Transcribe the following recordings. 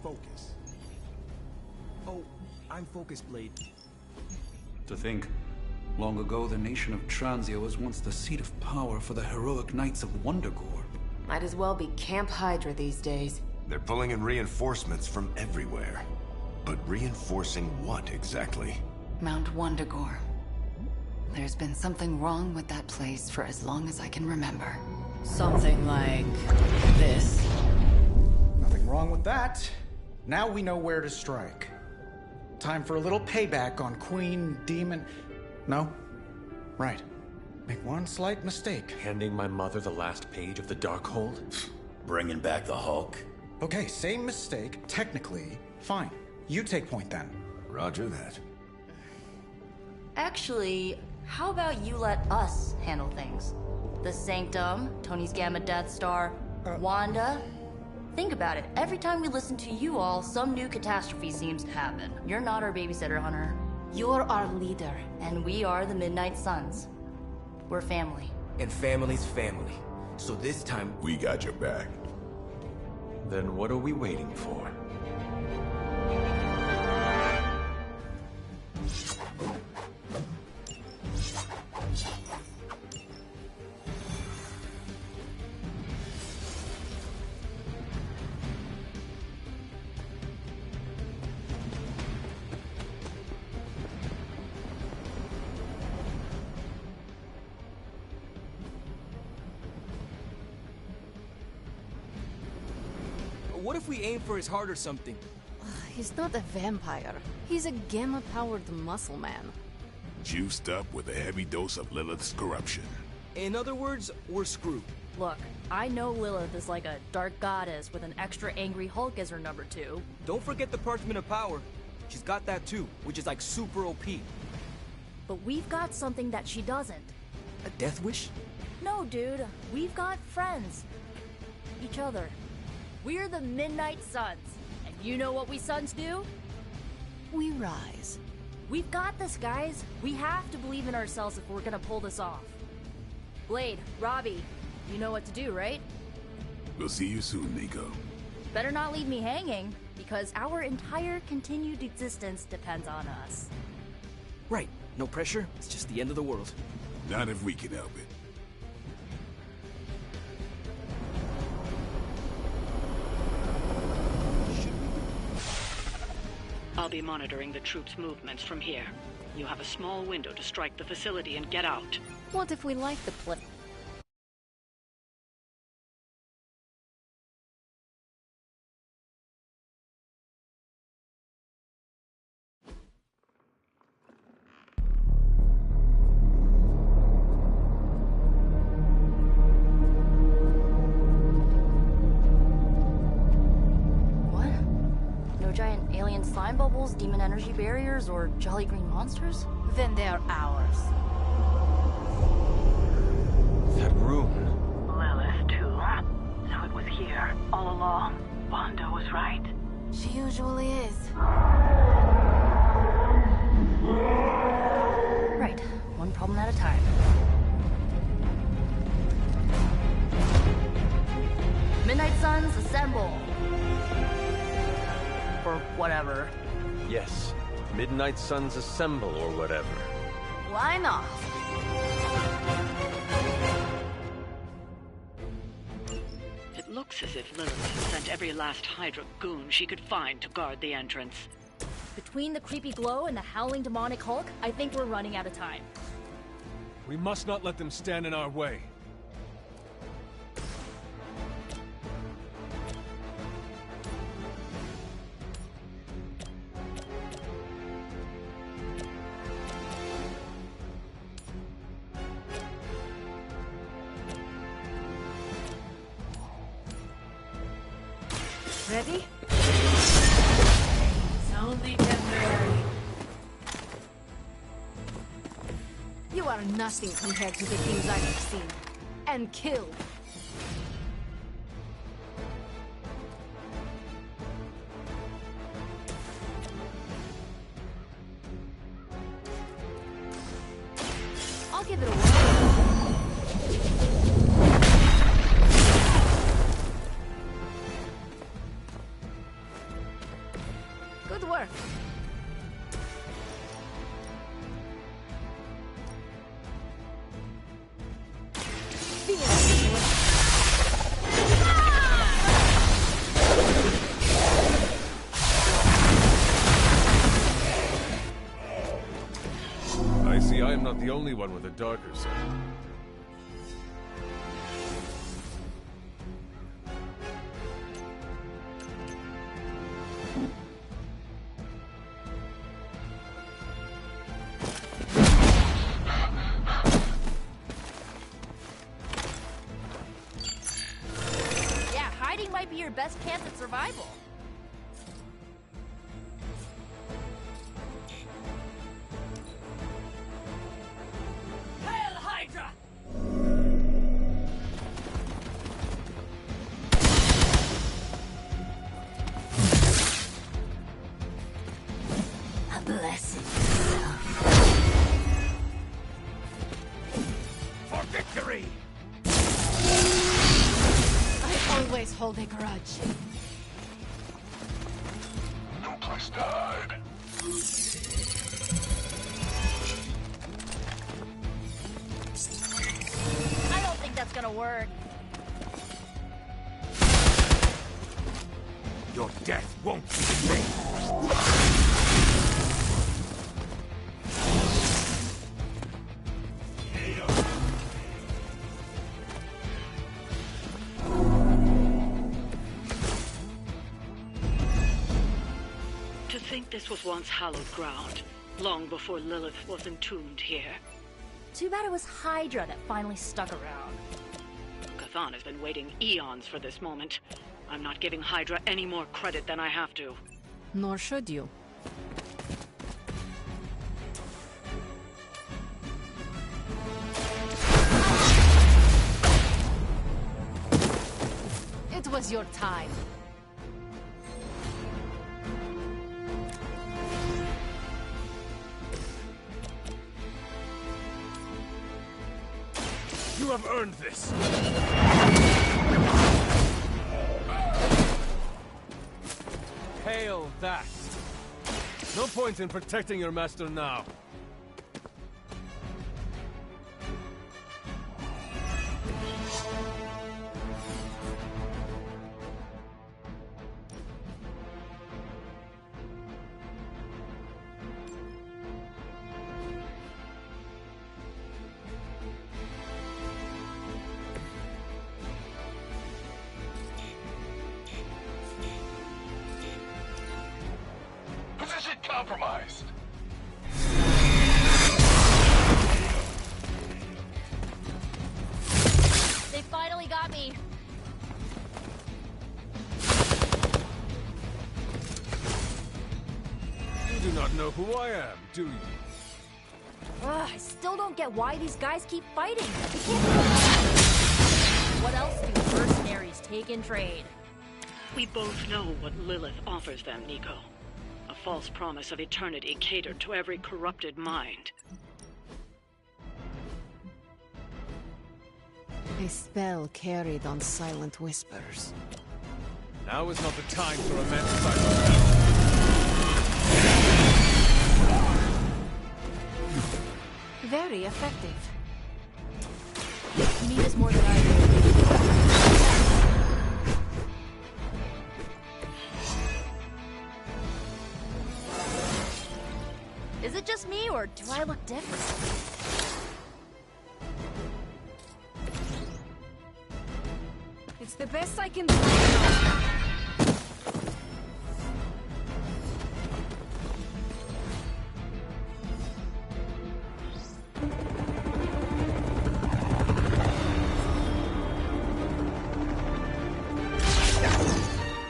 Focus. Oh, I'm focused, Blade. To think, long ago the nation of Transia was once the seat of power for the heroic knights of Wondergore. Might as well be Camp Hydra these days. They're pulling in reinforcements from everywhere. But reinforcing what exactly? Mount Wondergore. There's been something wrong with that place for as long as I can remember. Something like this. Nothing wrong with that. Now we know where to strike. Time for a little payback on Queen Demon... No? Right. Make one slight mistake. Handing my mother the last page of the Darkhold? Bringing back the Hulk? Okay, same mistake. Technically, fine. You take point then. Roger that. Actually, how about you let us handle things? The Sanctum, Tony's Gamma Death Star, Wanda. Think about it. Every time we listen to you all, some new catastrophe seems to happen. You're not our babysitter, Hunter. You're our leader. And we are the Midnight Suns. We're family. And family's family. So this time, we got your back. Then what are we waiting for? what if we aim for his heart or something? He's not a vampire. He's a gamma-powered muscle man. Juiced up with a heavy dose of Lilith's corruption. In other words, we're screwed. Look, I know Lilith is like a dark goddess with an extra angry Hulk as her number 2. Don't forget the Parchment of Power. She's got that too, which is like super OP. But we've got something that she doesn't. A death wish? No, dude. We've got friends. Each other. We're the Midnight Suns. And you know what we Suns do? We rise. We've got this, guys. We have to believe in ourselves if we're gonna pull this off. Blade, Robbie, you know what to do, right? We'll see you soon, Nico. Better not leave me hanging, because our entire continued existence depends on us. Right. No pressure. It's just the end of the world. Not if we can help it. I'll be monitoring the troops' movements from here. You have a small window to strike the facility and get out. What if we like the place? Slime bubbles, demon energy barriers, or jolly green monsters? Then they're ours. That room. Lilith, too. So it was here, all along. Wanda was right. She usually is. Right. One problem at a time. Midnight Suns, assemble! Or whatever. Yes. Midnight Suns assemble or whatever. Line off. It looks as if Lilith has sent every last Hydra goon she could find to guard the entrance. Between the creepy glow and the howling demonic Hulk, I think we're running out of time. We must not let them stand in our way. Ready? It's only temporary. You are nothing compared to the things I have seen. And killed. I'll give it a whirl. the only one with a darker side. Yeah, hiding might be your best chance at survival. Hail Hydra! A blessing. For victory! I always hold a grudge. No place to hide. I don't think that's gonna work. Your death won't be in vain. To think this was once hallowed ground, long before Lilith was entombed here. Too bad it was Hydra that finally stuck around. Cathan has been waiting eons for this moment. I'm not giving Hydra any more credit than I have to. Nor should you. It was your time. You have earned this! Hail that! No point in protecting your master now. Position compromised. They finally got me. You do not know who I am, do you? Ugh, I still don't get why these guys keep fighting. What else do mercenaries take in trade? We both know what Lilith offers them, Nico. A false promise of eternity catered to every corrupted mind. A spell carried on silent whispers. Now is not the time to romanticize. Very effective. You need us more than I do. Is it just me, or do I look different? It's the best I can do.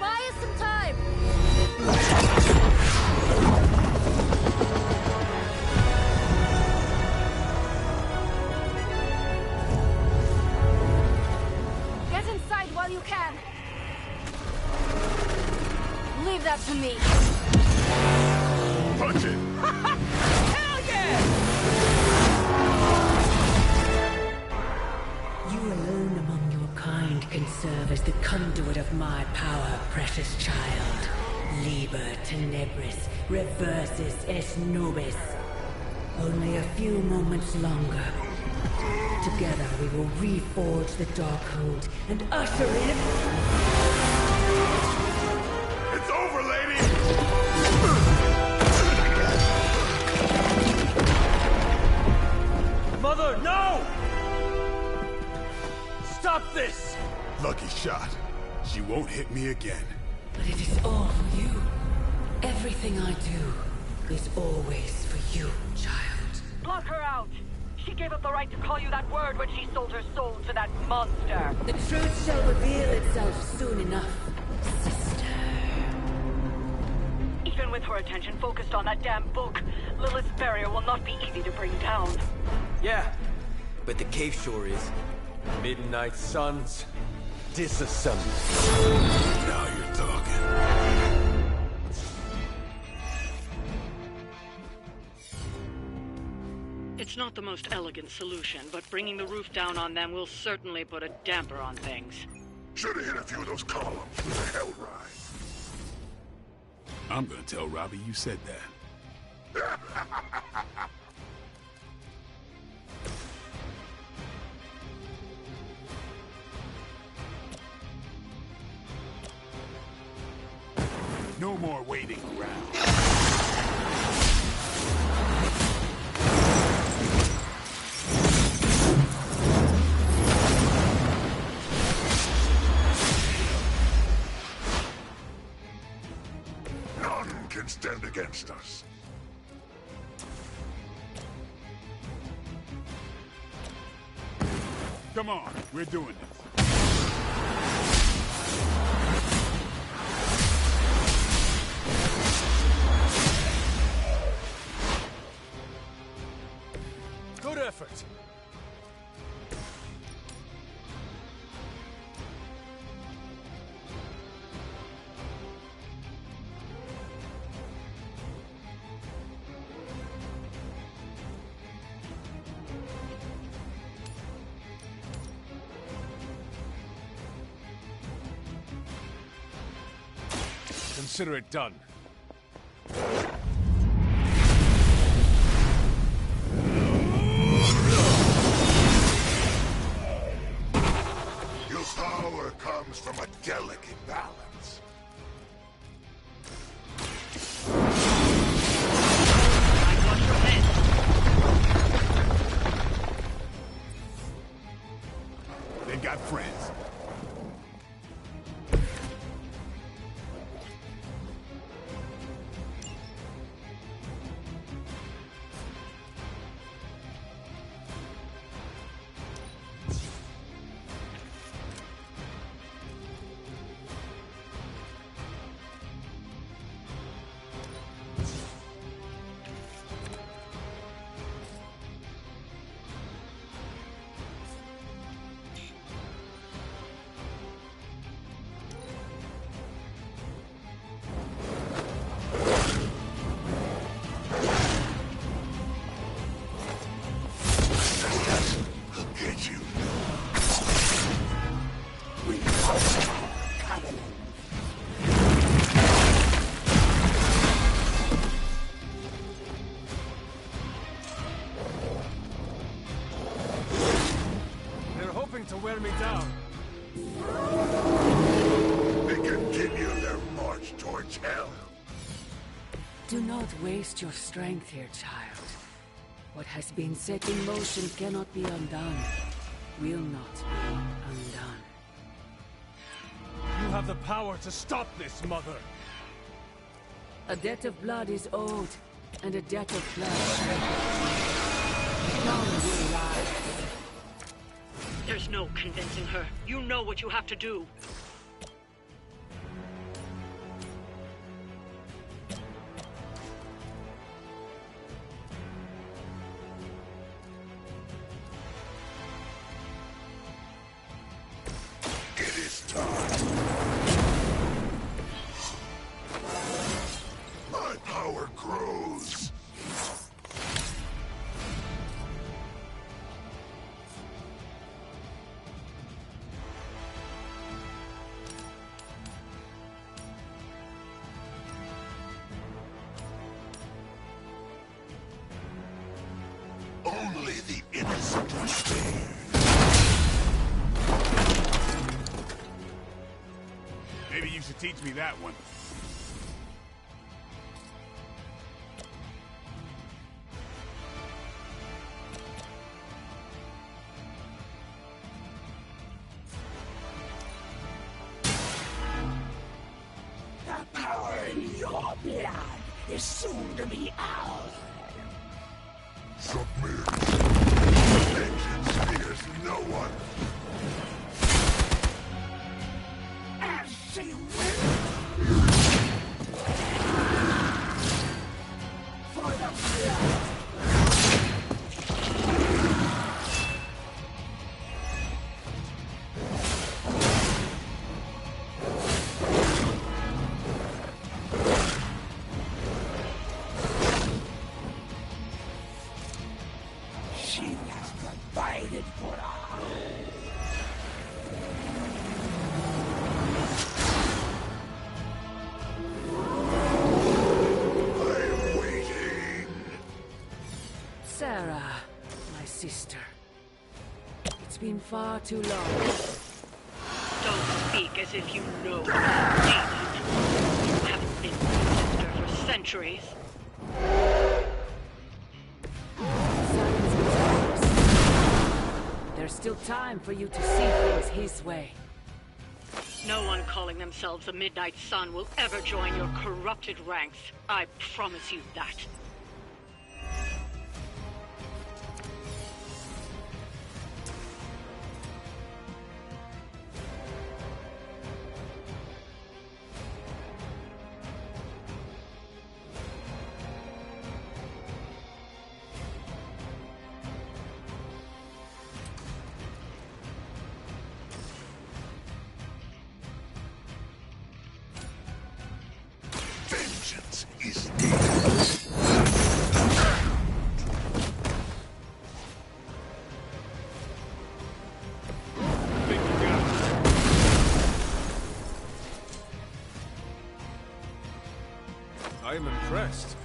Buy us some time! Get inside while you can. Leave that to me. Punch it! Hell yeah! You alone among your kind can serve as the conduit of my power, precious child. Liber tenebris, reversus est nobis. Only a few moments longer. Together we will reforge the Darkhold and usher in... It's over, lady! She won't hit me again. But it is all for you. Everything I do is always for you, child. Block her out! She gave up the right to call you that word when she sold her soul to that monster. The truth shall reveal itself soon enough, sister. Even with her attention focused on that damn book, Lilith's barrier will not be easy to bring down. Yeah, but the cave shore is. Midnight Suns, disassemble. Now you're talking. It's not the most elegant solution, but bringing the roof down on them will certainly put a damper on things. Should've hit a few of those columns with a hell ride. I'm gonna tell Robbie you said that. No more waiting around. None can stand against us. Come on, we're doing this. Good effort. Consider it done. Your power comes from a delicate balance. They got friends. To wear me down. They continue their march towards hell. Do not waste your strength here, child. What has been set in motion cannot be undone. Will not be undone. You have the power to stop this, Mother. A debt of blood is owed, and a debt of blood. None will rise. There's no convincing her. You know what you have to do. It is time. My power grows. Only the innocent are spared. Maybe you should teach me that one. blood is soon to be ours. Submit. Vengeance fears no one. As she will. For the blood. Sarah, my sister. It's been far too long. Don't speak as if you know demon. You haven't been my sister for centuries. There's still time for you to see things his way. No one calling themselves the Midnight Sun will ever join your corrupted ranks. I promise you that. Vengeance is I am impressed.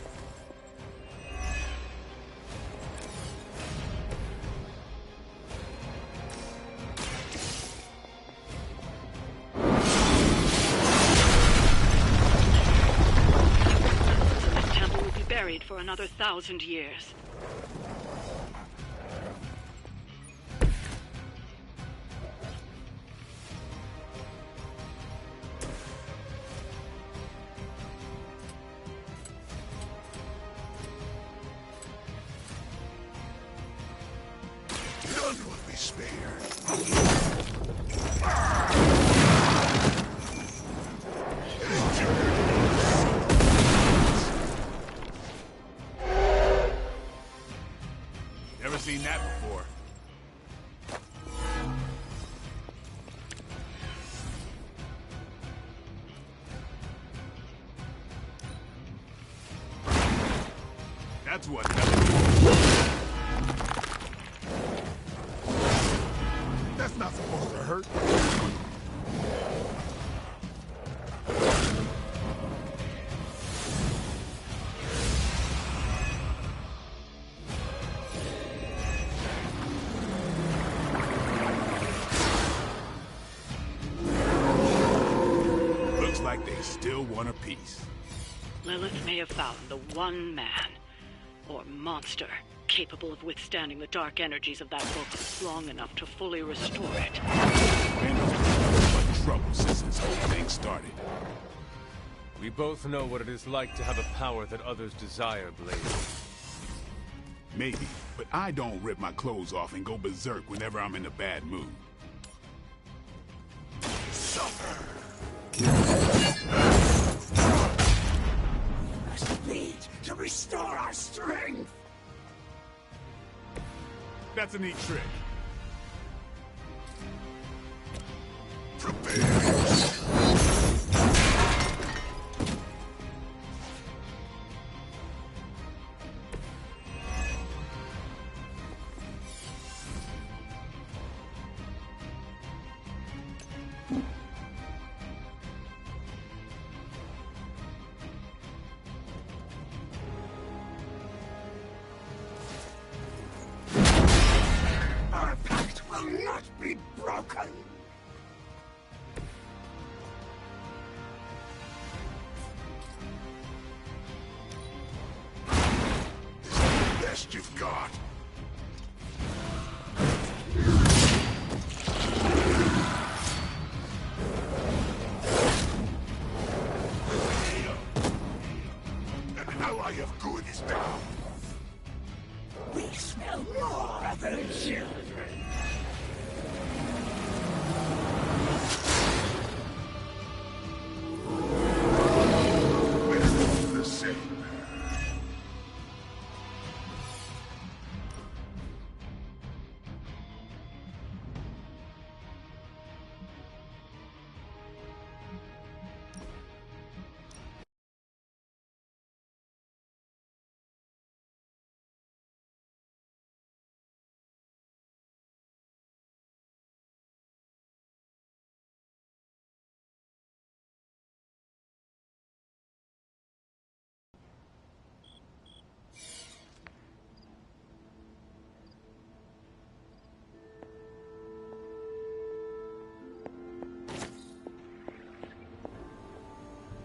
This temple will be buried for another 1,000 years. none will be spared. Never seen that before. That's what That's not supposed to hurt. looks like they still want a piece. Lilith may have found the one man, or monster, capable of withstanding the dark energies of that book long enough to fully restore it. Been but trouble since this whole thing started. We both know what it is like to have a power that others desire, Blade. Maybe, but I don't rip my clothes off and go berserk whenever I'm in a bad mood. Suffer! Must bleed to restore our strength. That's a neat trick. Our pact will not be broken. Best you've got.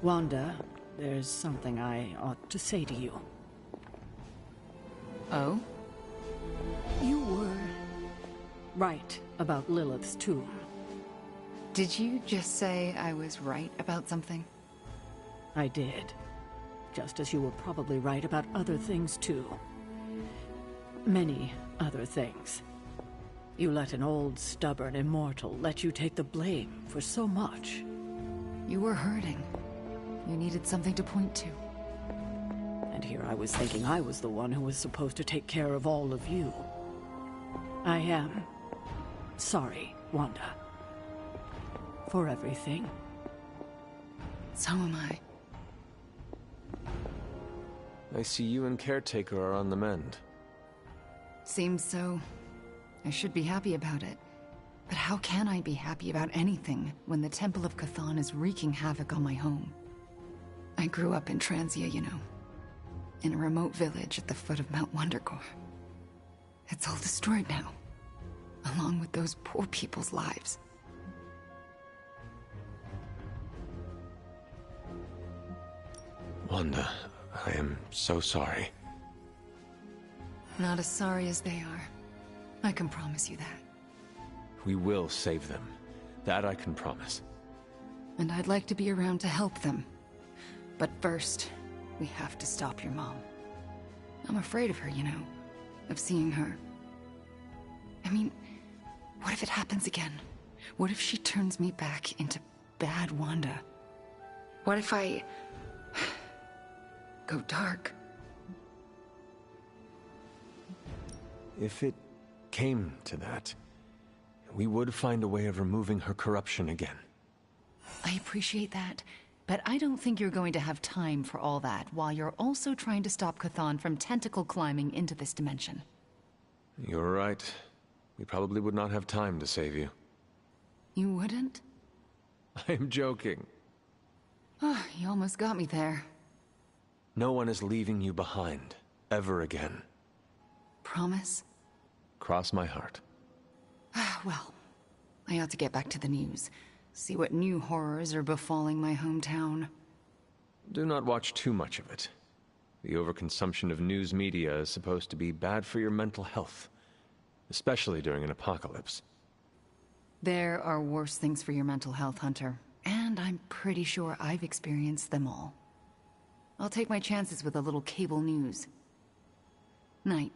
Wanda, there's something I ought to say to you. Oh? You were right about Lilith's tomb. Did you just say I was right about something? I did. Just as you were probably right about other things, too. Many other things. You let an old, stubborn immortal let you take the blame for so much. You were hurting. You needed something to point to. And here I was thinking I was the one who was supposed to take care of all of you. I am sorry, Wanda. For everything. So am I. I see you and Caretaker are on the mend. Seems so. I should be happy about it. But how can I be happy about anything when the Temple of Chthon is wreaking havoc on my home? I grew up in Transia, you know. In a remote village at the foot of Mount Wondergore. It's all destroyed now. Along with those poor people's lives. Wanda, I am so sorry. Not as sorry as they are. I can promise you that. We will save them. That I can promise. And I'd like to be around to help them. But first, we have to stop your mom. I'm afraid of her, you know. Of seeing her. I mean, what if it happens again? What if she turns me back into bad Wanda? What if I go dark? If it came to that, we would find a way of removing her corruption again. I appreciate that, but I don't think you're going to have time for all that while you're also trying to stop Chthon from tentacle climbing into this dimension. You're right. We probably would not have time to save you. You wouldn't? I am joking. Oh, you almost got me there. No one is leaving you behind, ever again. Promise? Cross my heart. Well, I ought to get back to the news. See what new horrors are befalling my hometown. Do not watch too much of it. The overconsumption of news media is supposed to be bad for your mental health. Especially during an apocalypse. There are worse things for your mental health, Hunter. And I'm pretty sure I've experienced them all. I'll take my chances with a little cable news. Night.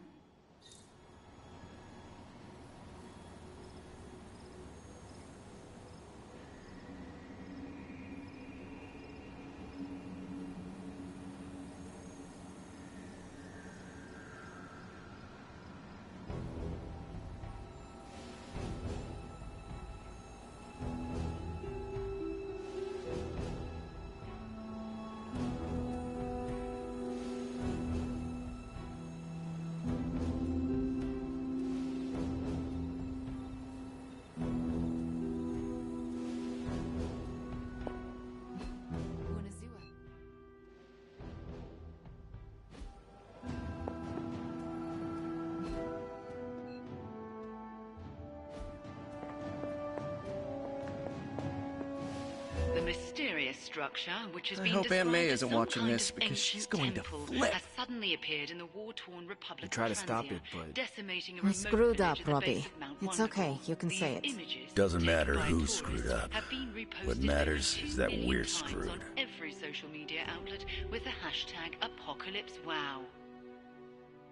Mysterious structure, which has I been hope Aunt May described as isn't some watching kind this of because she's ancient going to temple, flip. has suddenly appeared in the war-torn Republic I try to of stop Transia, it, but decimating a We remote screwed village up, at the Robbie. base of Mount It's Wondergore. okay, you can say it. These images, Doesn't matter taken by who tourists, screwed up. have been reposted What over matters 2 is that million we're times screwed. on every social media outlet with the hashtag #ApocalypseWow.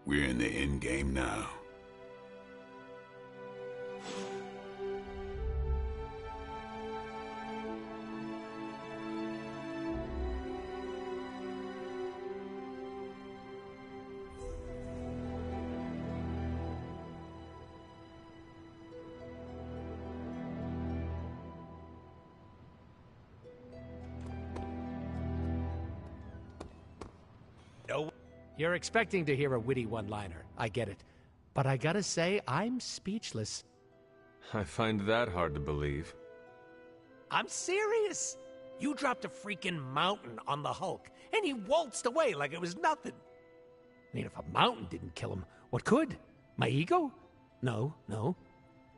We're in the end game now. You're expecting to hear a witty one-liner. I get it. But I gotta say, I'm speechless. I find that hard to believe. I'm serious. You dropped a freaking mountain on the Hulk, and he waltzed away like it was nothing. I mean, if a mountain didn't kill him, what could? My ego? No.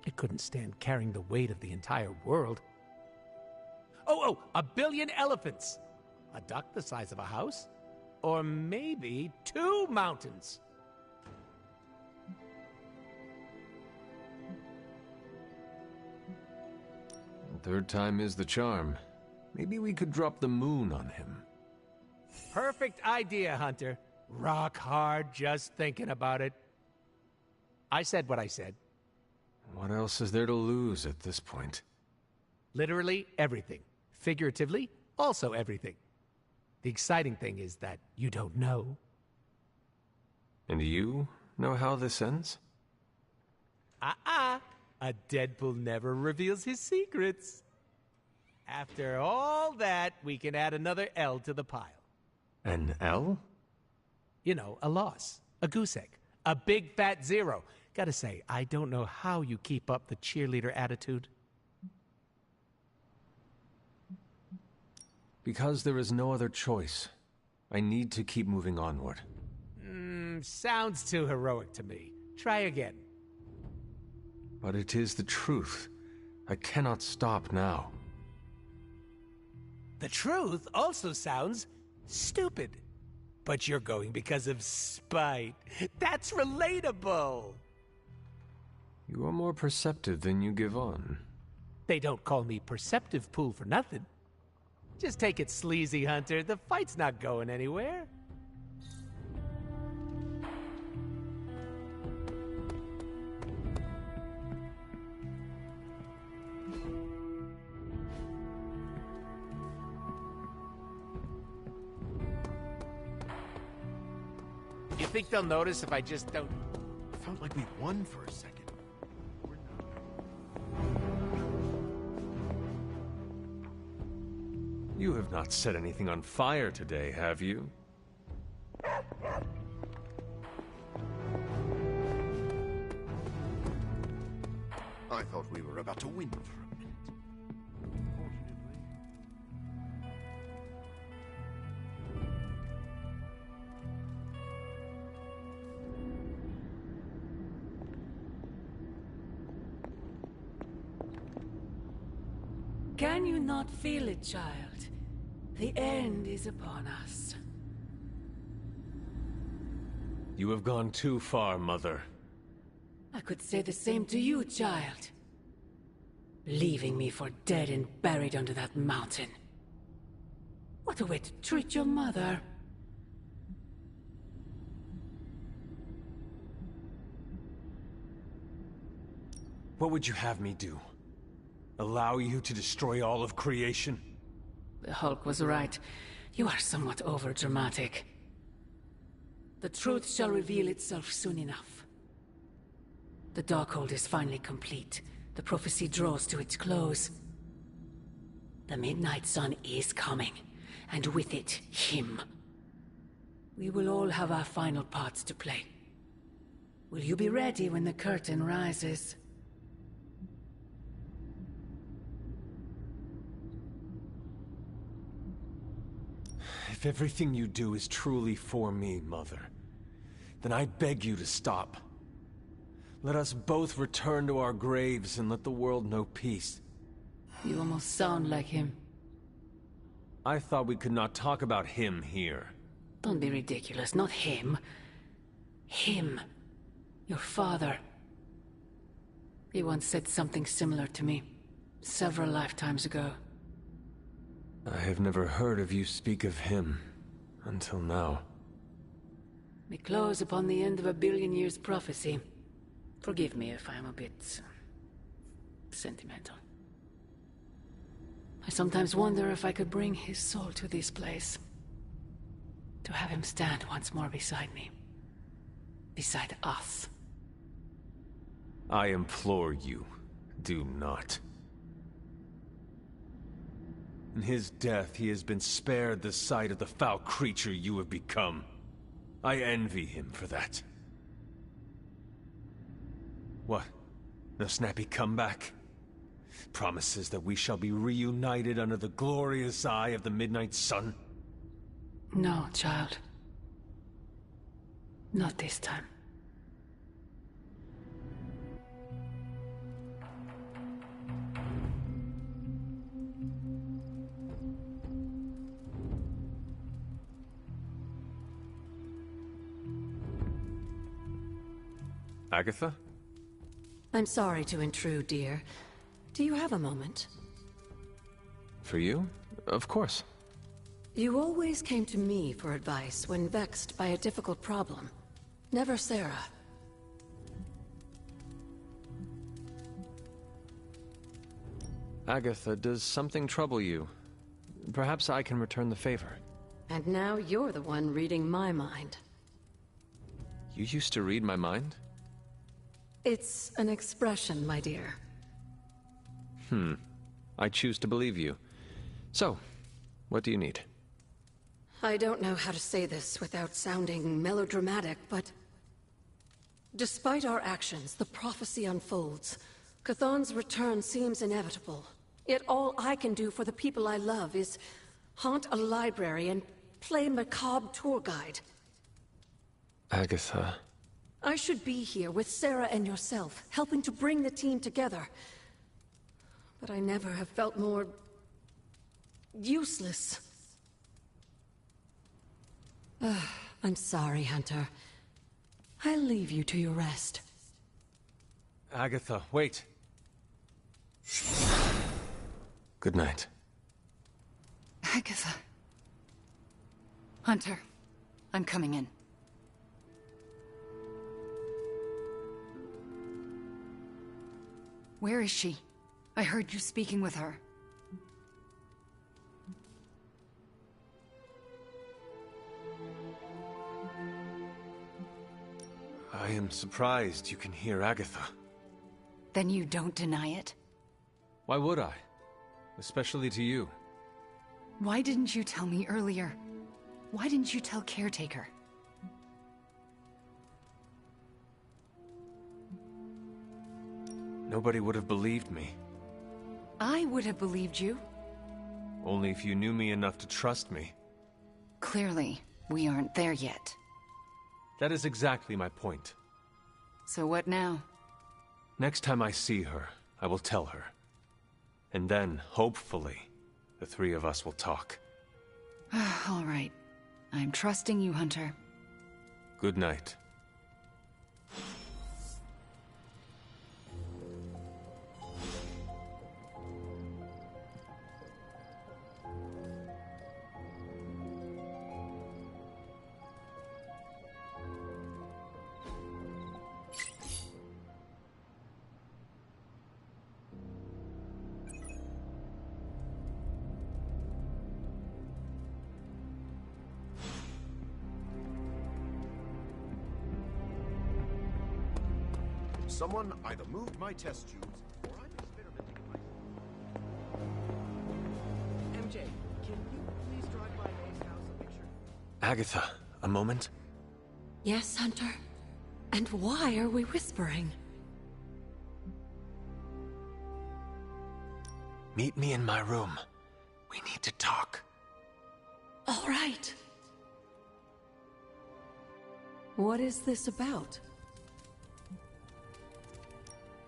It couldn't stand carrying the weight of the entire world. Oh, 1 billion elephants. A duck the size of a house? Or maybe 2 mountains. Third time is the charm. Maybe we could drop the moon on him. Perfect idea, Hunter. Rock hard just thinking about it. I said what I said. What else is there to lose at this point? Literally everything. Figuratively, also everything. The exciting thing is that you don't know. And you know how this ends? A Deadpool never reveals his secrets. After all that, we can add another L to the pile. An L? You know, a loss. A goose egg. A big fat 0. Gotta say, I don't know how you keep up the cheerleader attitude. Because there is no other choice. I need to keep moving onward. Sounds too heroic to me. Try again. But it is the truth. I cannot stop now. The truth also sounds stupid. But you're going because of spite. That's relatable. You are more perceptive than you give on. They don't call me Perceptive Pool for nothing. Just take it sleazy, Hunter. The fight's not going anywhere. You think they'll notice if I just don't... I felt like we won for a second. You have not set anything on fire today, have you? I thought we were about to win for a minute. Can you not feel it, child? The end is upon us. You have gone too far, Mother. I could say the same to you, child. Leaving me for dead and buried under that mountain. What a way to treat your mother. What would you have me do? Allow you to destroy all of creation? The Hulk was right. You are somewhat overdramatic. The truth shall reveal itself soon enough. The Darkhold is finally complete. The prophecy draws to its close. The Midnight Sun is coming, and with it, him. We will all have our final parts to play. Will you be ready when the curtain rises? If everything you do is truly for me, Mother, then I beg you to stop. Let us both return to our graves and let the world know peace. You almost sound like him. I thought we could not talk about him here. Don't be ridiculous, not him. Him. Your father. He once said something similar to me, several lifetimes ago. I have never heard of you speak of him until now. We close upon the end of a billion years prophecy. Forgive me if I am a bit sentimental. I sometimes wonder if I could bring his soul to this place. To have him stand once more beside me. Beside us. I implore you, do not. In his death, he has been spared the sight of the foul creature you have become. I envy him for that. What? No snappy comeback? Promises that we shall be reunited under the glorious eye of the Midnight Sun? No, child. Not this time. Agatha? I'm sorry to intrude, dear. Do you have a moment? For you? Of course. You always came to me for advice when vexed by a difficult problem. Never Sarah. Agatha, does something trouble you? Perhaps I can return the favor. And now you're the one reading my mind. You used to read my mind? It's an expression, my dear. I choose to believe you. So, what do you need? I don't know how to say this without sounding melodramatic, but... Despite our actions, the prophecy unfolds. Chthon's return seems inevitable. Yet all I can do for the people I love is haunt a library and play macabre tour guide. Agatha... I should be here with Sarah and yourself, helping to bring the team together. But I never have felt more... useless. I'm sorry, Hunter. I'll leave you to your rest. Agatha, wait. Good night. Agatha. Hunter, I'm coming in. Where is she? I heard you speaking with her. I am surprised you can hear Agatha. Then you don't deny it? Why would I? Especially to you. Why didn't you tell me earlier? Why didn't you tell Caretaker? Nobody would have believed me. I would have believed you. Only if you knew me enough to trust me. Clearly, we aren't there yet. That is exactly my point. So what now? Next time I see her, I will tell her. And then, hopefully, the three of us will talk. All right. I'm trusting you, Hunter. Good night. Someone either moved my test tubes, or I'm experimenting in my... MJ, can you please drive by May's house and make sure... Agatha, a moment? Yes, Hunter? And why are we whispering? Meet me in my room. We need to talk. All right. What is this about?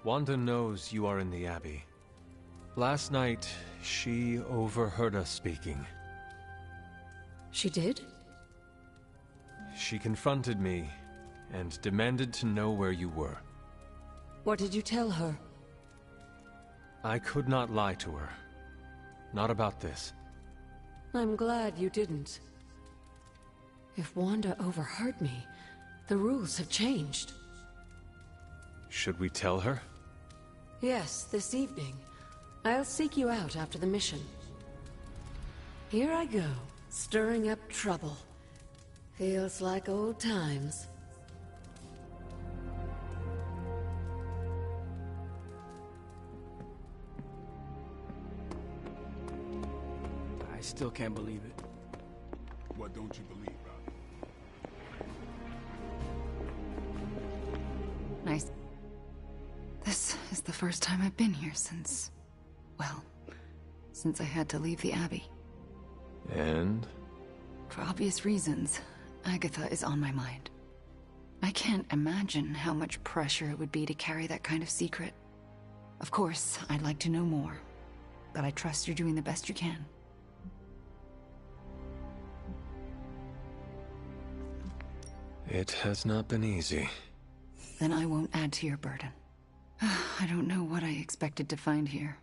Wanda knows you are in the Abbey. Last night, she overheard us speaking. She did? She confronted me and demanded to know where you were. What did you tell her? I could not lie to her. Not about this. I'm glad you didn't. If Wanda overheard me, the rules have changed. Should we tell her? Yes, this evening. I'll seek you out after the mission. Here I go, stirring up trouble. Feels like old times. I still can't believe it. What don't you believe, Rob? Nice. This is the first time I've been here since... well, since I had to leave the Abbey. And? For obvious reasons, Agatha is on my mind. I can't imagine how much pressure it would be to carry that kind of secret. Of course, I'd like to know more, but I trust you're doing the best you can. It has not been easy. then I won't add to your burden. I don't know what I expected to find here.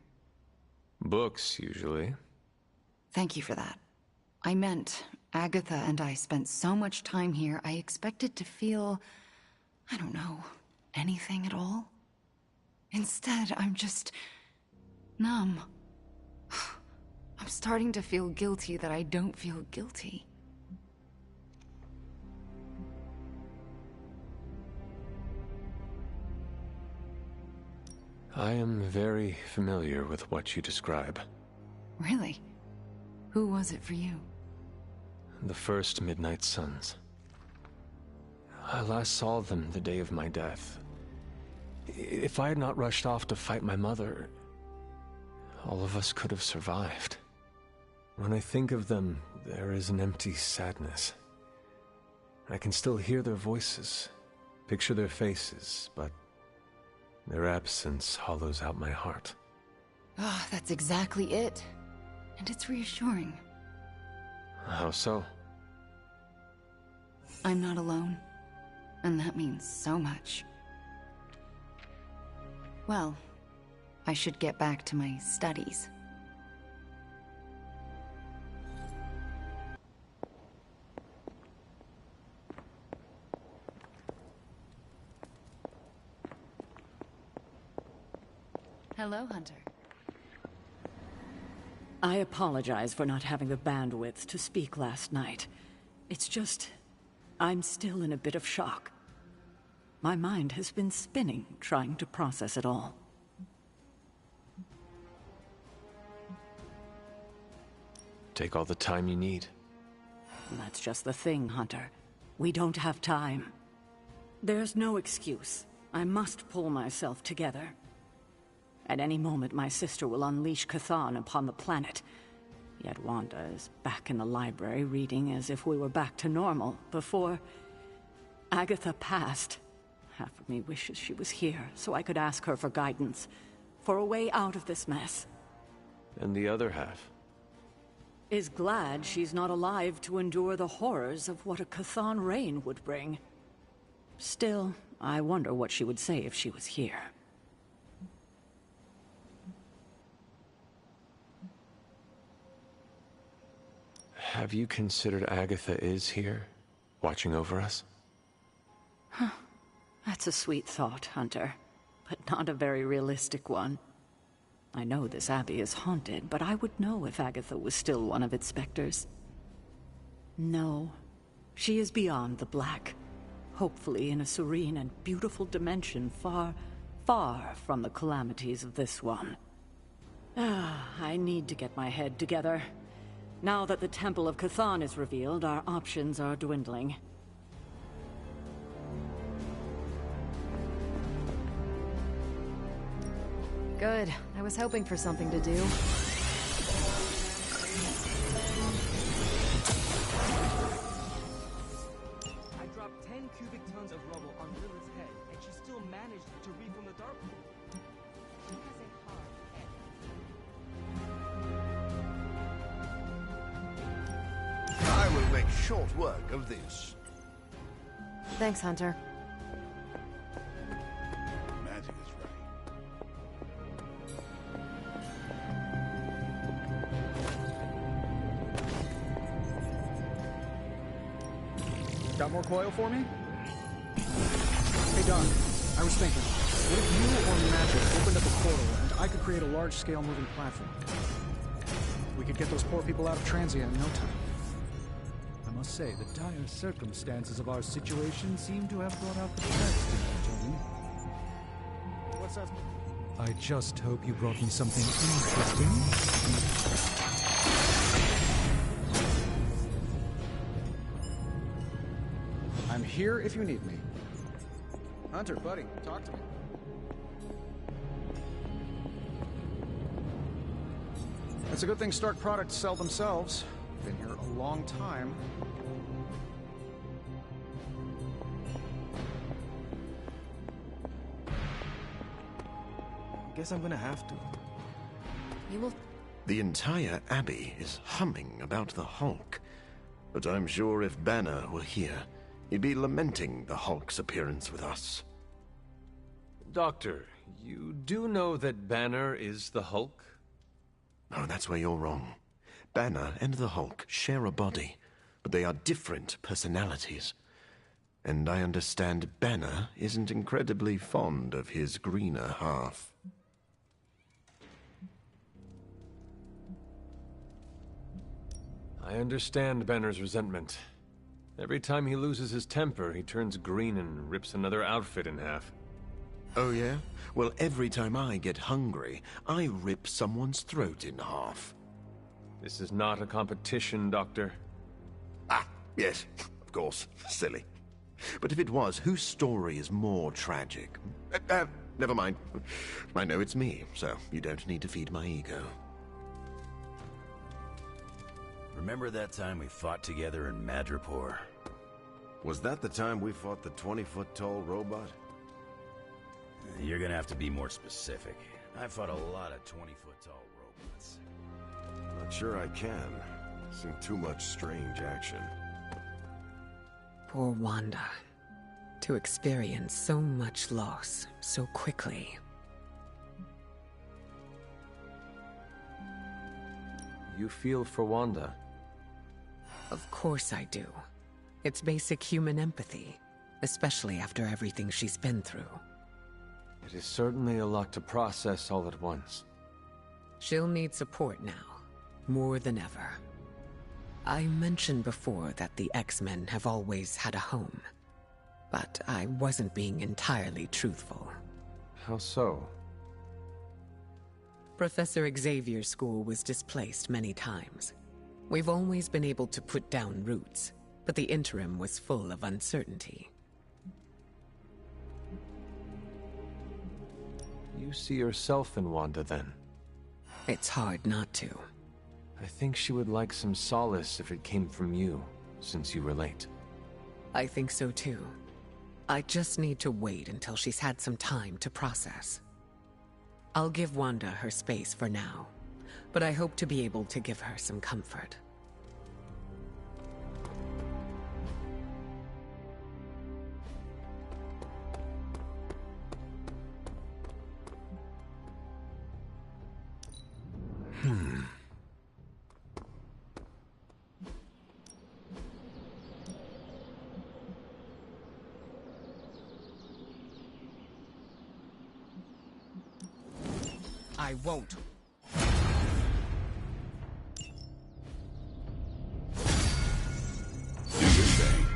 Books, usually. Thank you for that. I meant, Agatha and I spent so much time here, I expected to feel, I don't know, anything at all. Instead, I'm just numb. I'm starting to feel guilty that I don't feel guilty. I am very familiar with what you describe. Really? Who was it for you? The first Midnight Suns. I last saw them the day of my death. If I had not rushed off to fight my mother, all of us could have survived. When I think of them, there is an empty sadness. I can still hear their voices, picture their faces, but their absence hollows out my heart. Ah, that's exactly it. And it's reassuring. How so? I'm not alone. And that means so much. Well, I should get back to my studies. Hello, Hunter. I apologize for not having the bandwidth to speak last night. It's just, I'm still in a bit of shock. My mind has been spinning, trying to process it all. Take all the time you need. That's just the thing, Hunter. We don't have time. There's no excuse. I must pull myself together. At any moment, my sister will unleash Chthon upon the planet. Yet Wanda is back in the library reading as if we were back to normal before Agatha passed. Half of me wishes she was here so I could ask her for guidance, for a way out of this mess. And the other half? Is glad she's not alive to endure the horrors of what a Chthon reign would bring. Still, I wonder what she would say if she was here. Have you considered Agatha is here, watching over us? Huh. That's a sweet thought, Hunter, but not a very realistic one. I know this abbey is haunted, but I would know if Agatha was still one of its specters. No, she is beyond the black, hopefully in a serene and beautiful dimension far, far from the calamities of this one. I need to get my head together. Now that the Temple of Chthon is revealed, our options are dwindling. Good. I was hoping for something to do. I dropped 10 cubic tons of rubble on Lilith's head, and she still managed to reform the dark pool. She has a hard head. I will make short work of this. Thanks, Hunter. Magic is ready. Got more coil for me? Hey, Don. I was thinking, what if you or magic opened up a portal and I could create a large-scale moving platform? We could get those poor people out of Transia in no time. I must say, the dire circumstances of our situation seem to have brought out the best in you, Tony. What's that? I just hope you brought me something interesting. I'm here if you need me. Hunter, buddy, talk to me. It's a good thing Stark products sell themselves. Been here a long time. I guess I'm gonna have to. You will... The entire Abbey is humming about the Hulk. But I'm sure if Banner were here, he'd be lamenting the Hulk's appearance with us. Doctor, you do know that Banner is the Hulk? Oh, that's where you're wrong. Banner and the Hulk share a body, but they are different personalities. And I understand Banner isn't incredibly fond of his greener half. I understand Banner's resentment. Every time he loses his temper, he turns green and rips another outfit in half. Oh yeah? Well, every time I get hungry, I rip someone's throat in half. This is not a competition, Doctor. Ah, yes, of course. Silly. But if it was, whose story is more tragic? Never mind. I know it's me, so you don't need to feed my ego. Remember that time we fought together in Madripoor? Was that the time we fought the 20-foot-tall robot? You're gonna have to be more specific. I fought a lot of 20-foot-tall robots. Not sure I can. Seen too much strange action. Poor Wanda. To experience so much loss so quickly. You feel for Wanda? Of course I do. It's basic human empathy, especially after everything she's been through. It is certainly a lot to process all at once. She'll need support now, more than ever. I mentioned before that the X-Men have always had a home, but I wasn't being entirely truthful. How so? Professor Xavier's school was displaced many times. We've always been able to put down roots, but the interim was full of uncertainty. You see yourself in Wanda, then? It's hard not to. I think she would like some solace if it came from you, since you relate. I think so too. I just need to wait until she's had some time to process. I'll give Wanda her space for now, but I hope to be able to give her some comfort. I won't. Do your thing.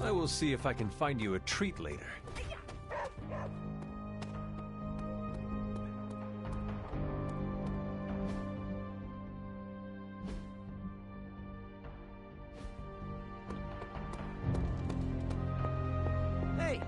I will see if I can find you a treat later. Hey!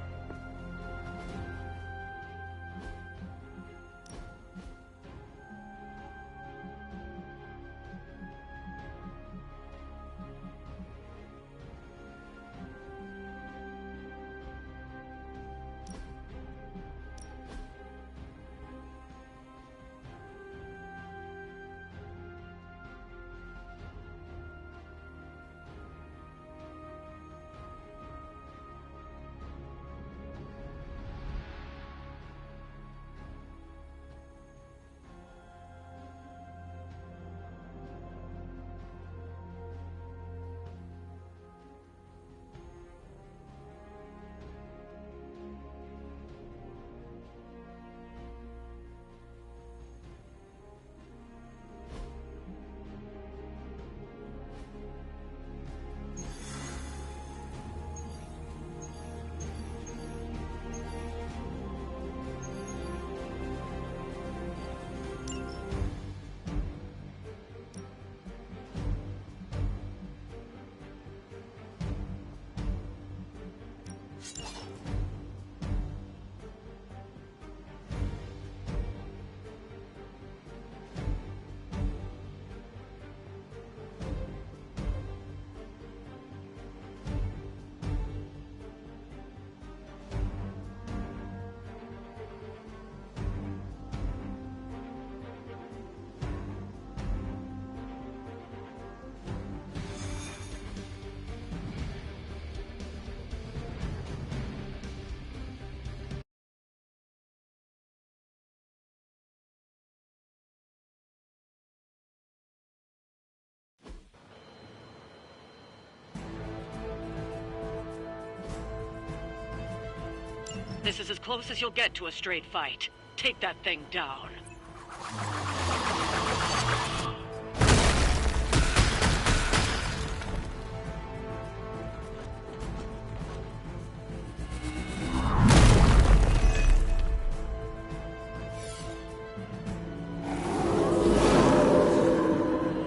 This is as close as you'll get to a straight fight. Take that thing down.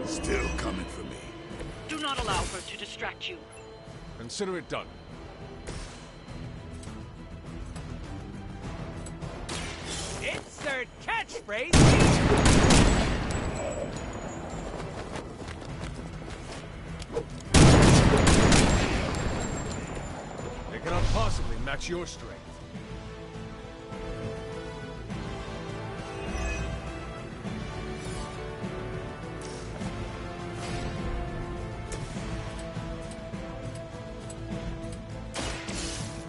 Still coming for me. Do not allow her to distract you. Consider it done. Insert catchphrase. They cannot possibly match your strength.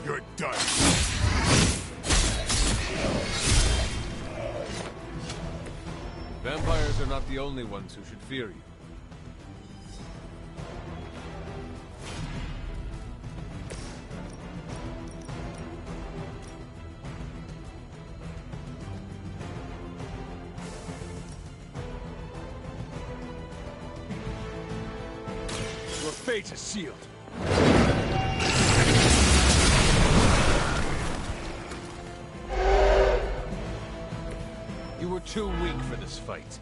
You're done. Vampires are not the only ones who should fear you. Your fate is sealed. You were too weak for this fight.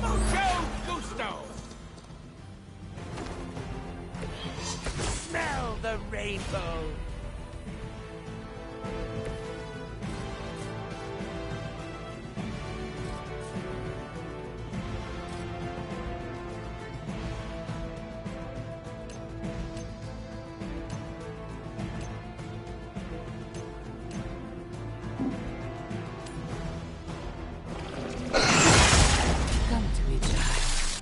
Mucho gusto. Smell the rainbow. Come to me, child.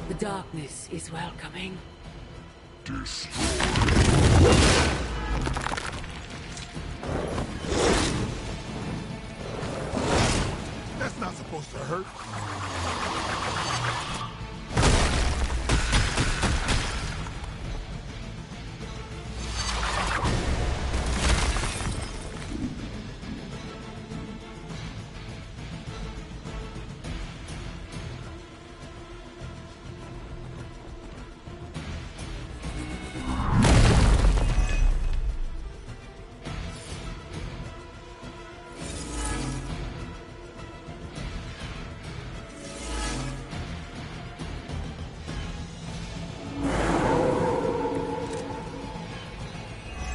The darkness is welcoming. That's not supposed to hurt.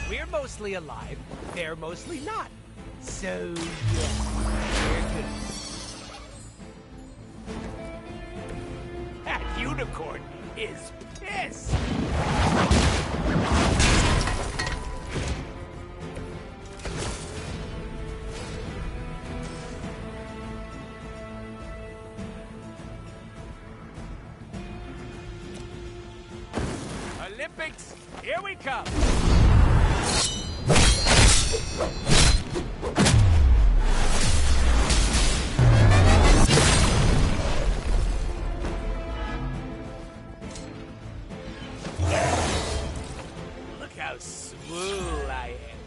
We're mostly alive, they're mostly not. So, yeah, we're good. That unicorn is pissed! Olympics, here we come! Look how swole I am.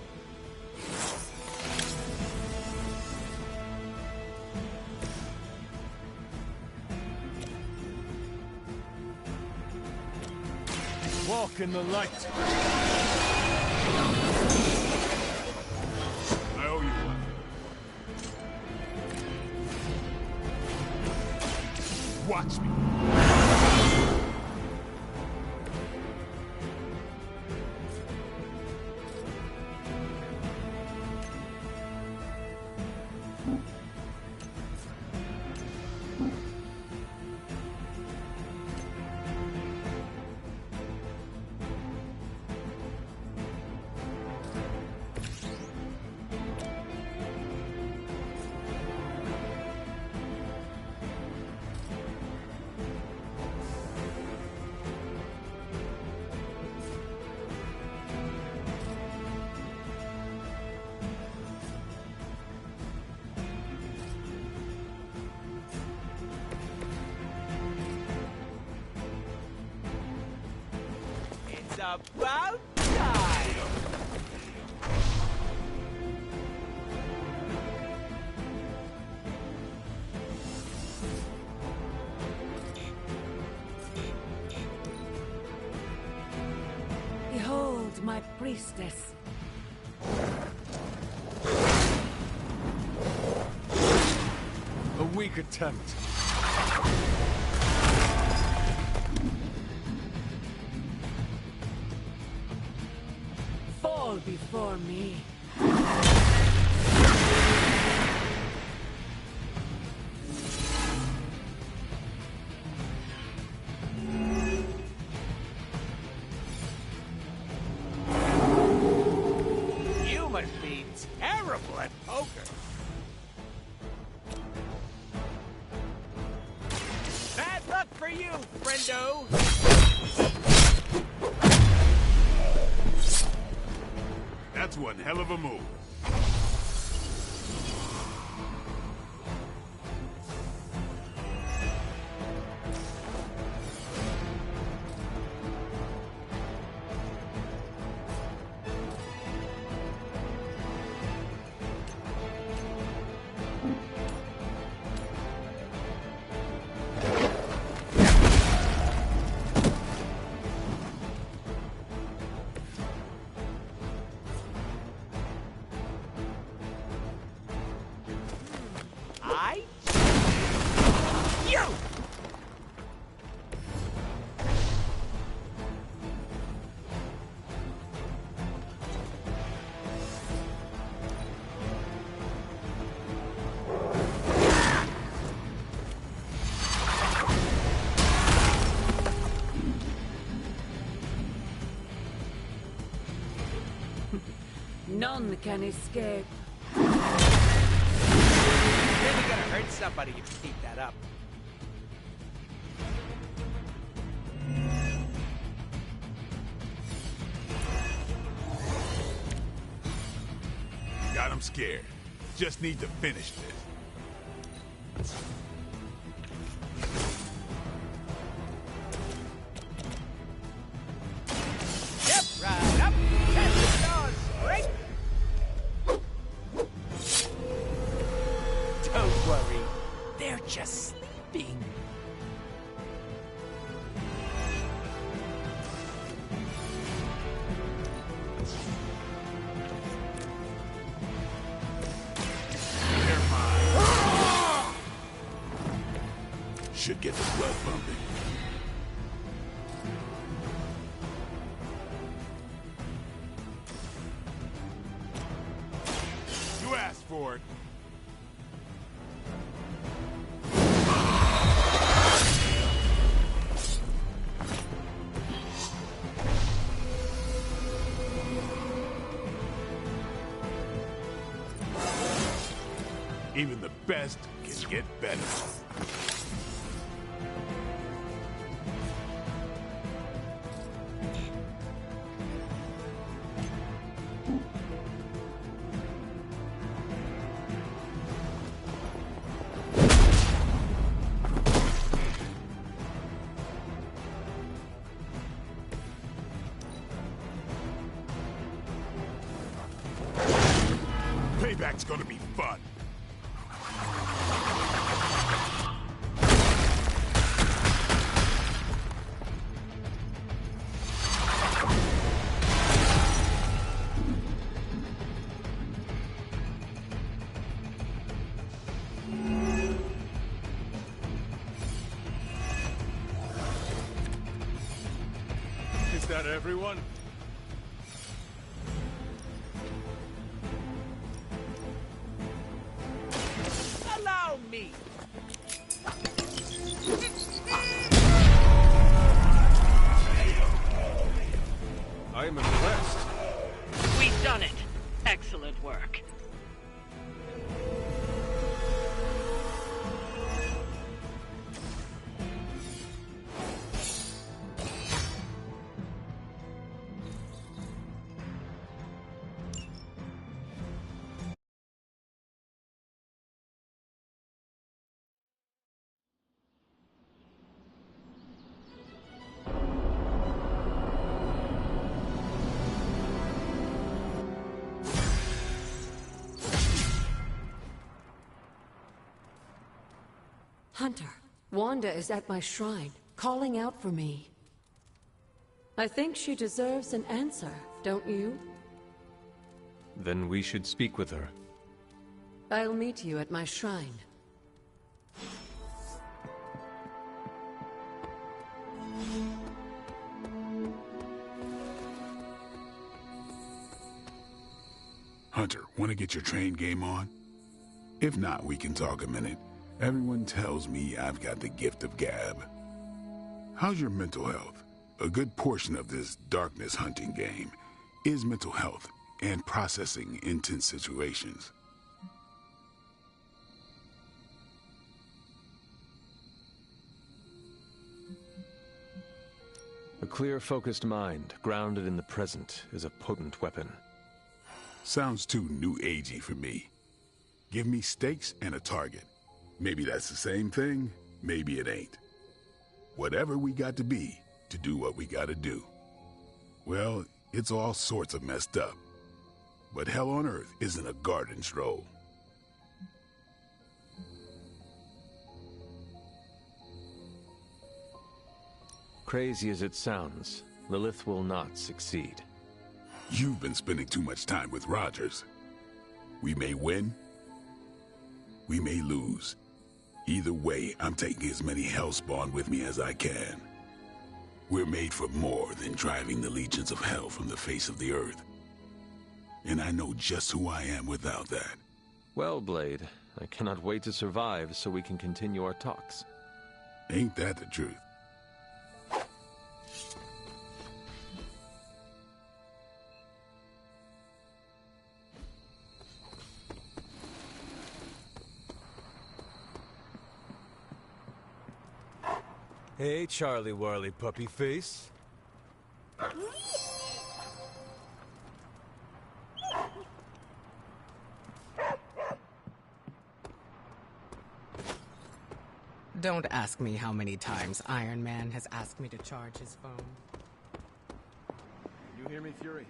Walk in the light. I owe you one. Watch me. It's about time! Behold my priestess. A weak attempt. Fall before me. You must be terrible at poker. Bad luck for you, friendo! That's one hell of a move. You! None can escape. Really gonna hurt somebody if you keep that up. Got him scared. Just need to finish this. Step right up, test the stars straight. Don't worry, they're just sleeping. Should get the blood pumping. You asked for it. Even the best can get better. Payback's gonna be fun. Is that everyone? Allow me. I am impressed. We've done it. Excellent work. Hunter, Wanda is at my shrine, calling out for me. I think she deserves an answer, don't you? Then we should speak with her. I'll meet you at my shrine. Hunter, want to get your train game on? If not, we can talk a minute. Everyone tells me I've got the gift of gab. How's your mental health? A good portion of this darkness hunting game is mental health and processing intense situations. A clear, focused mind, grounded in the present, is a potent weapon. Sounds too new agey for me. Give me stakes and a target. Maybe that's the same thing, maybe it ain't. Whatever we got to be to do what we gotta do. Well, it's all sorts of messed up. But hell on earth isn't a garden stroll. Crazy as it sounds, Lilith will not succeed. You've been spending too much time with Rogers. We may win, we may lose. Either way, I'm taking as many Hellspawn with me as I can. We're made for more than driving the legions of hell from the face of the earth. And I know just who I am without that. Well, Blade, I cannot wait to survive so we can continue our talks. Ain't that the truth? Hey, Charlie Warley puppy face. Don't ask me how many times Iron Man has asked me to charge his phone. You hear me, Fury?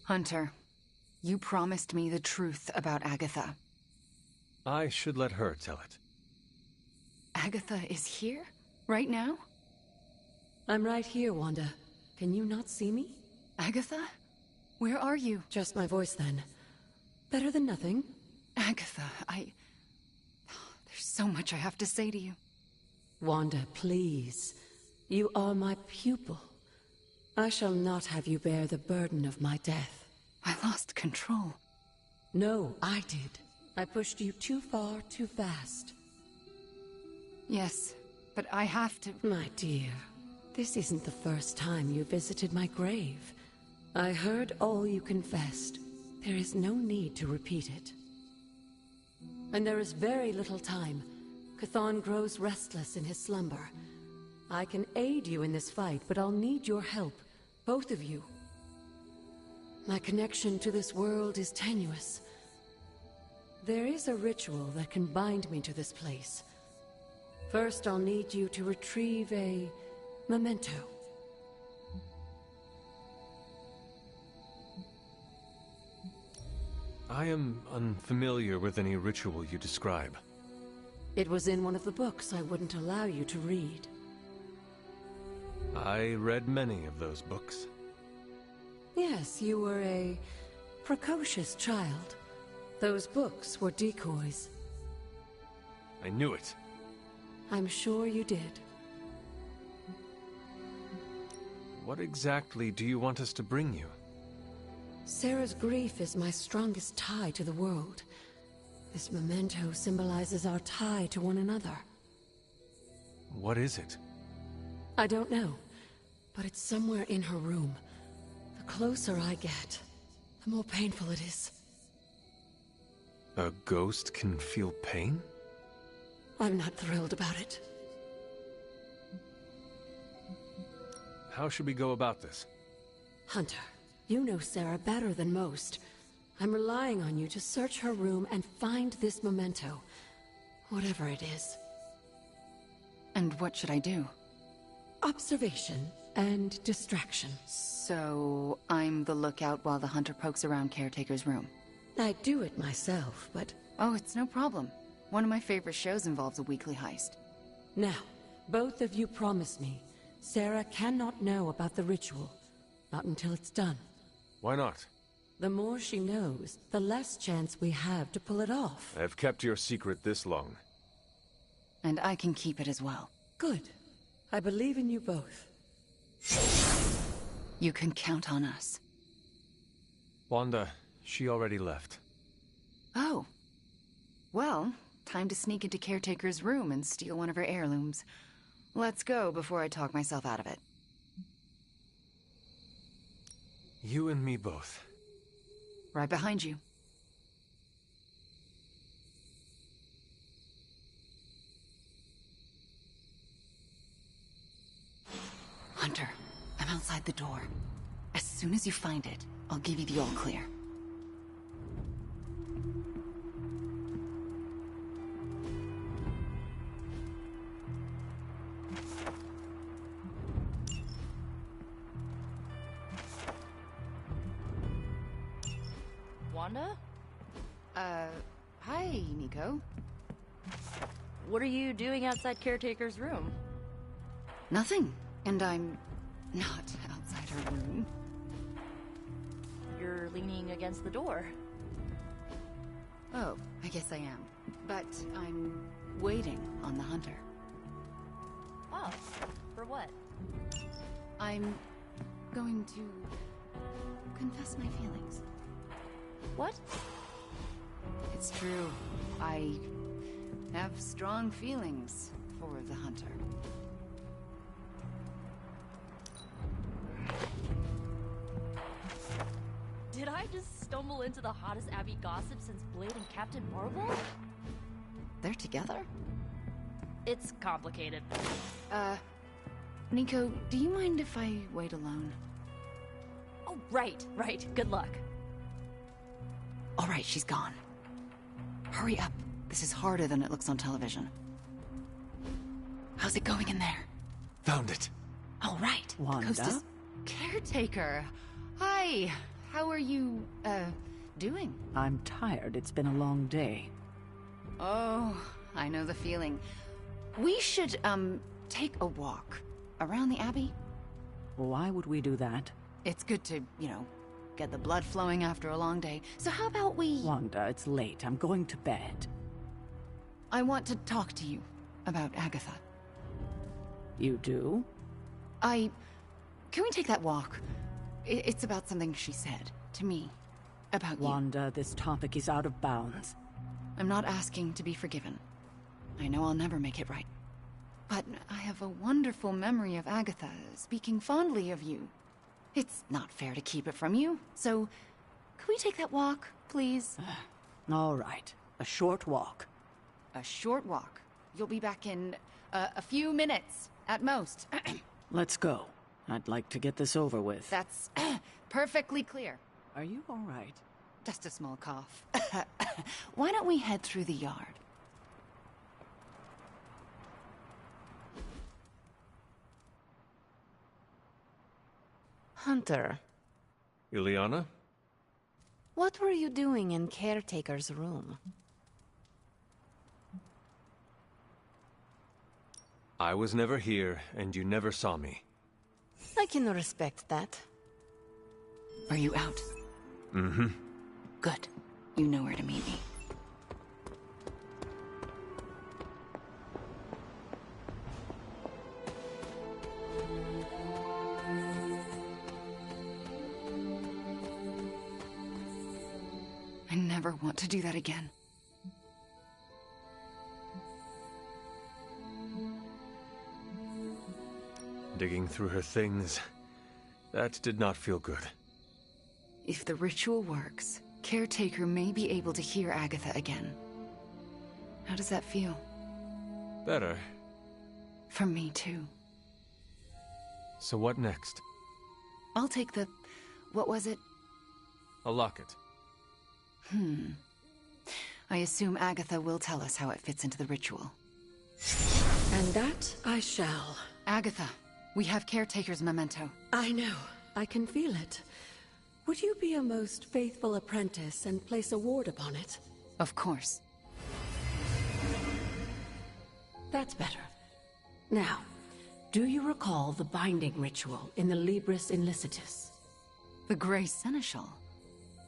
Hunter, you promised me the truth about Agatha. I should let her tell it. Agatha is here? Right now? I'm right here, Wanda. Can you not see me? Agatha? Where are you? Just my voice, then. Better than nothing. Agatha, There's so much I have to say to you. Wanda, please. You are my pupil. I shall not have you bear the burden of my death. I lost control. No, I did. I pushed you too far, too fast. Yes, but I have to... My dear, this isn't the first time you visited my grave. I heard all you confessed. There is no need to repeat it. And there is very little time. Chthon grows restless in his slumber. I can aid you in this fight, but I'll need your help. Both of you. My connection to this world is tenuous. There is a ritual that can bind me to this place. First, I'll need you to retrieve a memento. I am unfamiliar with any ritual you describe. It was in one of the books I wouldn't allow you to read. I read many of those books. Yes, you were a precocious child. Those books were decoys. I knew it. I'm sure you did. What exactly do you want us to bring you? Sarah's grief is my strongest tie to the world. This memento symbolizes our tie to one another. What is it? I don't know, but it's somewhere in her room. The closer I get, the more painful it is. A ghost can feel pain? I'm not thrilled about it. How should we go about this? Hunter, you know Sarah better than most. I'm relying on you to search her room and find this memento. Whatever it is. And what should I do? Observation and distraction. So, I'm the lookout while the hunter pokes around Caretaker's room. I do it myself, but... Oh, it's no problem. One of my favorite shows involves a weekly heist. Now, both of you promise me, Sarah cannot know about the ritual. Not until it's done. Why not? The more she knows, the less chance we have to pull it off. I have kept your secret this long. And I can keep it as well. Good. I believe in you both. You can count on us. Wanda, she already left. Oh. Well, time to sneak into Caretaker's room and steal one of her heirlooms. Let's go before I talk myself out of it. You and me both. Right behind you. Hunter, I'm outside the door. As soon as you find it, I'll give you the all-clear. Wanda? Hi, Nico. What are you doing outside Caretaker's room? Nothing. And I'm not outside her room. You're leaning against the door. Oh, I guess I am. But I'm waiting on the hunter. Oh, for what? I'm going to confess my feelings. What? It's true. I have strong feelings for the hunter. Did I just stumble into the hottest Abby gossip since Blade and Captain Marvel? They're together? It's complicated. Nico, do you mind if I wait alone? Oh, right. Good luck. All right, she's gone. Hurry up. This is harder than it looks on television. How's it going in there? Found it. All right. Wanda? Coast is Caretaker. Hi. How are you, doing? I'm tired. It's been a long day. Oh, I know the feeling. We should, take a walk around the Abbey. Why would we do that? It's good to, get the blood flowing after a long day. So how about we... Wanda, it's late. I'm going to bed. I want to talk to you about Agatha. You do? Can we take that walk? It's about something she said to me. About Wanda, this topic is out of bounds. I'm not asking to be forgiven. I know I'll never make it right. But I have a wonderful memory of Agatha speaking fondly of you. It's not fair to keep it from you, so could we take that walk, please? All right. A short walk. A short walk. You'll be back in a few minutes, at most. Let's go. I'd like to get this over with. That's perfectly clear. Are you all right? Just a small cough. Why don't we head through the yard? Hunter. Ileana? What were you doing in Caretaker's room? I was never here, and you never saw me. I can respect that. Are you out? Mm-hmm. Good. You know where to meet me. I never want to do that again. Digging through her things. That did not feel good. If the ritual works, Caretaker may be able to hear Agatha again. How does that feel? Better. For me, too. So what next? I'll take the... what was it? A locket. I assume Agatha will tell us how it fits into the ritual. And that I shall. Agatha, We have Caretaker's memento. I know. I can feel it. Would you be a most faithful apprentice and place a ward upon it? Of course. That's better. Now, do you recall the binding ritual in the Libris Inlicitus? The Grey Seneschal?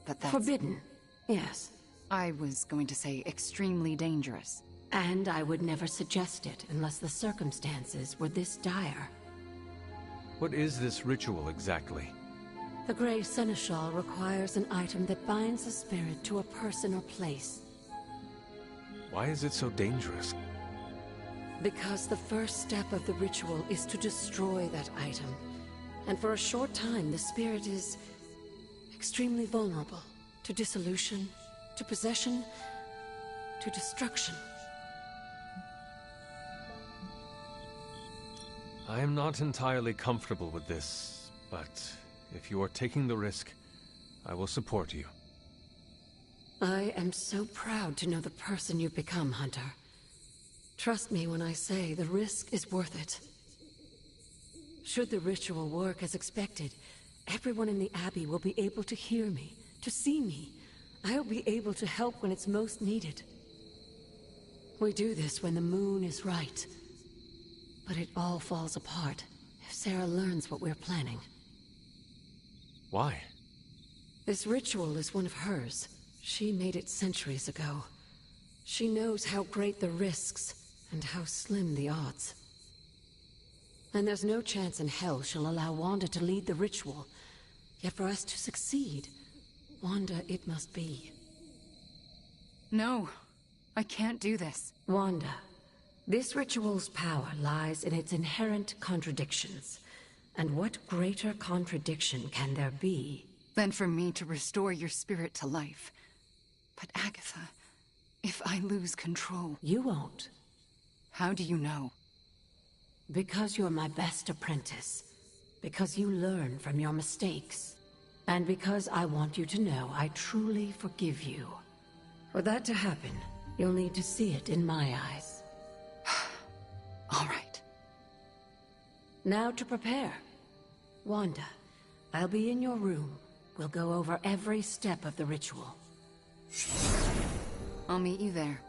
That's... Forbidden, yes. I was going to say extremely dangerous. And I would never suggest it unless the circumstances were this dire. What is this ritual exactly? The Grey Seneschal requires an item that binds a spirit to a person or place. Why is it so dangerous? Because the first step of the ritual is to destroy that item. And for a short time, the spirit is extremely vulnerable to dissolution, to possession, to destruction. I am not entirely comfortable with this, but if you are taking the risk, I will support you. I am so proud to know the person you've become, Hunter. Trust me when I say the risk is worth it. Should the ritual work as expected, everyone in the Abbey will be able to hear me, to see me. I'll be able to help when it's most needed. We do this when the moon is right. But it all falls apart if Sarah learns what we're planning. Why? This ritual is one of hers. She made it centuries ago. She knows how great the risks and how slim the odds. And there's no chance in hell she'll allow Wanda to lead the ritual. Yet for us to succeed, Wanda it must be. No, I can't do this. Wanda, this ritual's power lies in its inherent contradictions. And what greater contradiction can there be than for me to restore your spirit to life? But Agatha, if I lose control... You won't. How do you know? Because you're my best apprentice. Because you learn from your mistakes. And because I want you to know I truly forgive you. For that to happen, you'll need to see it in my eyes. All right. Now to prepare. Wanda, I'll be in your room. We'll go over every step of the ritual. I'll meet you there.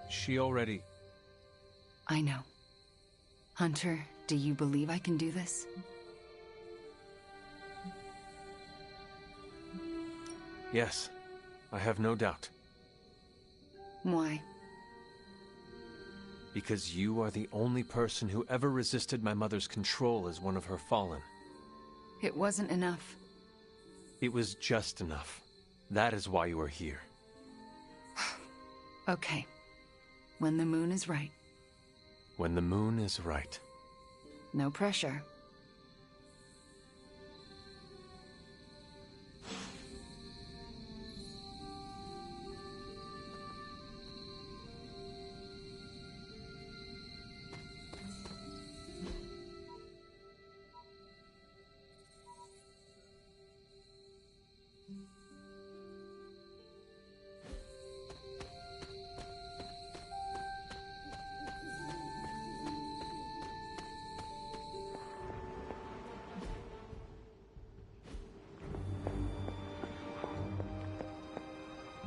She already... I know. Hunter, do you believe I can do this? Yes, I have no doubt. Why? Because you are the only person who ever resisted my mother's control as one of her fallen. It wasn't enough. It was just enough. That is why you are here. Okay. When the moon is right. When the moon is right. No pressure.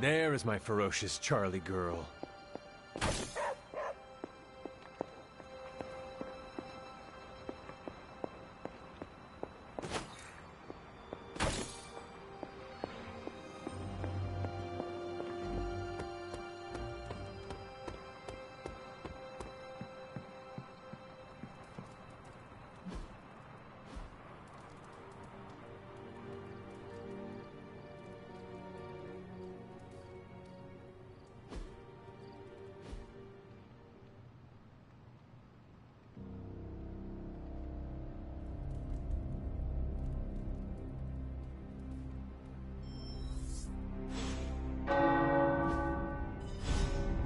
There is my ferocious Charlie girl.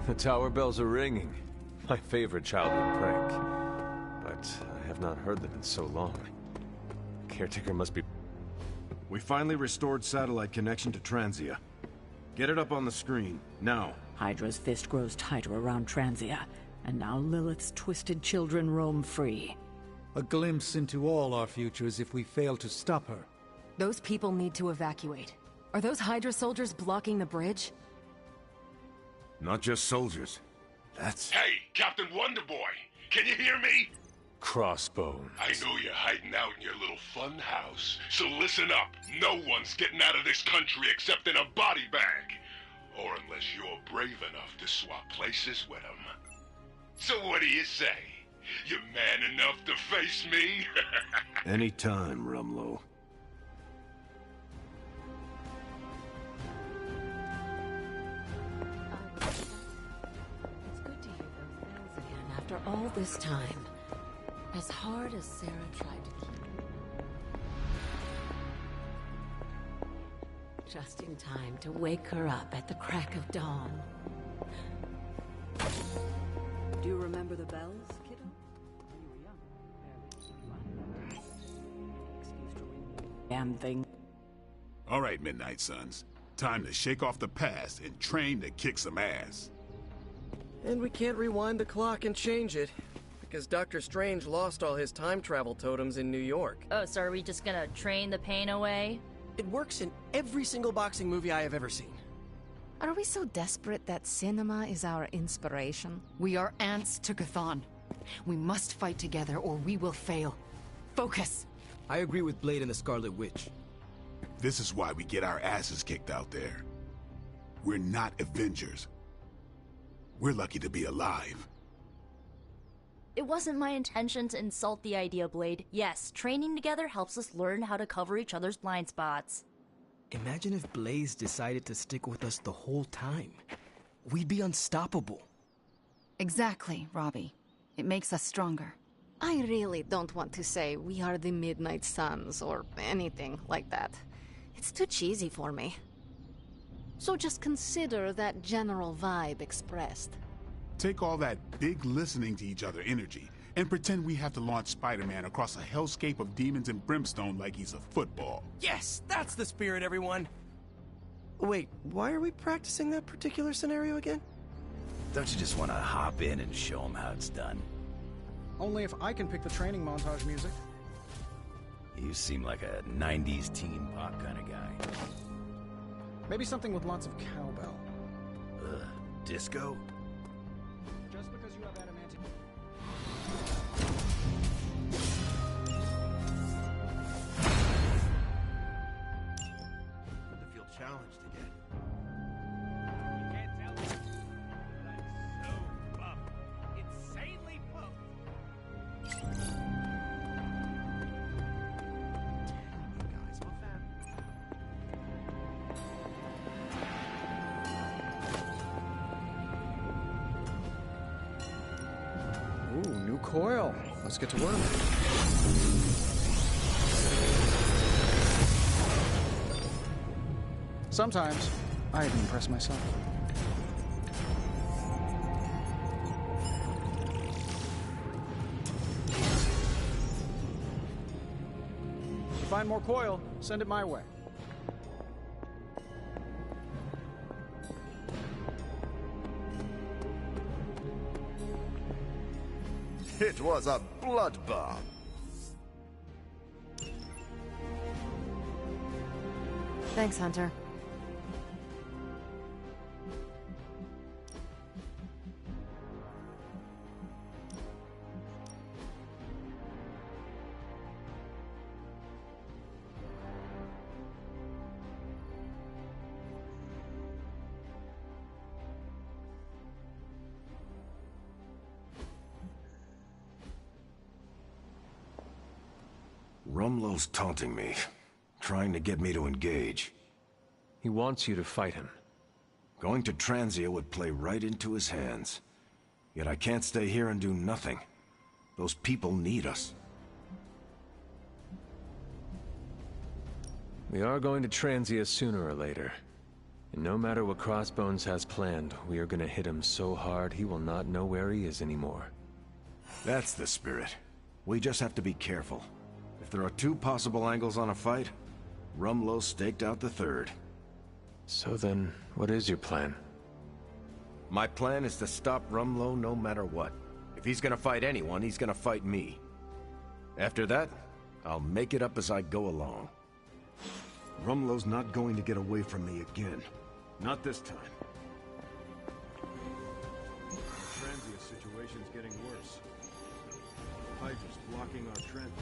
The tower bells are ringing. My favorite childhood prank. But I have not heard them in so long. Caretaker must be... We finally restored satellite connection to Transia. Get it up on the screen, now. Hydra's fist grows tighter around Transia, and now Lilith's twisted children roam free. A glimpse into all our futures if we fail to stop her. Those people need to evacuate. Are those Hydra soldiers blocking the bridge? Not just soldiers. That's... Hey, Captain Wonderboy! Can you hear me? Crossbones. I know you're hiding out in your little fun house, so listen up. No one's getting out of this country except in a body bag. Or unless you're brave enough to swap places with them. So what do you say? You man enough to face me? Anytime, Rumlow. It's good to hear those bells again after all this time. As hard as Sarah tried to keep just in time to wake her up at the crack of dawn. Do you remember the bells, kiddo? Damn thing. All right, Midnight Suns. Time to shake off the past and train to kick some ass. And we can't rewind the clock and change it, because Dr. Strange lost all his time travel totems in New York. Oh, so are we just gonna train the pain away? It works in every single boxing movie I have ever seen. Are we so desperate that cinema is our inspiration? We are ants to Chthon. We must fight together or we will fail. Focus! I agree with Blade and the Scarlet Witch. This is why we get our asses kicked out there. We're not Avengers. We're lucky to be alive. It wasn't my intention to insult the idea, Blade. Yes, training together helps us learn how to cover each other's blind spots. Imagine if Blaze decided to stick with us the whole time. We'd be unstoppable. Exactly, Robbie. It makes us stronger. I really don't want to say we are the Midnight Suns or anything like that. It's too cheesy for me. So just consider that general vibe expressed. Take all that big listening to each other energy and pretend we have to launch Spider-Man across a hellscape of demons and brimstone like he's a football. Yes, that's the spirit, everyone. Wait, why are we practicing that particular scenario again? Don't you just want to hop in and show them how it's done? Only if I can pick the training montage music. You seem like a 90s teen pop kind of guy. Maybe something with lots of cowbell. Disco? Just because you have adamantine... To feel challenged again. You can't tell me, but I'm so pumped. Insanely pumped. Ooh, new coil. Let's get to work. Sometimes, I even impress myself. If you find more coil, send it my way. It was a bloodbath. Thanks, Hunter. Rumlow's taunting me, trying to get me to engage. He wants you to fight him. Going to Transia would play right into his hands. Yet I can't stay here and do nothing. Those people need us. We are going to Transia sooner or later. And no matter what Crossbones has planned, we are gonna hit him so hard he will not know where he is anymore. That's the spirit. We just have to be careful. If there are two possible angles on a fight, Rumlow staked out the third. So then, what is your plan? My plan is to stop Rumlow no matter what. If he's gonna fight anyone, he's gonna fight me. After that, I'll make it up as I go along. Rumlow's not going to get away from me again. Not this time. The transient situation's getting worse. Hydra's blocking our transit.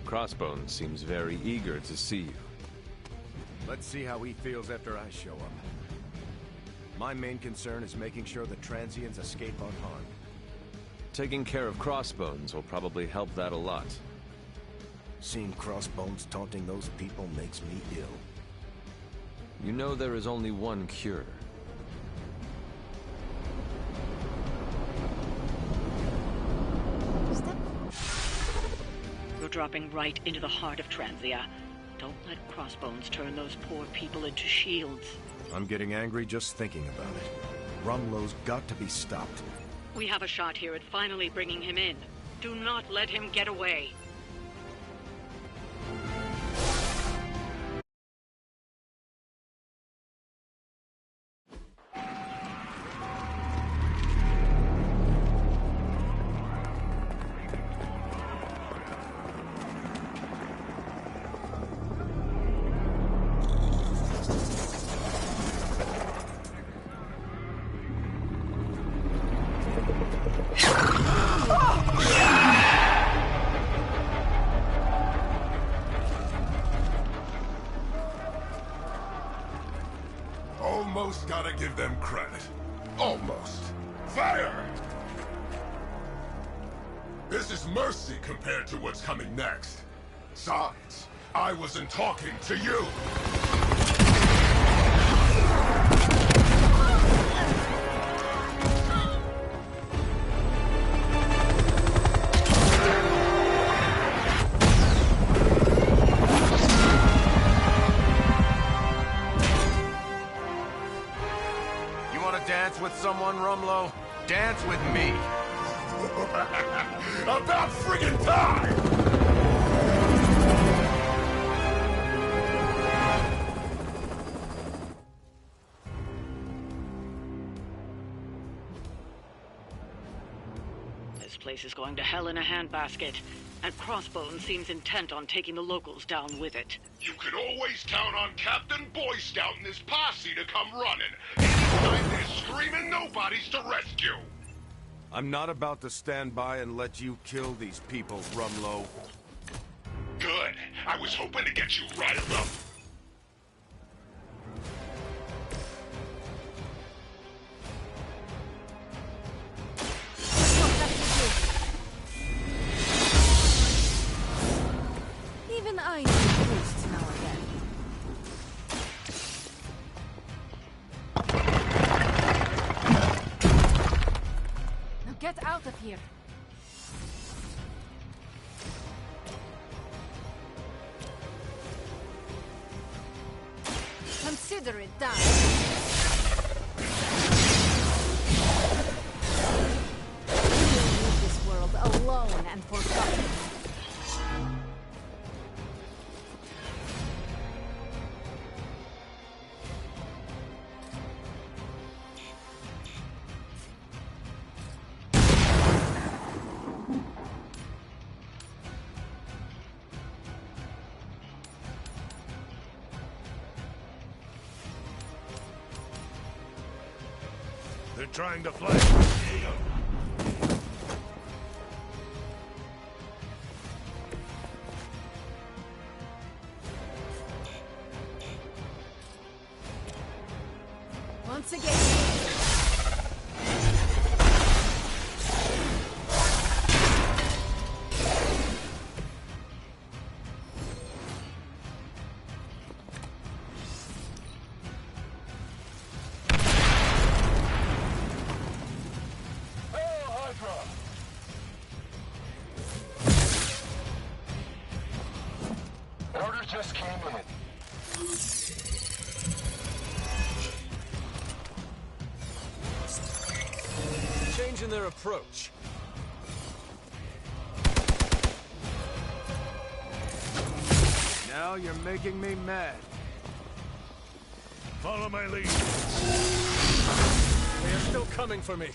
Crossbones seems very eager to see you. Let's see how he feels after I show up. My main concern is making sure the transients escape unharmed. Taking care of Crossbones will probably help that a lot. Seeing Crossbones taunting those people makes me ill. You know there is only one cure. You're dropping right into the heart of Transia. Don't let Crossbones turn those poor people into shields. I'm getting angry just thinking about it. Rumlow's got to be stopped. We have a shot here at finally bringing him in. Do not let him get away. Almost gotta give them credit. Almost. Fire! This is mercy compared to what's coming next. Besides, I wasn't talking to you. Dance with someone, Rumlow? Dance with me. About friggin' time! This place is going to hell in a handbasket, and Crossbones seems intent on taking the locals down with it. You can always count on Captain Boy Scout and his posse to come running. Anytime there's screaming nobodies to rescue. I'm not about to stand by and let you kill these people, Rumlow. Good. I was hoping to get you riled up. Even I need boosts now and then. Now get out of here. Consider it done. You will leave this world alone and forgotten. They're trying to flank. Once again. Just came in. Change in their approach. Now you're making me mad. Follow my lead. They are still coming for me.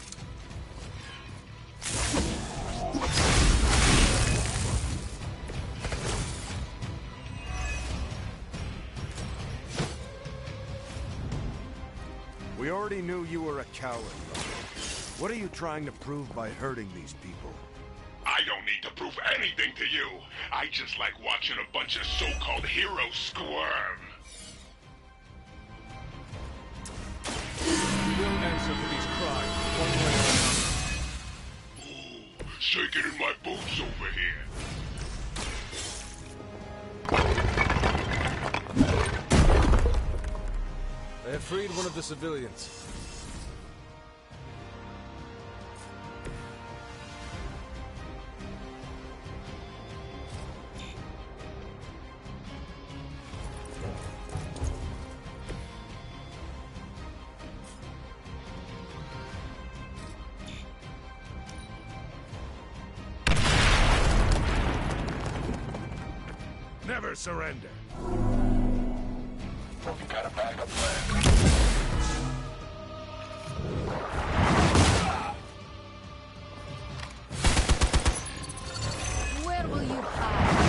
We already knew you were a coward. What are you trying to prove by hurting these people? I don't need to prove anything to you. I just like watching a bunch of so-called heroes squirm. We will answer for these crimes, one way or another. Ooh, shaking in my boots over here. They have freed one of the civilians. Never surrender. We got a backup plan. Where will you hide?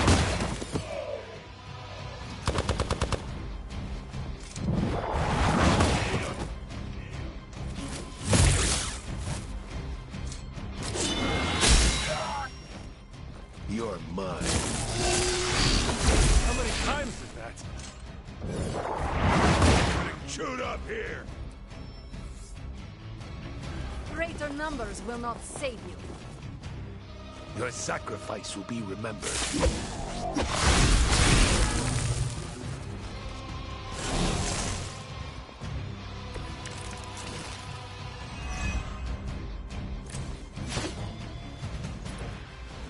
You're mine. How many times is that? Shoot up here. Greater numbers will not save you. Your sacrifice will be remembered.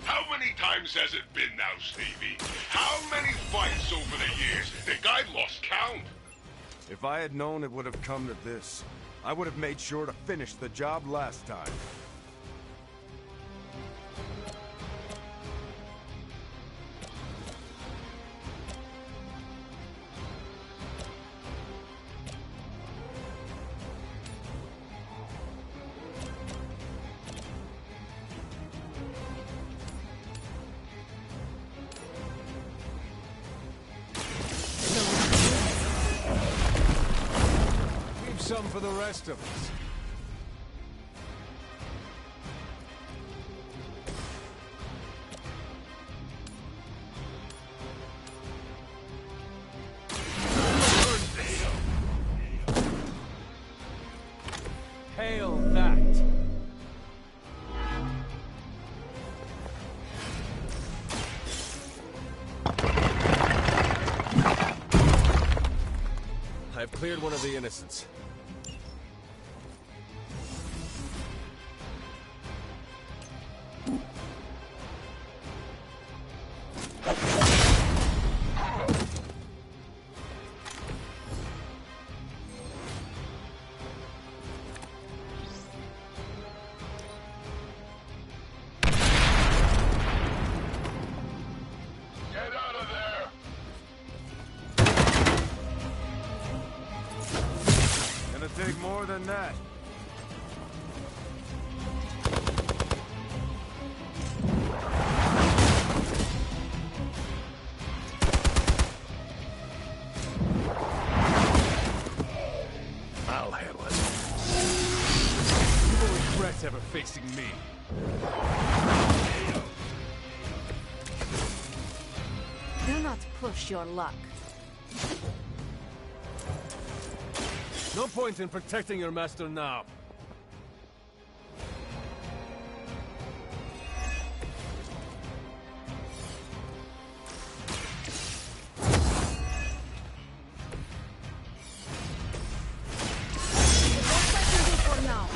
How many times has it been now, Stevie? How many fights over the years? Think I've lost count? If I had known it would have come to this, I would have made sure to finish the job last time. Leave some for the rest of us. Hail that! I've cleared one of the innocents. Get out of there! Gonna take more than that. I'll handle it. You will regret ever facing me. Do not push your luck. No point in protecting your master now. For now.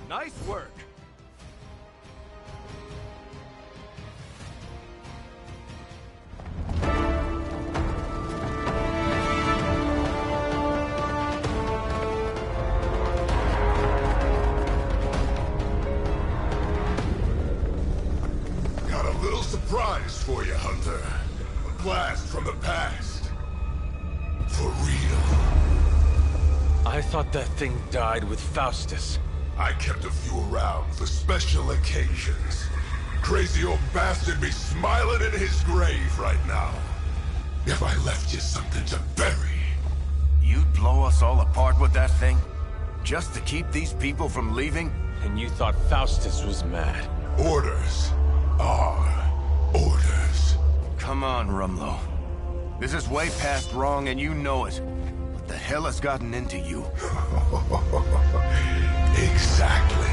Nice work. for you, Hunter. A blast from the past. For real. I thought that thing died with Faustus. I kept a few around for special occasions. Crazy old bastard be smiling in his grave right now. If I left you something to bury. You'd blow us all apart with that thing? Just to keep these people from leaving? And you thought Faustus was mad. Orders are orders. Come on, Rumlow. This is way past wrong and you know it. What the hell has gotten into you? Exactly.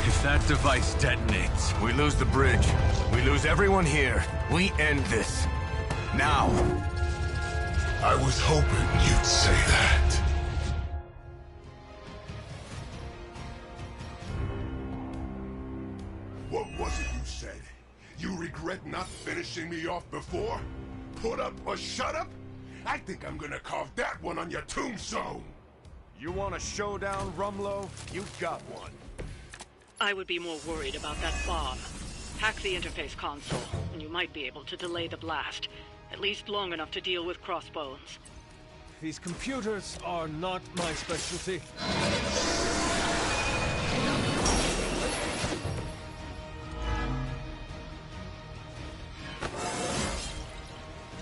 If that device detonates, we lose the bridge. We lose everyone here. We end this. Now. I was hoping you'd say that. What was it you said? You regret not finishing me off before? Put up or shut up? I think I'm gonna carve that one on your tombstone. You want a showdown, Rumlow? You got one. I would be more worried about that bomb. Hack the interface console, and you might be able to delay the blast. At least long enough to deal with Crossbones. these computers are not my specialty.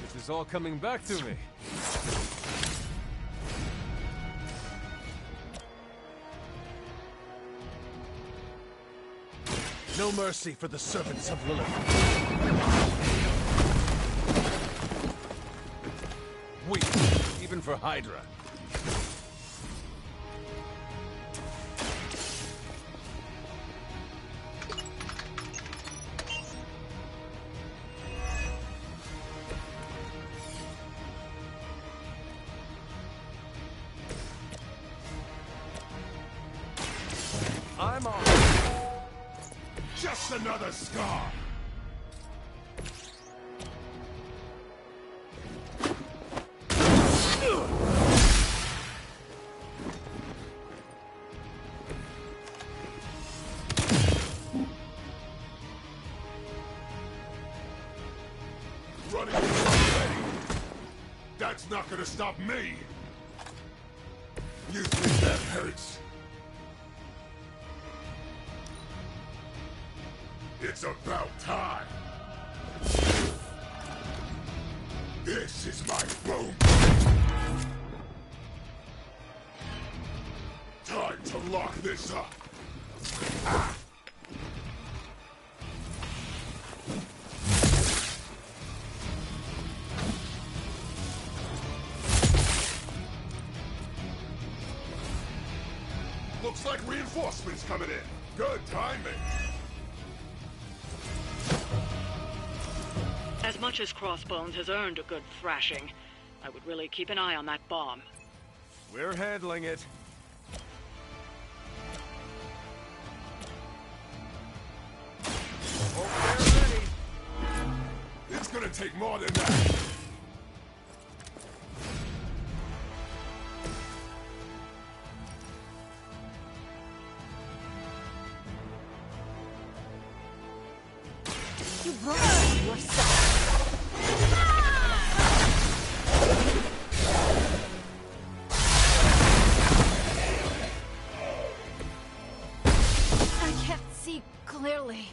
This is all coming back to me. No mercy for the servants of Lilith. Weak, even for Hydra. I'm on. Just another scar. Running already. That's not gonna stop me. You think that hurts? It's about time. This is my room. Time to lock this up. Ah. Looks like reinforcements coming in. Good timing. As much as Crossbones has earned a good thrashing, I would really keep an eye on that bomb. We're handling it. Hope they're ready. It's gonna take more than that. You brought it yourself. I can't see clearly.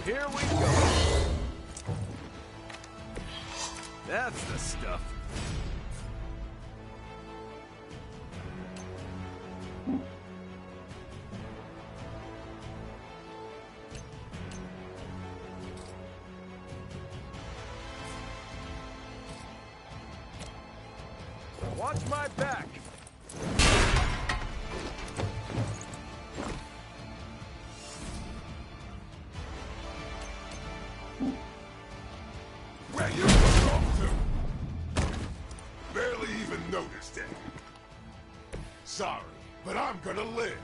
Here we go. That's the stuff. Watch my back. Where you run off to? Barely even noticed it. Sorry, but I'm gonna live.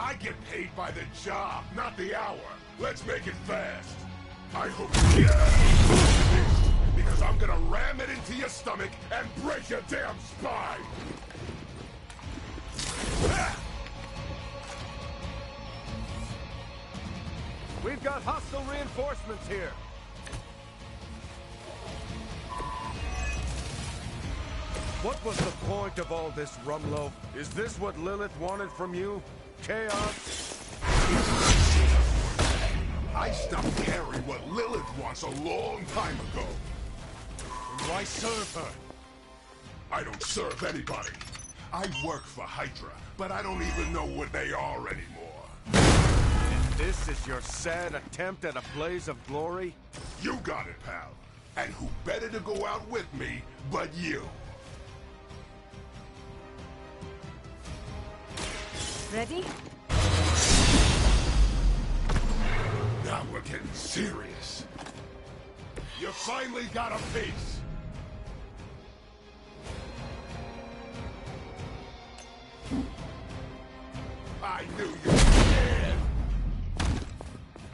I get paid by the job, not the hour. Let's make it fast. I hope you get this, because I'm gonna ram it into your stomach and break your damn spine. We've got hostile reinforcements here. What was the point of all this, Rumlow? Is this what Lilith wanted from you? Chaos? I stopped caring what Lilith wants a long time ago. Why serve her? I don't serve anybody. I work for Hydra, but I don't even know what they are anymore. And this is your sad attempt at a blaze of glory? You got it, pal. And who better to go out with me but you? Ready? Now we're getting serious. You finally got a piece. I knew you were scared.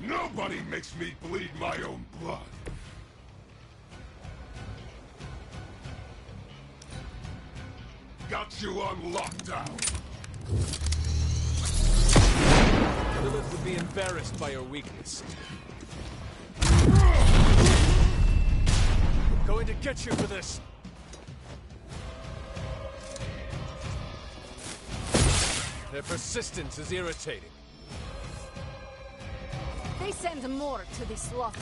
Nobody makes me bleed my own blood. Got you on lockdown. Lilith would be embarrassed by your weakness. I'm going to get you for this. Their persistence is irritating. They send more to the slaughter.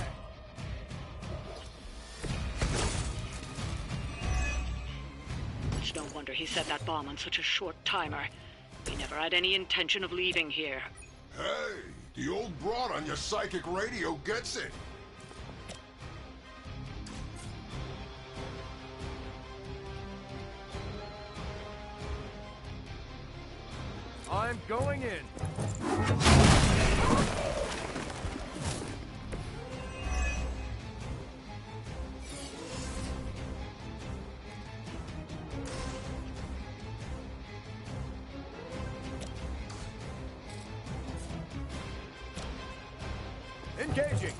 It's no wonder he set that bomb on such a short timer. We never had any intention of leaving here. Hey, the old broad on your psychic radio gets it. I'm going in. Engaging.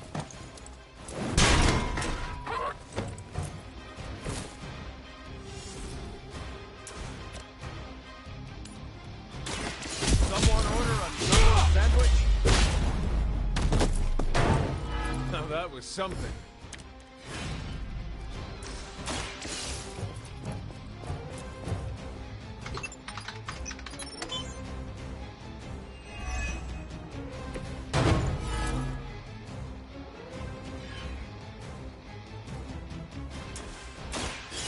Someone order a solo sandwich? Now that was something.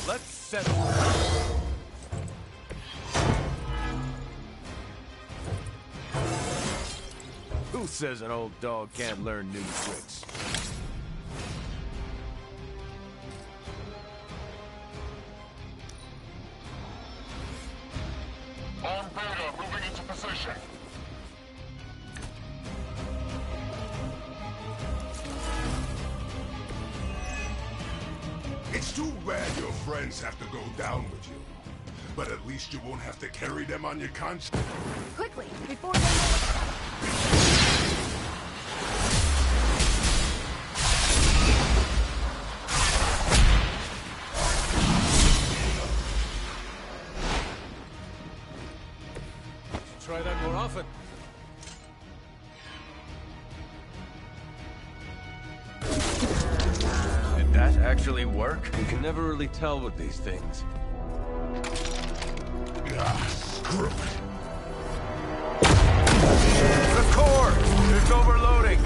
Let's settle. Who says an old dog can't learn new tricks? On Beta, moving into position. It's too bad your friends have to go down with you. But at least you won't have to carry them on your conscience. Quickly, before they... Try that more often. Did that actually work? You can never really tell with these things. Ah, screw it. The core! It's overloading!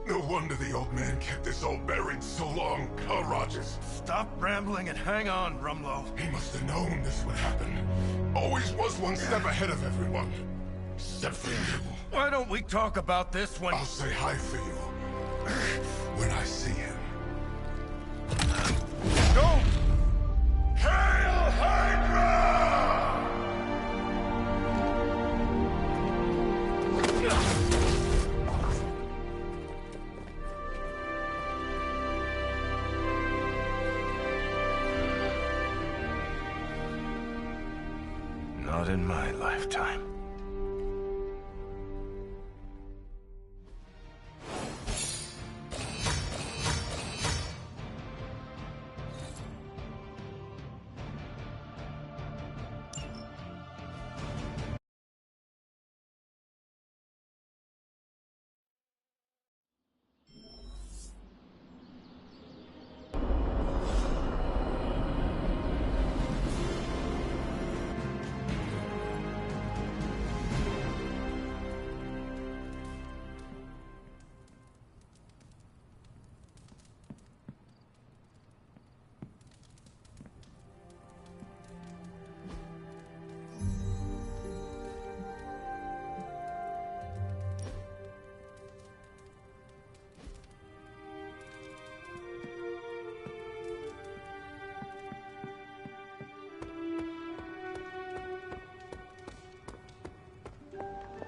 No wonder the old man kept this old bearing so long, huh, Rogers? Stop rambling and hang on, Rumlow. He must have known this would happen. Always was one step ahead of everyone. Except for you. Why don't we talk about this when... I'll say hi for you. When I see him. Go! Hail Hydra! Not in my lifetime.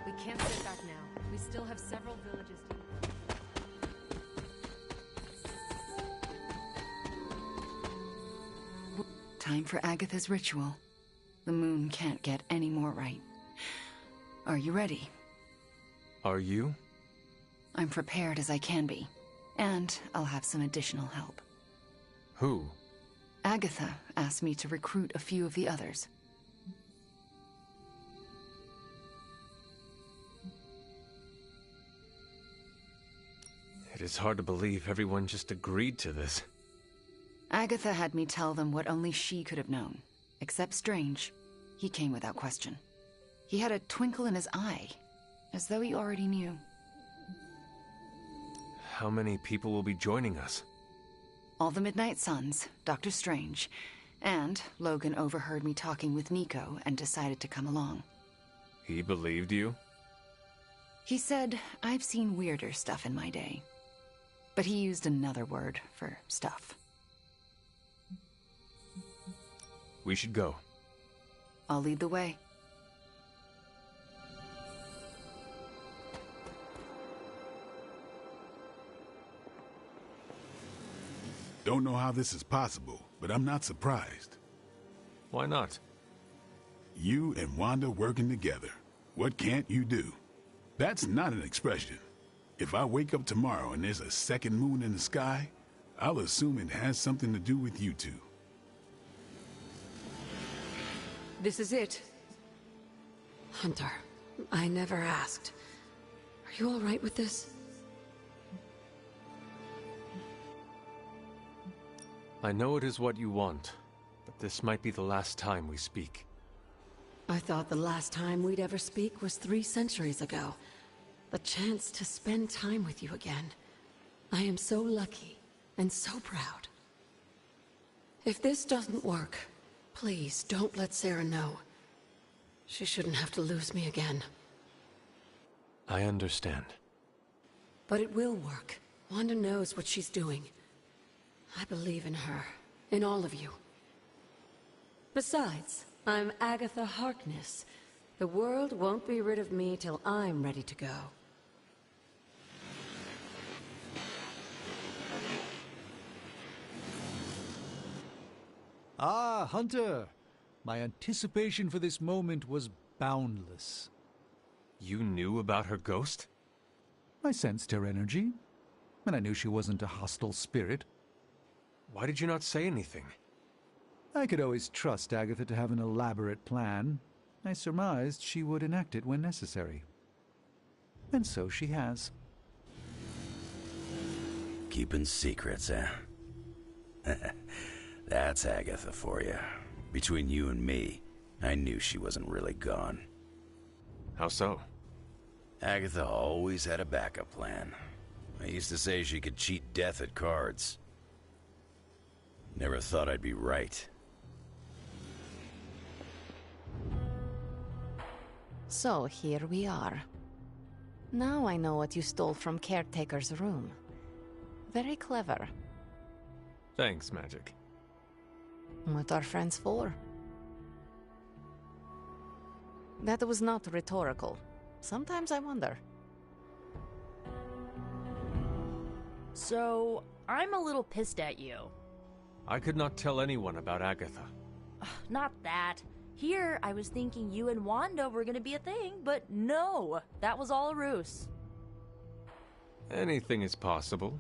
We can't sit back now. We still have several villages to... Time for Agatha's ritual. The moon can't get any more right. Are you ready? Are you? I'm prepared as I can be. And I'll have some additional help. Who? Agatha asked me to recruit a few of the others. It is hard to believe everyone just agreed to this. Agatha had me tell them what only she could have known. Except Strange. He came without question. He had a twinkle in his eye, as though he already knew. How many people will be joining us? All the Midnight Suns, Dr. Strange, and Logan overheard me talking with Nico and decided to come along. He believed you? He said, I've seen weirder stuff in my day. But he used another word for stuff. We should go. I'll lead the way. Don't know how this is possible, but I'm not surprised. Why not? You and Wanda working together. What can't you do? That's not an expression. If I wake up tomorrow and there's a second moon in the sky, I'll assume it has something to do with you two. This is it. Hunter, I never asked. Are you all right with this? I know it is what you want, but this might be the last time we speak. I thought the last time we'd ever speak was 3 centuries ago. The chance to spend time with you again. I am so lucky and so proud. If this doesn't work, please don't let Sarah know. She shouldn't have to lose me again. I understand. But it will work. Wanda knows what she's doing. I believe in her, in all of you. Besides, I'm Agatha Harkness. The world won't be rid of me till I'm ready to go. Ah, Hunter! My anticipation for this moment was boundless. You knew about her ghost? I sensed her energy, and I knew she wasn't a hostile spirit. Why did you not say anything? I could always trust Agatha to have an elaborate plan. I surmised she would enact it when necessary. And so she has. Keeping secrets, eh? That's Agatha for you. Between you and me, I knew she wasn't really gone. How so? Agatha always had a backup plan. I used to say she could cheat death at cards. Never thought I'd be right. So here we are. Now I know what you stole from Caretaker's room. Very clever. Thanks, Magic. What are friends for? That was not rhetorical. Sometimes I wonder. So, I'm a little pissed at you. I could not tell anyone about Agatha. Not that. Here, I was thinking you and Wanda were gonna be a thing, but no, that was all a ruse. Anything is possible.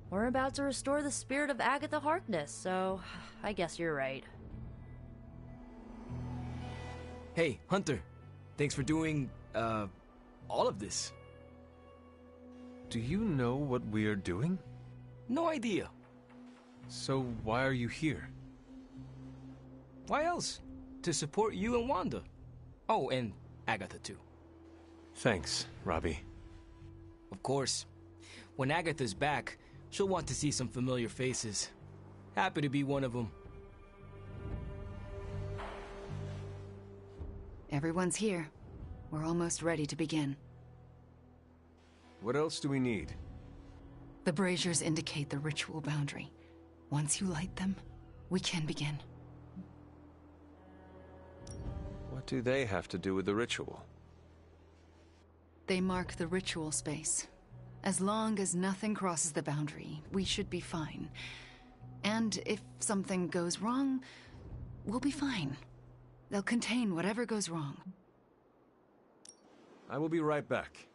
We're about to restore the spirit of Agatha Harkness, so I guess you're right. Hey, Hunter. Thanks for doing, all of this. Do you know what we're doing? No idea. So why are you here? Why else? To support you and Wanda. Oh, and Agatha too. Thanks, Robbie. Of course. When Agatha's back, she'll want to see some familiar faces. Happy to be one of them. Everyone's here. We're almost ready to begin. What else do we need? The braziers indicate the ritual boundary. Once you light them, we can begin. What do they have to do with the ritual? They mark the ritual space. As long as nothing crosses the boundary, we should be fine. And if something goes wrong, we'll be fine. They'll contain whatever goes wrong. I will be right back.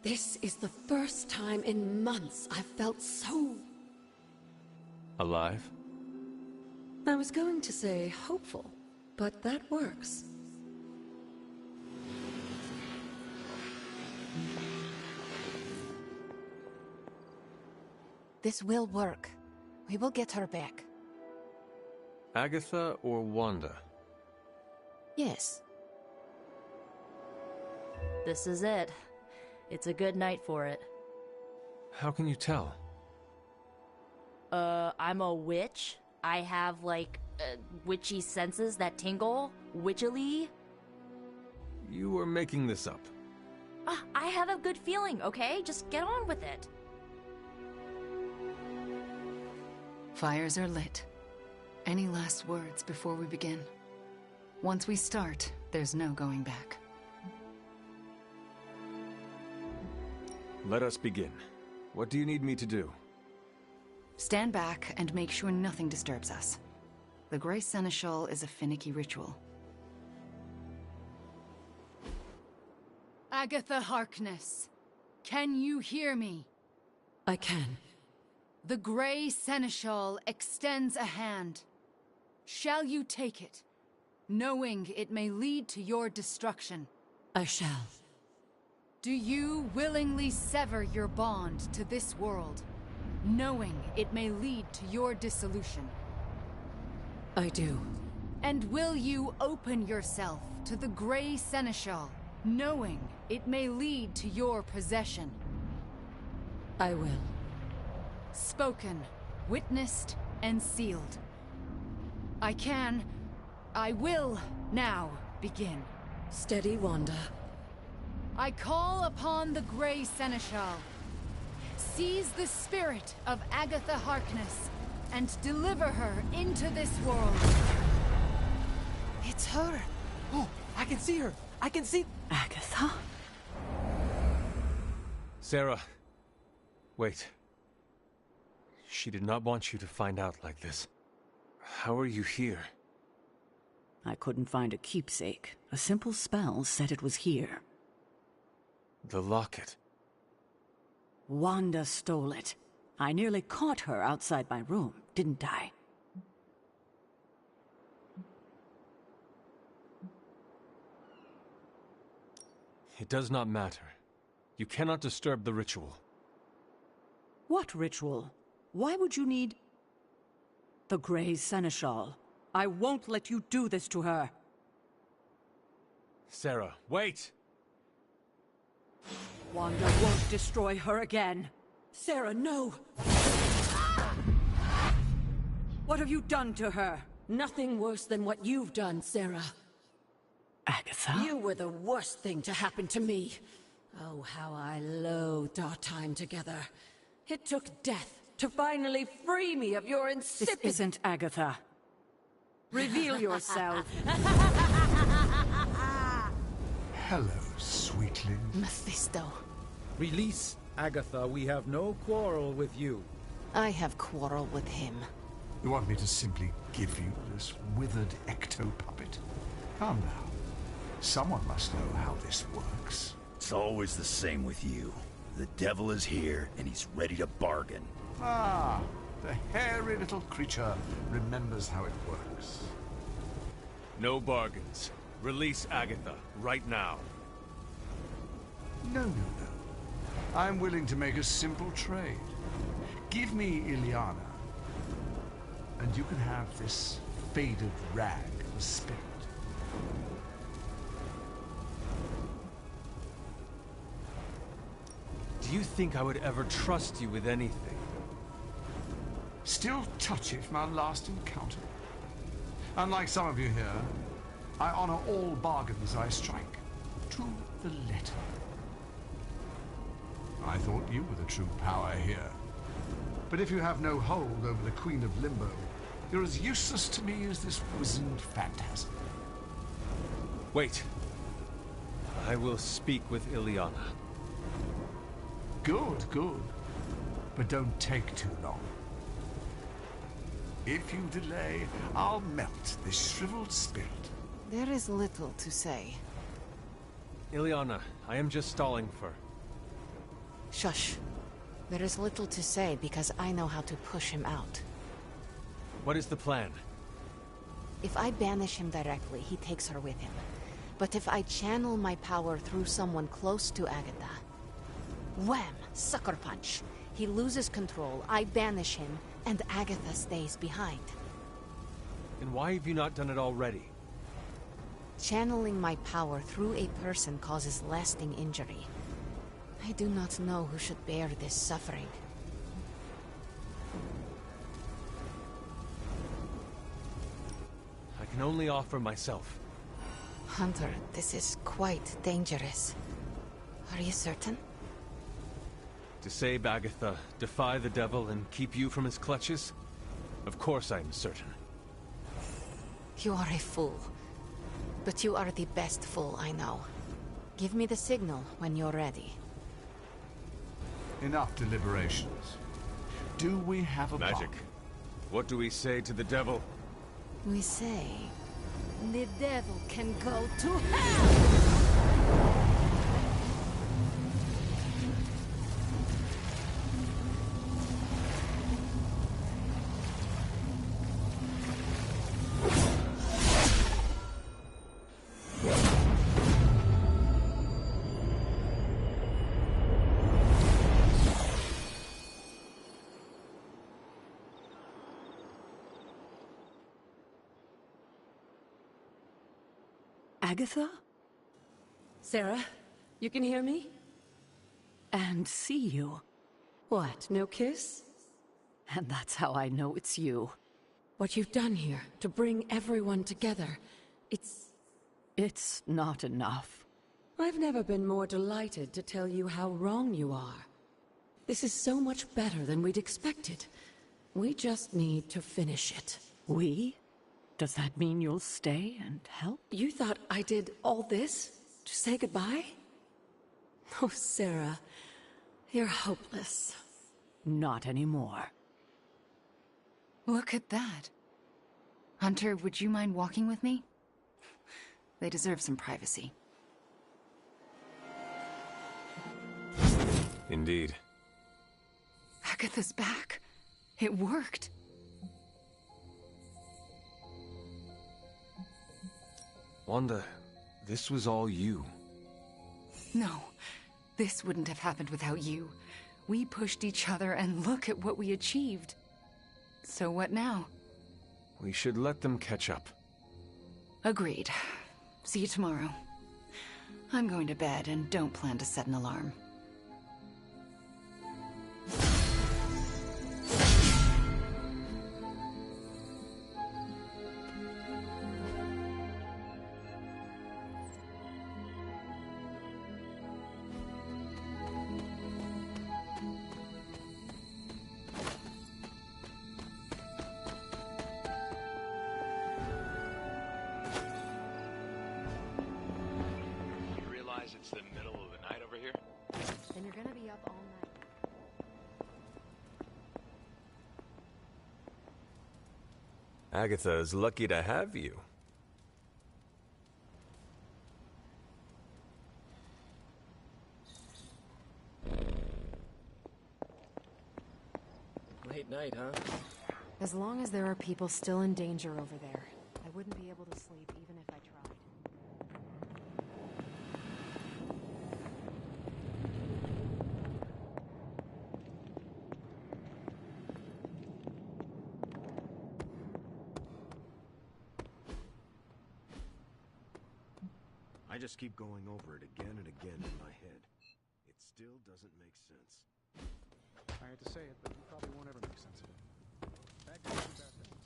This is the first time in months I've felt so... Alive? I was going to say hopeful, but that works. This will work. We will get her back. Agatha or Wanda? Yes. This is it. It's a good night for it. How can you tell? I'm a witch. I have, like, witchy senses that tingle. Witchily. You are making this up. I have a good feeling, okay? Just get on with it. Fires are lit. Any last words before we begin? Once we start, there's no going back. Let us begin. What do you need me to do? Stand back and make sure nothing disturbs us. The Grey Seneschal is a finicky ritual. Agatha Harkness, can you hear me? I can. The Grey Seneschal extends a hand. Shall you take it, knowing it may lead to your destruction? I shall. Do you willingly sever your bond to this world, knowing it may lead to your dissolution? I do. And will you open yourself to the Grey Seneschal, knowing it may lead to your possession? I will. Spoken, witnessed, and sealed. I will now begin. Steady, Wanda. I call upon the Grey Seneschal. Seize the spirit of Agatha Harkness and deliver her into this world. It's her. Oh, I can see her. I can see... Agatha? Sarah. Wait. She did not want you to find out like this. How are you here? I couldn't find a keepsake. A simple spell said it was here. The locket. Wanda stole it. I nearly caught her outside my room, didn't I? It does not matter. You cannot disturb the ritual. What ritual? Why would you need... The Grey Seneschal? I won't let you do this to her. Sarah, wait! Wanda won't destroy her again. Sarah, no! What have you done to her? Nothing worse than what you've done, Sarah. Agatha? You were the worst thing to happen to me. Oh, how I loathed our time together. It took death to finally free me of your insipid— This isn't Agatha. Reveal yourself. Hello, sweetling. Mephisto. Release Agatha. We have no quarrel with you. I have quarrel with him. You want me to simply give you this withered ecto-puppet? Calm down. Someone must know how this works. It's always the same with you. The devil is here, and he's ready to bargain. Ah, the hairy little creature remembers how it works. No bargains. Release Agatha, right now. No. I'm willing to make a simple trade. Give me Ilyana, and you can have this faded rag of a spirit. Do you think I would ever trust you with anything? Still touchy from our last encounter. Unlike some of you here, I honor all bargains I strike, to the letter. I thought you were the true power here. But if you have no hold over the Queen of Limbo, you're as useless to me as this wizened phantasm. Wait. I will speak with Ilyana. Good. But don't take too long. If you delay, I'll melt this shriveled spirit. There is little to say. Ilyana, I am just stalling for... Shush. There is little to say because I know how to push him out. What is the plan? If I banish him directly, he takes her with him. But if I channel my power through someone close to Agatha... Wham! Sucker punch. He loses control, I banish him, and Agatha stays behind. And why have you not done it already? Channeling my power through a person causes lasting injury. I do not know who should bear this suffering. I can only offer myself. Hunter, this is quite dangerous. Are you certain? To save Agatha, defy the devil, and keep you from his clutches? Of course I am certain. You are a fool. But you are the best fool I know. Give me the signal when you're ready. Enough deliberations. Do we have a magic? What do we say to the devil? We say... the devil can go to hell! Agatha? Sarah, you can hear me? And see you. What, no kiss? And that's how I know it's you. What you've done here, to bring everyone together, It's not enough. I've never been more delighted to tell you how wrong you are. This is so much better than we'd expected. We just need to finish it. We? Does that mean you'll stay and help? You thought I did all this to say goodbye? Oh, Sarah, you're hopeless. Not anymore. Look at that. Hunter, would you mind walking with me? They deserve some privacy. Indeed. Agatha's back. It worked. Wanda, this was all you. No, this wouldn't have happened without you. We pushed each other and look at what we achieved. So what now? We should let them catch up. Agreed. See you tomorrow. I'm going to bed and don't plan to set an alarm. It's the middle of the night over here. Then you're gonna be up all night. Agatha is lucky to have you. Late night, huh? As long as there are people still in danger over there, I wouldn't be able to sleep even if I tried. I just keep going over it again and again in my head. It still doesn't make sense. I hate to say it, but you probably won't ever make sense of it. Bad guys do bad things.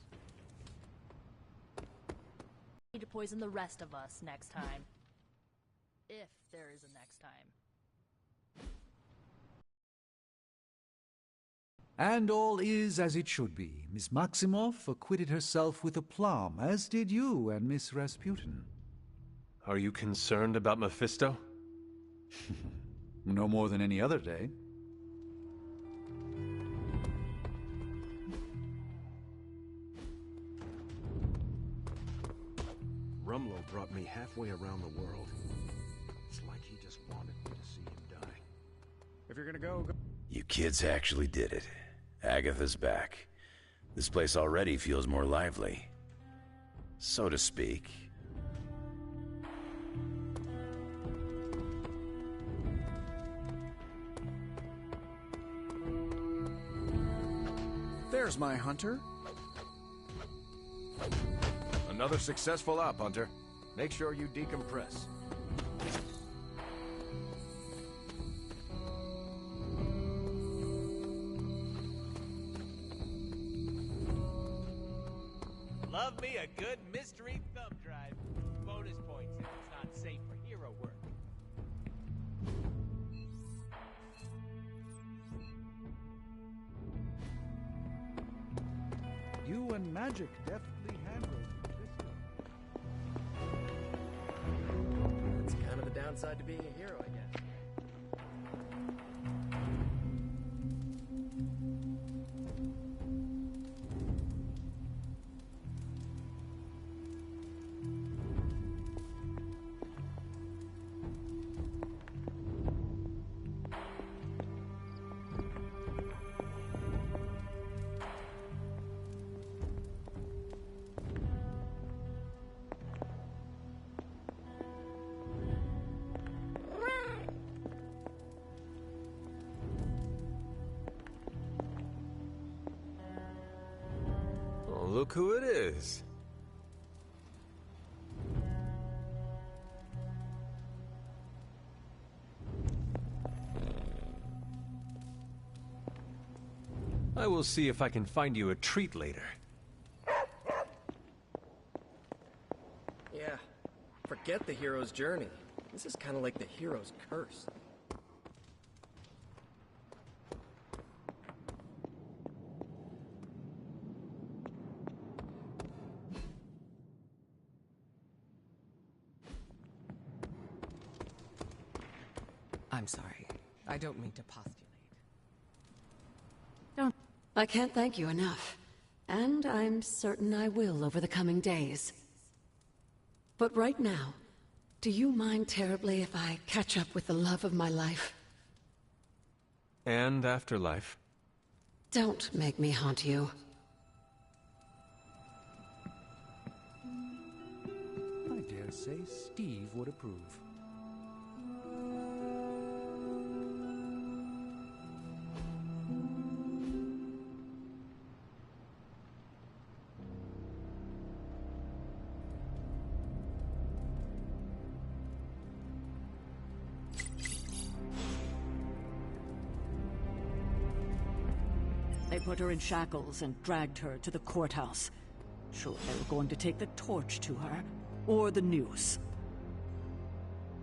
Need to poison the rest of us next time. If there is a next time. And all is as it should be. Miss Maximoff acquitted herself with aplomb, as did you and Miss Rasputin. Are you concerned about Mephisto? No more than any other day. Rumlow brought me halfway around the world. It's like he just wanted me to see him die. If you're gonna go... You kids actually did it. Agatha's back. This place already feels more lively. So to speak. There's my hunter. Another successful op, Hunter. Make sure you decompress. Love me a good mystery thumb drive. Bonus points if it's not safe for hero work. You and Magic deftly handled That's kind of the downside to being a hero, I guess. Oh, look who it is. I will see if I can find you a treat later. Yeah, forget the hero's journey. This is kind of like the hero's curse. I'm sorry. I don't mean to postulate. Don't. I can't thank you enough. And I'm certain I will over the coming days. But right now, do you mind terribly if I catch up with the love of my life? And afterlife. Don't make me haunt you. I dare say Steve would approve. They put her in shackles and dragged her to the courthouse. Sure, they were going to take the torch to her, or the news.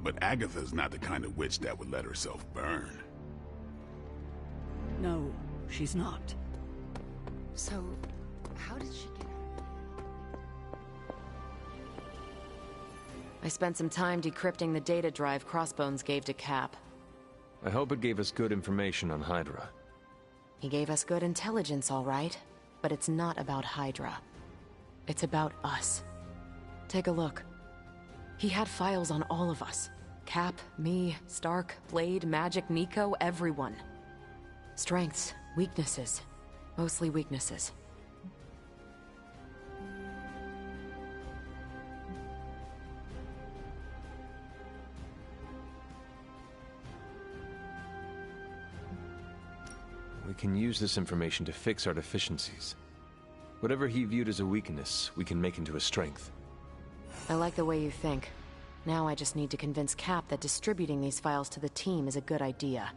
But Agatha's not the kind of witch that would let herself burn. No, she's not. So, how did she get I spent some time decrypting the data drive Crossbones gave to Cap. I hope it gave us good information on Hydra. He gave us good intelligence, all right. But it's not about Hydra. It's about us. Take a look. He had files on all of us. Cap, me, Stark, Blade, Magic, Nico, everyone. Strengths, weaknesses. Mostly weaknesses. We can use this information to fix our deficiencies. Whatever he viewed as a weakness, we can make into a strength. I like the way you think. Now I just need to convince Cap that distributing these files to the team is a good idea.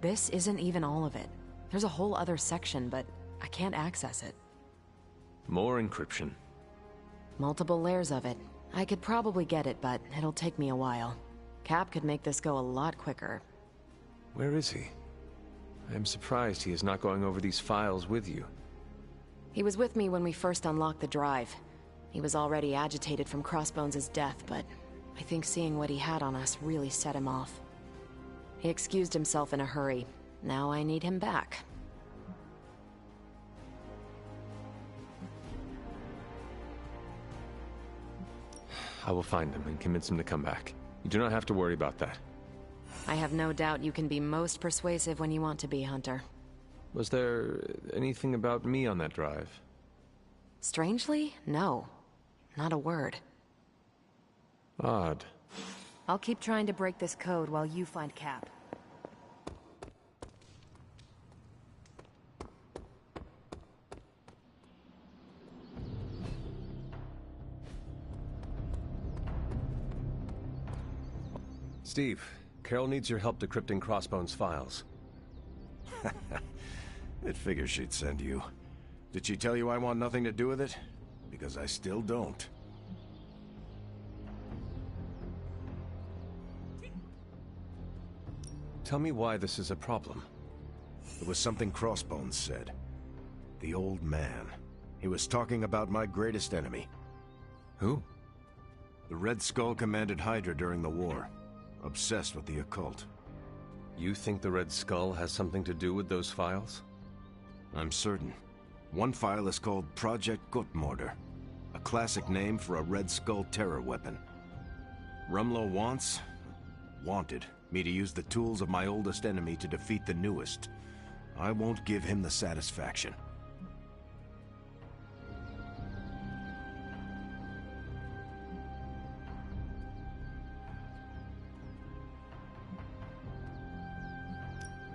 This isn't even all of it. There's a whole other section, but I can't access it. More encryption. Multiple layers of it. I could probably get it, but it'll take me a while. Cap could make this go a lot quicker. Where is he? I am surprised he is not going over these files with you. He was with me when we first unlocked the drive. He was already agitated from Crossbones' death, but I think seeing what he had on us really set him off. He excused himself in a hurry. Now I need him back. I will find him and convince him to come back. You do not have to worry about that. I have no doubt you can be most persuasive when you want to be, Hunter. Was there anything about me on that drive? Strangely, no. Not a word. Odd. I'll keep trying to break this code while you find Cap. Steve, Carol needs your help decrypting Crossbones' files. It figures she'd send you. Did she tell you I want nothing to do with it? Because I still don't. Tell me why this is a problem. It was something Crossbones said. The old man. He was talking about my greatest enemy. Who? The Red Skull commanded Hydra during the war. Obsessed with the occult. You think the Red Skull has something to do with those files? I'm certain. One file is called Project Gutmorder, a classic name for a Red Skull terror weapon. Rumlow wanted me to use the tools of my oldest enemy to defeat the newest. I won't give him the satisfaction.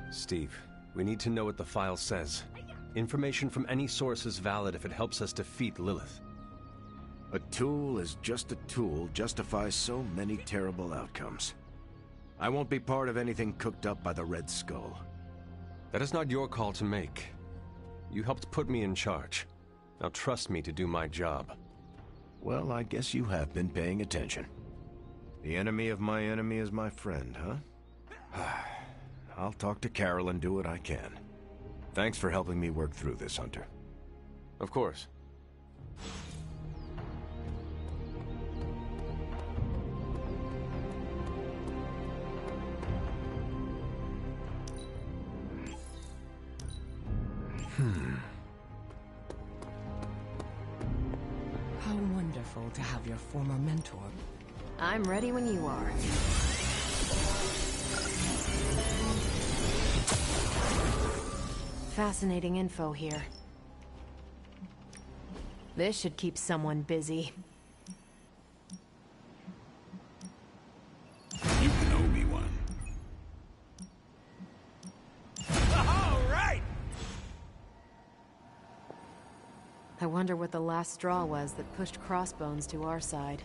Steve, we need to know what the file says. Information from any source is valid if it helps us defeat Lilith. A tool is just a tool justifies so many terrible outcomes. I won't be part of anything cooked up by the Red Skull. That is not your call to make. You helped put me in charge. Now trust me to do my job. Well, I guess you have been paying attention. The enemy of my enemy is my friend, huh? I'll talk to Carol and do what I can. Thanks for helping me work through this, Hunter. Of course. How wonderful to have your former mentor. I'm ready when you are. Fascinating info here. This should keep someone busy. You can owe me one. All right! I wonder what the last straw was that pushed Crossbones to our side.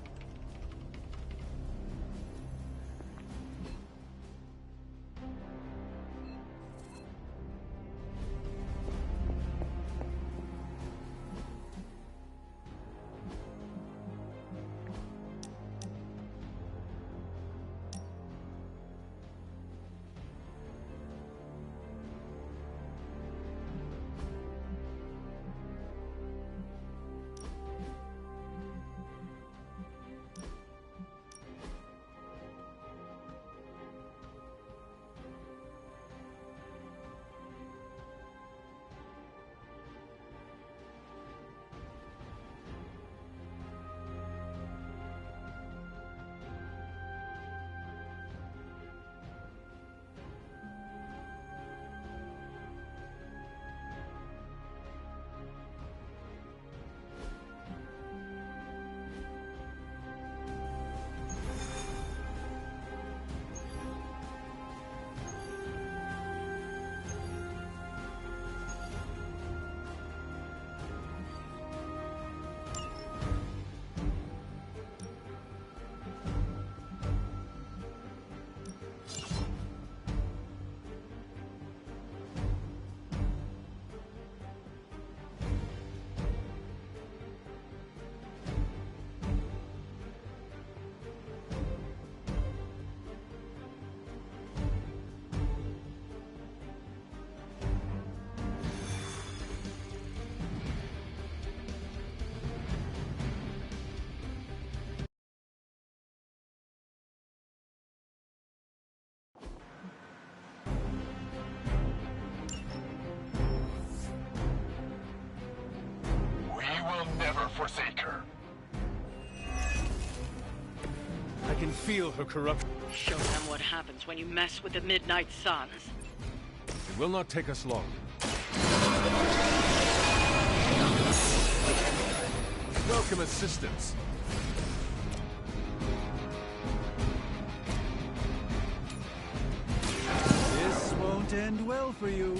forsake her. I can feel her corruption. Show them what happens when you mess with the Midnight Suns. It will not take us long. Welcome assistance. This won't end well for you.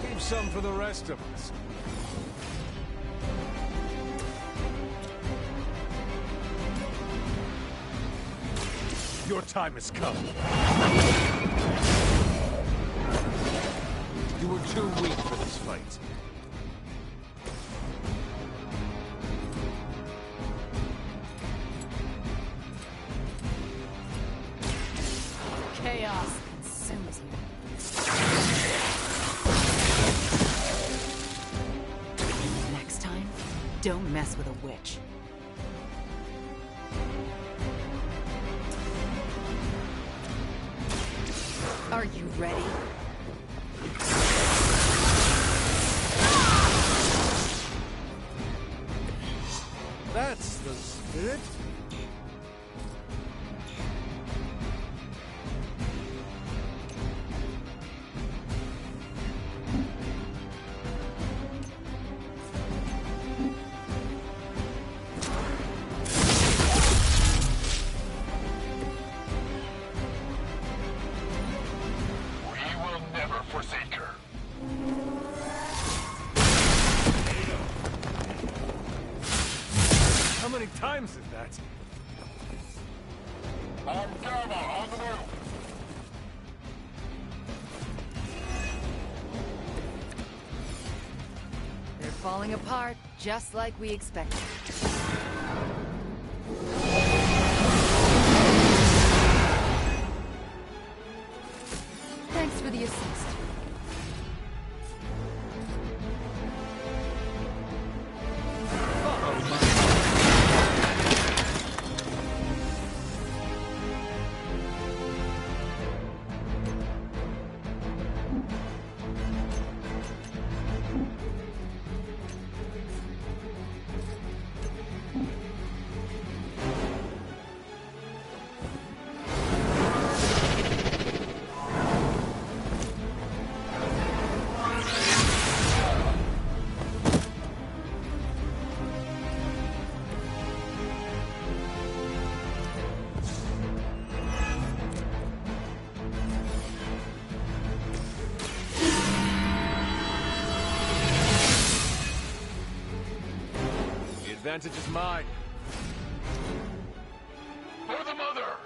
Leave some for the rest of us. Your time has come. You were too weak for this fight. Chaos consumes you. Next time, don't mess with a witch. Are you ready? That's the spirit. Forsake her. How many times is that? Gamma on the move. They're falling apart, just like we expected. Thanks for the assist. The advantage is mine. For the mother!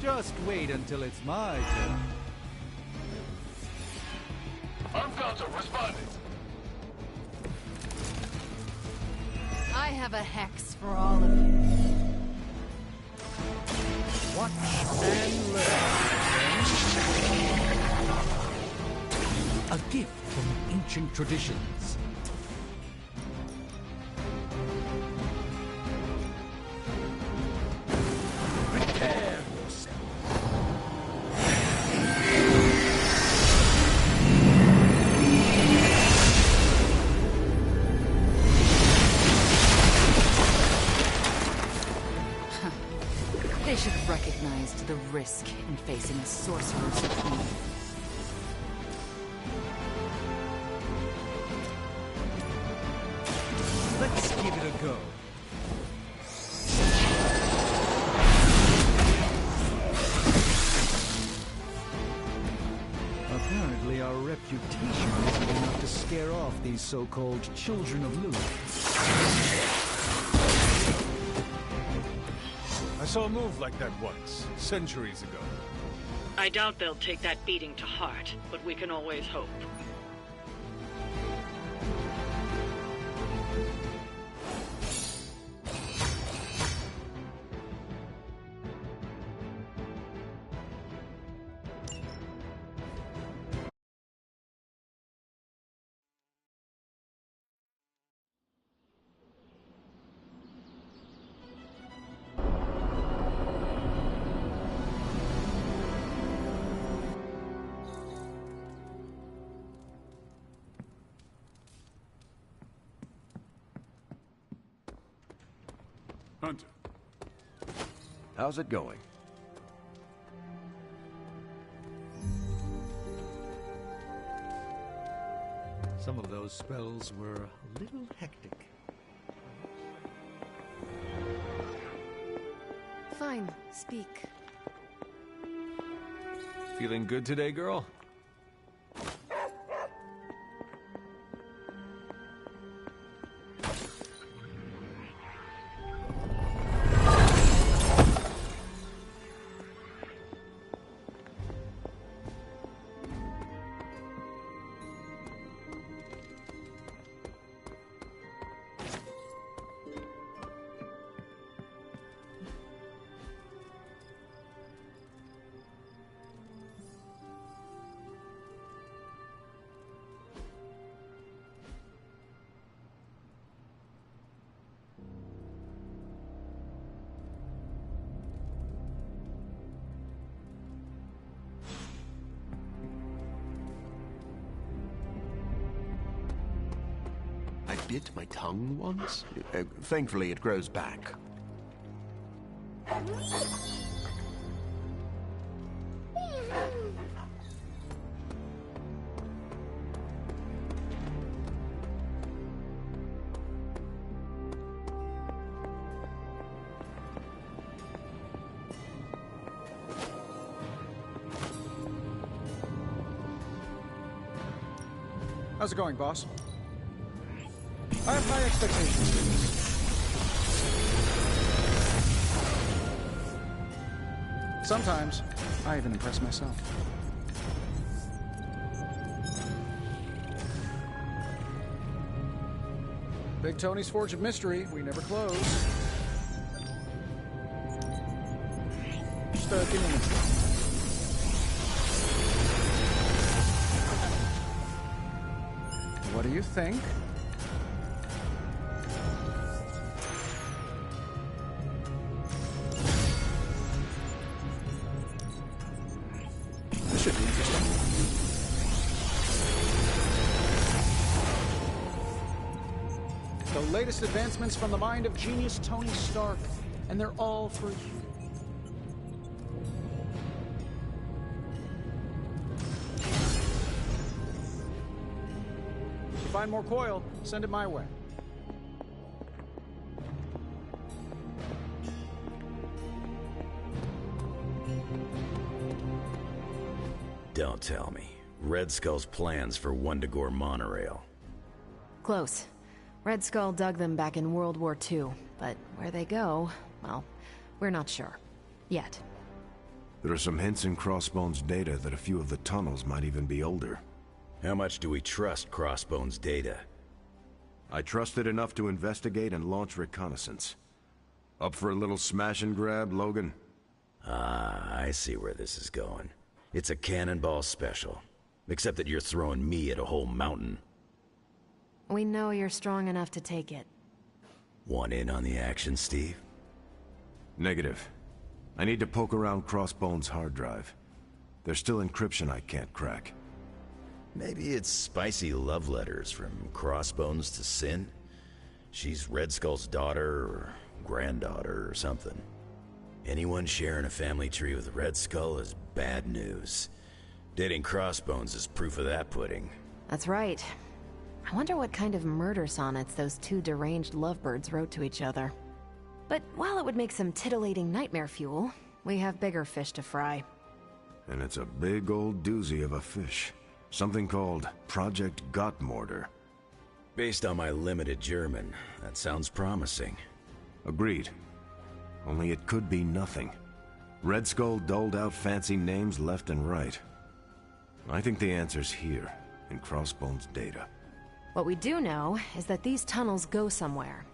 Just wait until it's my turn. Uncounter responding. I have a hex for all of you. Watch and learn. A gift from ancient traditions. Prepare yourself. They should have recognized the risk in facing a sorcerer supreme. Let's give it a go. Apparently our reputation isn't enough to scare off these so-called children of Luke. I saw a move like that once, centuries ago. I doubt they'll take that beating to heart, but we can always hope. Hunter. How's it going? Some of those spells were a little hectic. Fine, speak. Feeling good today, girl? I bit my tongue once. Thankfully, it grows back. How's it going, boss? I have high expectations for this. Sometimes, I even impress myself. Big Tony's Forge of Mystery, we never close. Just give me a minute. What do you think? This should be interesting. The latest advancements from the mind of genius Tony Stark, and they're all for you. If you find more coil, send it my way. Don't tell me. Red Skull's plans for Wundagore monorail. Close. Red Skull dug them back in World War II, but where they go, well, we're not sure. Yet. There are some hints in Crossbone's data that a few of the tunnels might even be older. How much do we trust Crossbone's data? I trust it enough to investigate and launch reconnaissance. Up for a little smash and grab, Logan? Ah, I see where this is going. It's a cannonball special. Except that you're throwing me at a whole mountain. We know you're strong enough to take it. Want in on the action, Steve? Negative. I need to poke around Crossbone's hard drive. There's still encryption I can't crack. Maybe it's spicy love letters from Crossbones to Sin? She's Red Skull's daughter or granddaughter or something. Anyone sharing a family tree with Red Skull is bad news. Dating Crossbones is proof of that pudding. That's right. I wonder what kind of murder sonnets those two deranged lovebirds wrote to each other. But while it would make some titillating nightmare fuel, we have bigger fish to fry. And it's a big old doozy of a fish. Something called Project Gottmorder. Based on my limited German, that sounds promising. Agreed. Only it could be nothing. Red Skull doled out fancy names left and right. I think the answer's here, in Crossbone's data. What we do know is that these tunnels go somewhere.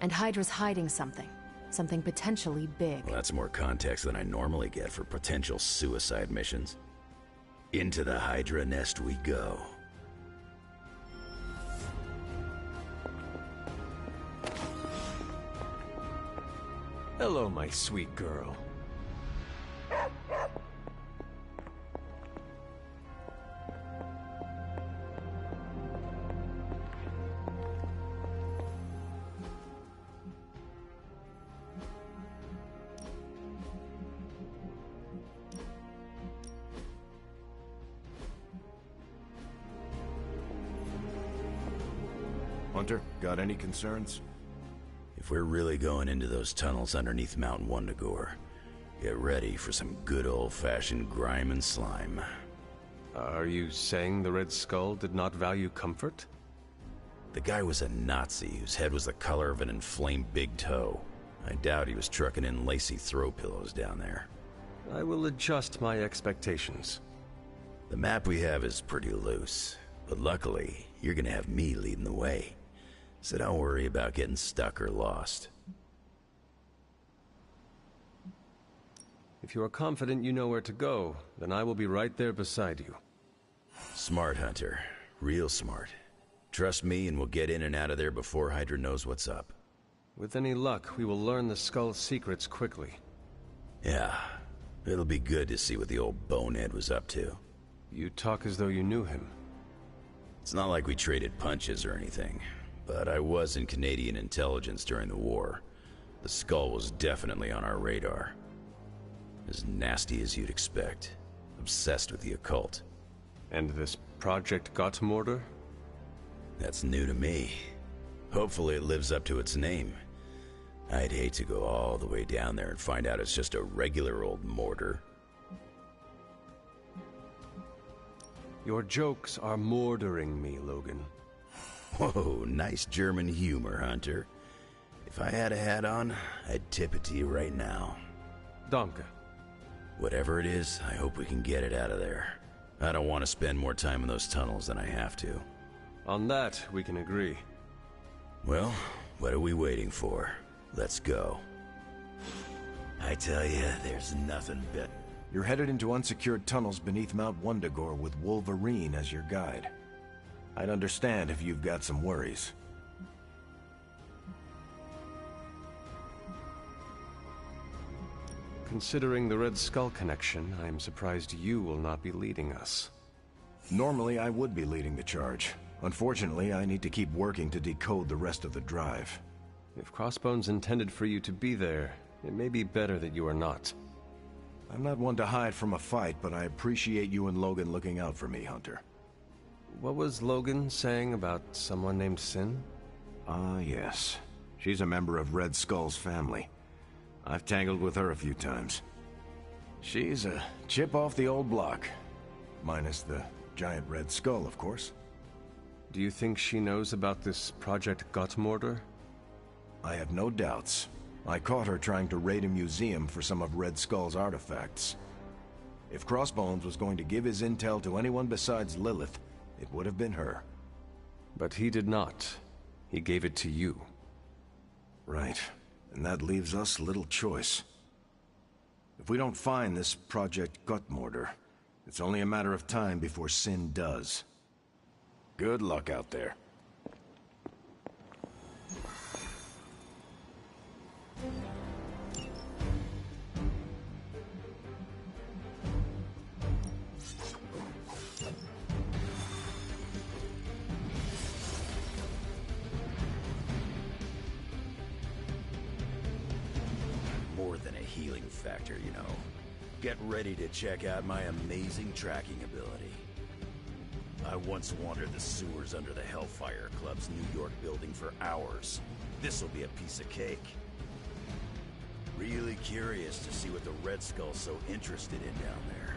And Hydra's hiding something. Something potentially big. Well, that's more context than I normally get for potential suicide missions. Into the Hydra nest we go. Hello, my sweet girl. Hunter? Got any concerns? If we're really going into those tunnels underneath Mount Wundagore, get ready for some good old-fashioned grime and slime. Are you saying the Red Skull did not value comfort? The guy was a Nazi whose head was the color of an inflamed big toe. I doubt he was trucking in lacy throw pillows down there. I will adjust my expectations. The map we have is pretty loose, but luckily, you're gonna have me leading the way. So don't worry about getting stuck or lost. If you are confident you know where to go, then I will be right there beside you. Smart, Hunter. Real smart. Trust me and we'll get in and out of there before Hydra knows what's up. With any luck, we will learn the Skull's secrets quickly. Yeah. It'll be good to see what the old bonehead was up to. You talk as though you knew him. It's not like we traded punches or anything, but I was in Canadian intelligence during the war. The Skull was definitely on our radar. As nasty as you'd expect. Obsessed with the occult. And this Project Gottmorder? That's new to me. Hopefully it lives up to its name. I'd hate to go all the way down there and find out it's just a regular old mortar. Your jokes are mordering me, Logan. Whoa, nice German humor, Hunter. If I had a hat on, I'd tip it to you right now. Danke. Whatever it is, I hope we can get it out of there. I don't want to spend more time in those tunnels than I have to. On that, we can agree. Well, what are we waiting for? Let's go. I tell you, there's nothing better. You're headed into unsecured tunnels beneath Mount Wundagore with Wolverine as your guide. I'd understand if you've got some worries. Considering the Red Skull connection, I am surprised you will not be leading us. Normally, I would be leading the charge. Unfortunately, I need to keep working to decode the rest of the drive. If Crossbones intended for you to be there, it may be better that you are not. I'm not one to hide from a fight, but I appreciate you and Logan looking out for me, Hunter. What was Logan saying about someone named Sin? Ah, yes. She's a member of Red Skull's family. I've tangled with her a few times. She's a chip off the old block. Minus the giant Red Skull, of course. Do you think she knows about this Project Gottmorder? I have no doubts. I caught her trying to raid a museum for some of Red Skull's artifacts. If Crossbones was going to give his intel to anyone besides Lilith, it would have been her. But he did not. He gave it to you. Right. And that leaves us little choice. If we don't find this Project Gottmorder, it's only a matter of time before Sin does. Good luck out there. More than a healing factor, you know. Get ready to check out my amazing tracking ability. I once wandered the sewers under the Hellfire Club's New York building for hours. This'll be a piece of cake. Really curious to see what the Red Skull's so interested in down there.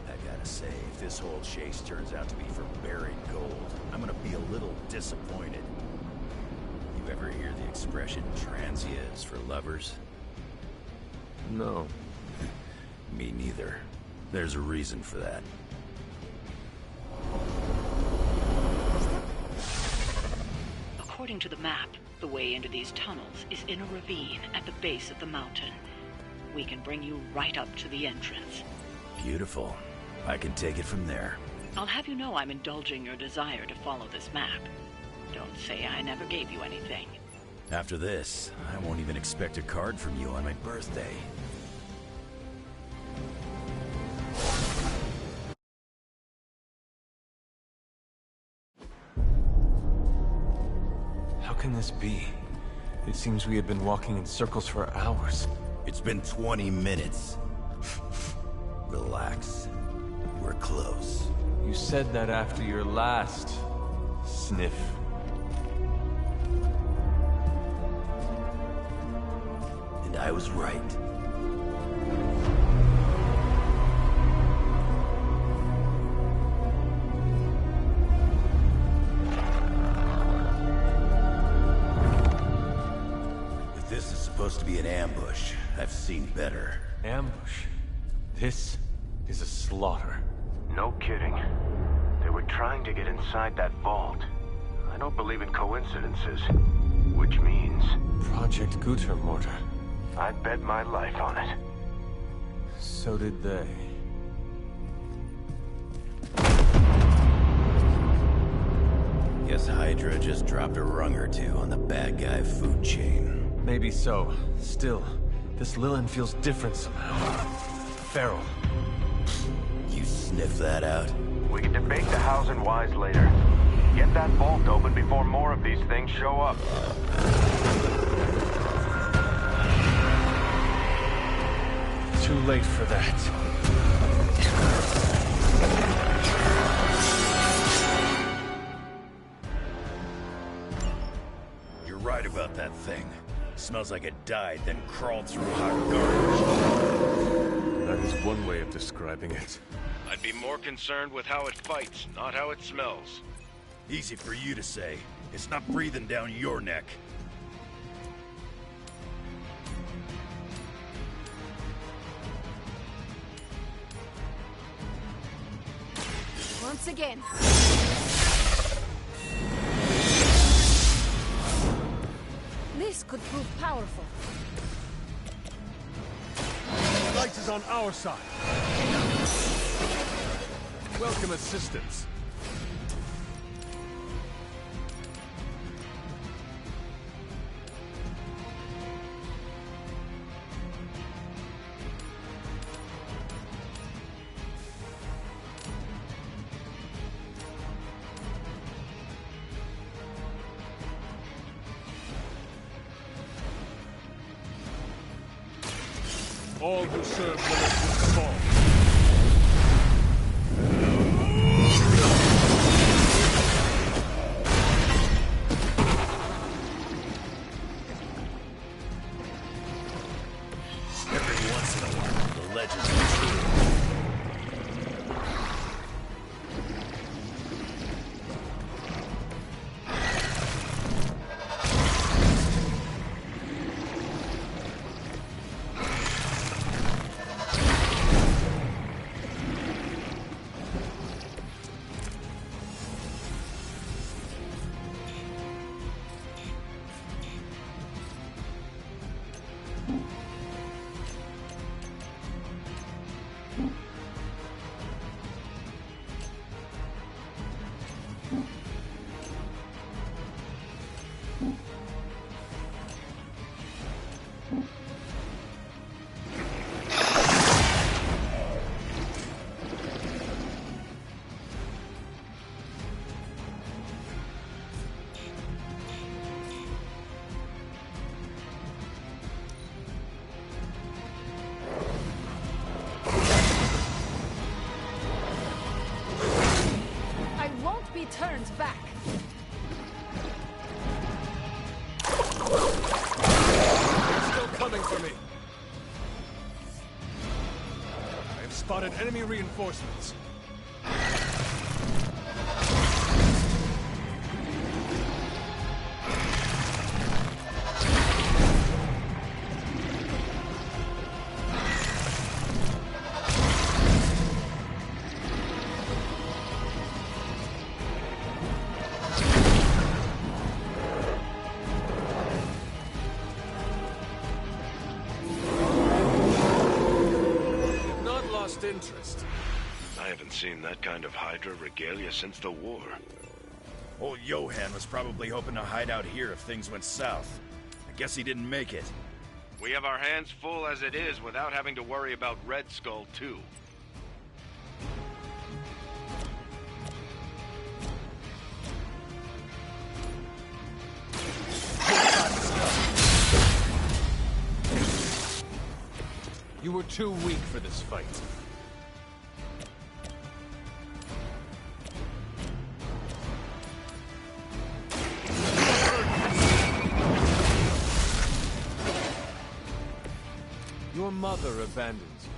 I gotta say, if this whole chase turns out to be for buried gold, I'm gonna be a little disappointed. You ever hear the expression transia is for lovers? No. Me neither. There's a reason for that. According to the map, the way into these tunnels is in a ravine at the base of the mountain. We can bring you right up to the entrance. Beautiful. I can take it from there. I'll have you know I'm indulging your desire to follow this map. Don't say I never gave you anything. After this, I won't even expect a card from you on my birthday. How can this be? It seems we have been walking in circles for hours. It's been 20 minutes. Relax. We're close. You said that after your last sniff. I was right. If this is supposed to be an ambush, I've seen better. Ambush? This is a slaughter. No kidding. They were trying to get inside that vault. I don't believe in coincidences. Which means... Project Gutermortar. I bet my life on it. So did they. Guess Hydra just dropped a rung or two on the bad guy food chain. Maybe so. Still, this Lilin feels different somehow. Feral. You sniff that out? We can debate the hows and whys later. Get that vault open before more of these things show up. Too late for that. You're right about that thing. Smells like it died, then crawled through hot garbage. That is one way of describing it. I'd be more concerned with how it fights, not how it smells. Easy for you to say. It's not breathing down your neck. Once again. This could prove powerful. Light is on our side. Welcome assistance. All who serve Lilith will fall. Every once in a while, the legends are true. Turns back. They're still coming for me. I have spotted enemy reinforcements. Interest. I haven't seen that kind of Hydra regalia since the war. Old Johan was probably hoping to hide out here if things went south. I guess he didn't make it. We have our hands full as it is without having to worry about Red Skull, too. You were too weak for this fight. mother abandons you.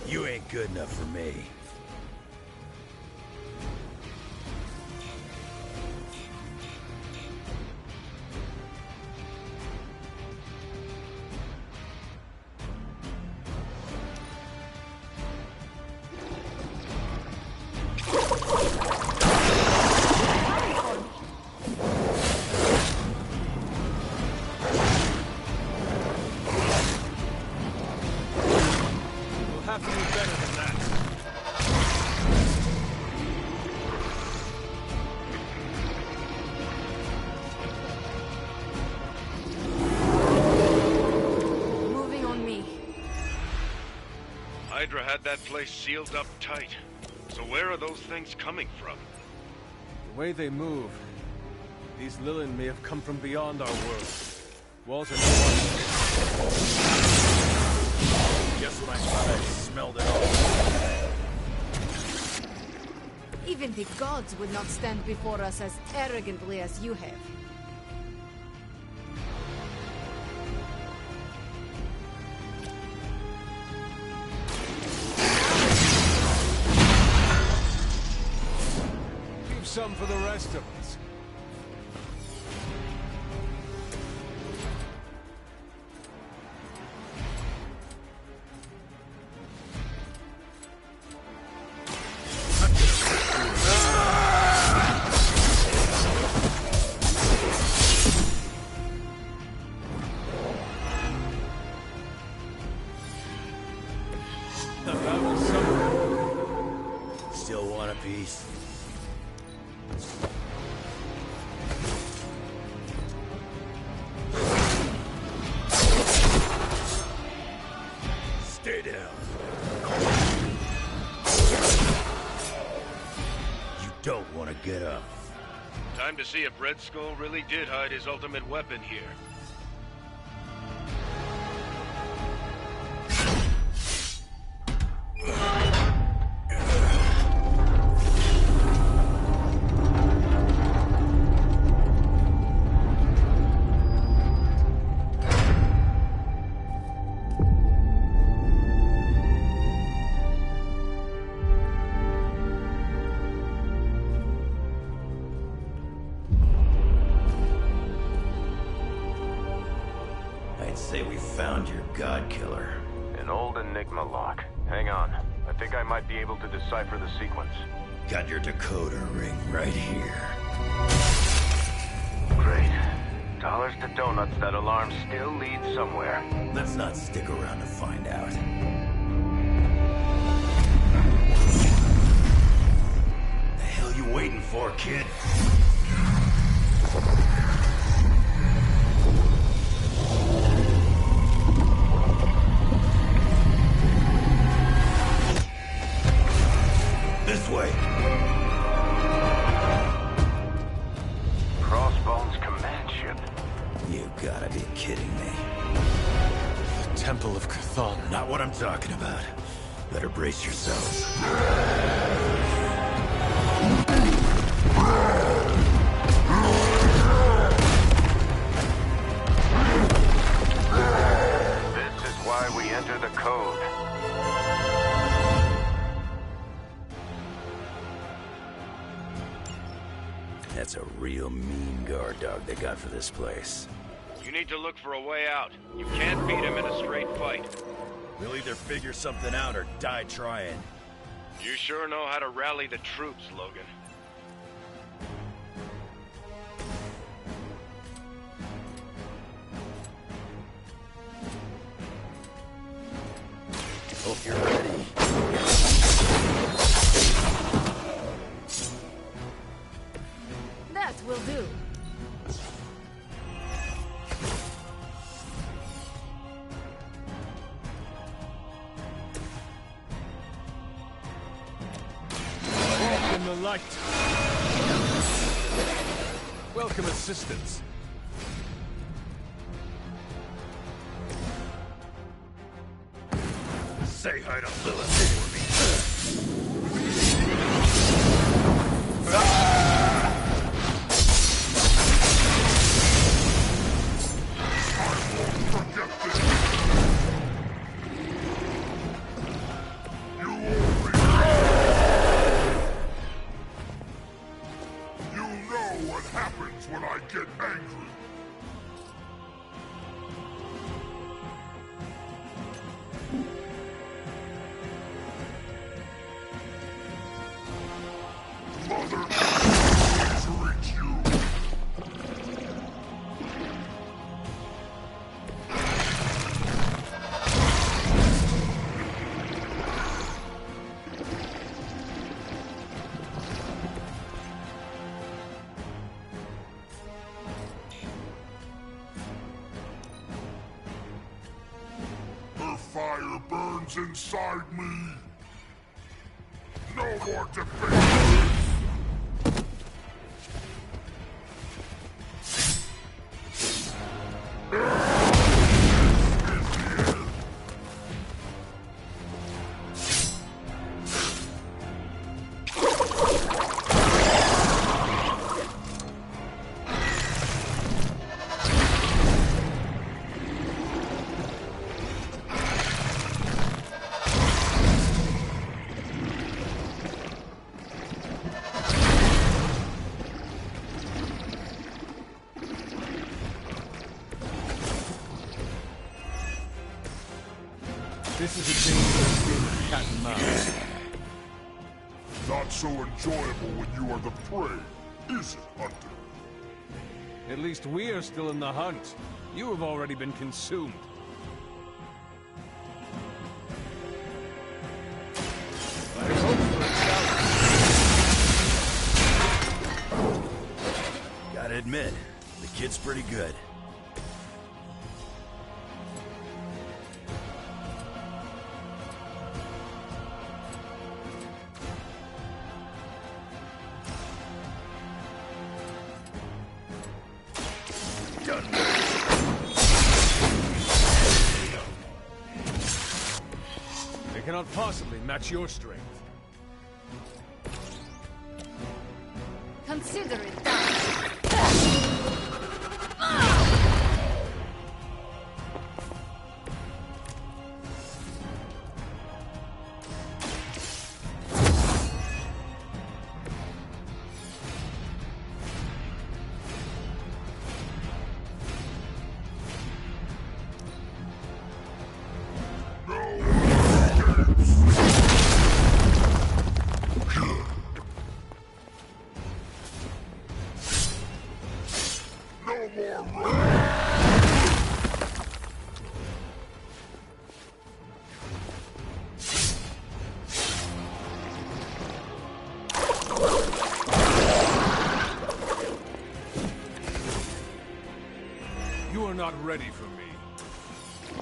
You ain't good enough for me. We'll have to do better than that. Moving on me. Hydra had that place sealed up tight. So where are those things coming from? The way they move, these Lilin may have come from beyond our world. Walls are no one. Guess my eyes smelled it all. Even the gods would not stand before us as arrogantly as you have. Leave some for the rest of us. Still want a piece? Stay down. You don't want to get up. Time to see if Red Skull really did hide his ultimate weapon here. I'd say we found your god killer. An old Enigma lock. Hang on. I think I might be able to decipher the sequence. Got your decoder ring right here. Great. Dollars to donuts, that alarm still leads somewhere. Let's not stick around to find out. The hell you waiting for, kid? This way. Crossbones command ship. You gotta be kidding me. The Temple of Chthon. Not what I'm talking about. Better brace yourselves. This is why we enter the code. That's a real mean guard dog they got for this place. You need to look for a way out. You can't beat him in a straight fight. We'll either figure something out or die trying. You sure know how to rally the troops, Logan. Hope you're ready. That will do. light. Welcome assistance. Say hi to Lilith for me. When I get angry. Mother, please reach you. Fire burns inside me. No more debate. This is a dangerous game of cat and mouse. Not so enjoyable when you are the prey, is it, Hunter? At least we are still in the hunt. You have already been consumed. I hope for a challenge. Gotta admit, the kid's pretty good. They cannot possibly match your strength. Consider it done. You are not ready for me.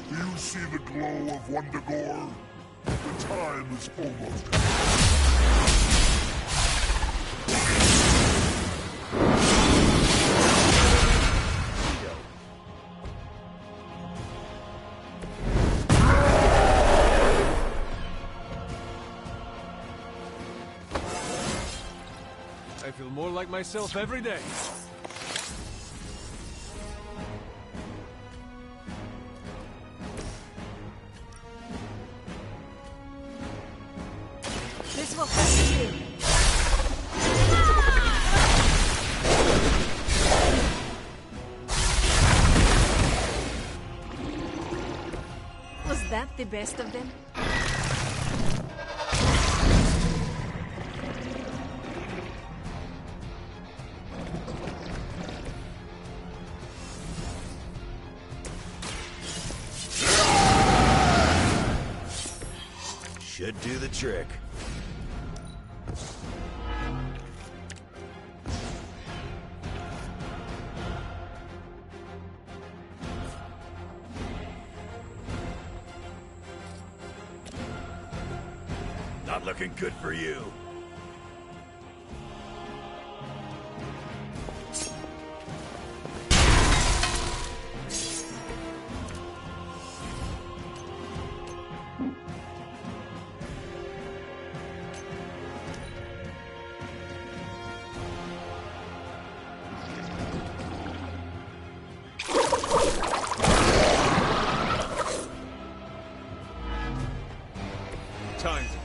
Do you see the glow of Wundagore? The time is almost. I feel more like myself every day. This will help you. Was that the best of them? Should do the trick. Not looking good for you.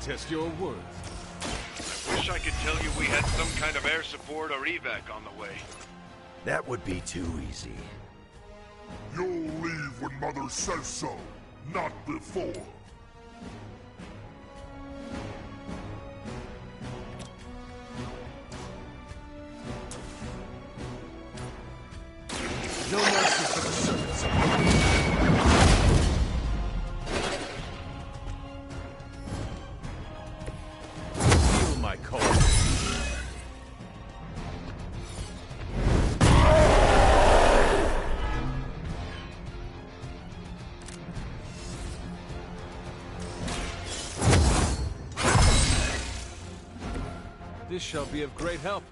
test your worth. I wish I could tell you we had some kind of air support or evac on the way. That would be too easy. You'll leave when Mother says so, not before. No mercy for the servants. Feel my call. This shall be of great help.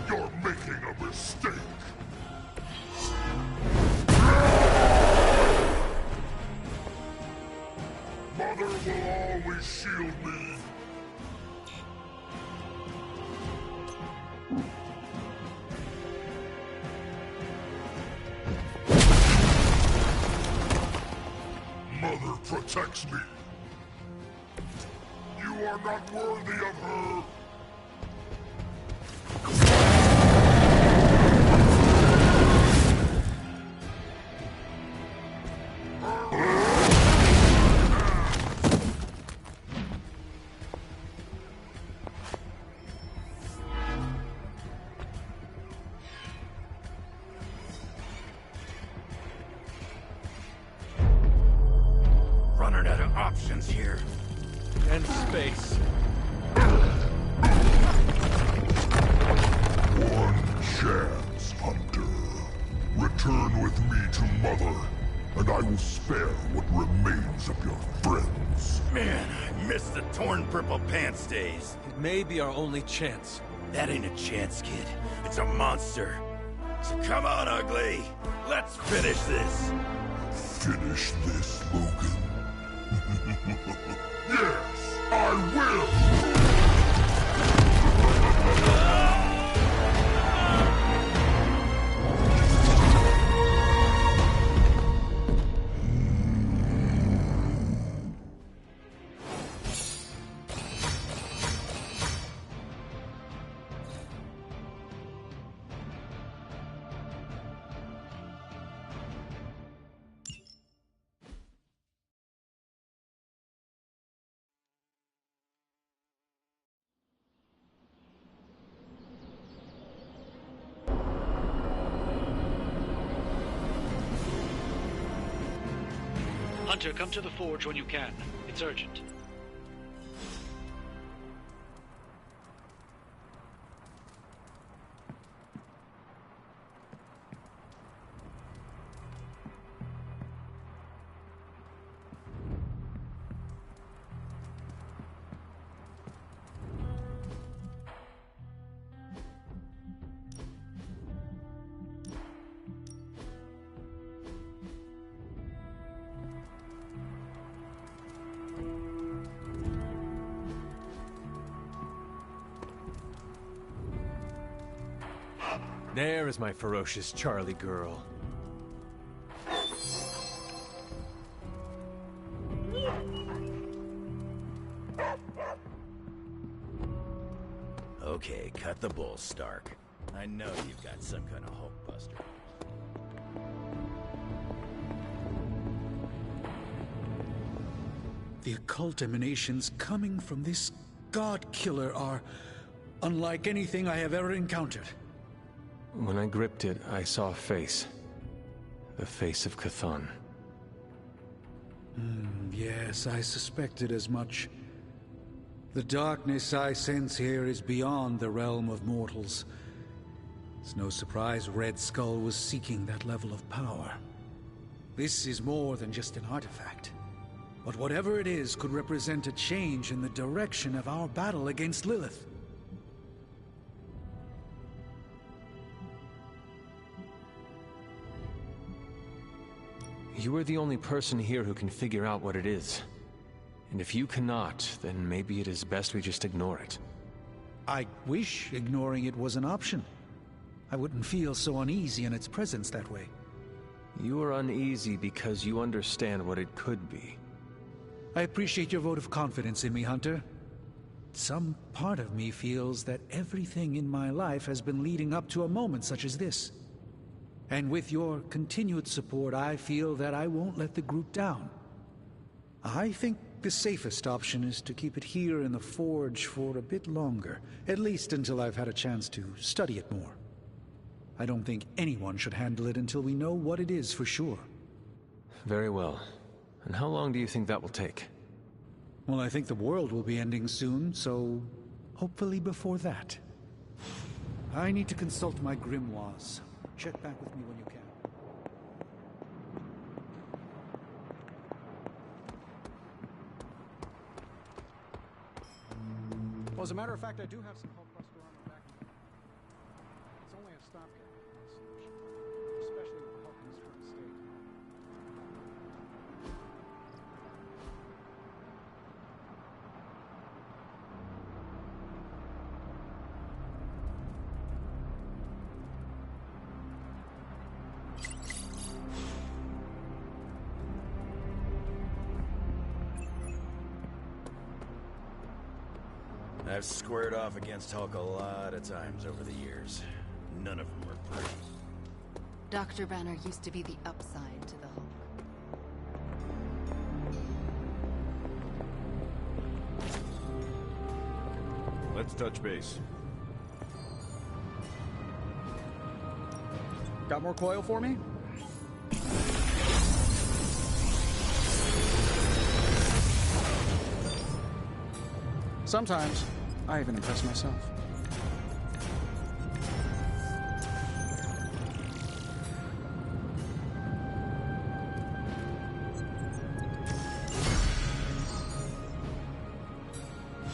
You're making a mistake. Mother will always shield me. Mother protects me. You are not worthy of her. Running out of options here. And space. One chance, Hunter. Return with me to Mother, and I will spare what remains of your friends. Man, I miss the torn purple pants days. It may be our only chance. That ain't a chance, kid. It's a monster. So come on, ugly. Let's finish this. Finish this, Logan. Yes, I will! Hunter, come to the forge when you can. It's urgent. There is my ferocious Charlie girl. Okay, cut the bull, Stark. I know you've got some kind of Hulk buster. The occult emanations coming from this god killer are unlike anything I have ever encountered. When I gripped it, I saw a face. The face of Chthon. Yes, I suspected as much. The darkness I sense here is beyond the realm of mortals. It's no surprise Red Skull was seeking that level of power. This is more than just an artifact. But whatever it is could represent a change in the direction of our battle against Lilith. You are the only person here who can figure out what it is. And if you cannot, then maybe it is best we just ignore it. I wish ignoring it was an option. I wouldn't feel so uneasy in its presence that way. You are uneasy because you understand what it could be. I appreciate your vote of confidence in me, Hunter. Some part of me feels that everything in my life has been leading up to a moment such as this. And with your continued support, I feel that I won't let the group down. I think the safest option is to keep it here in the Forge for a bit longer, at least until I've had a chance to study it more. I don't think anyone should handle it until we know what it is for sure. Very well. And how long do you think that will take? Well, I think the world will be ending soon, so hopefully before that. I need to consult my grimoires. Check back with me when you can. Well, as a matter of fact, I do have some Hulk Buster on the back. It's only a stopgap, especially with the Hulk in his current state. I've squared off against Hulk a lot of times over the years. None of them were pretty. Dr. Banner used to be the upside to the Hulk. Let's touch base. Got more coil for me? Sometimes, I even impress myself.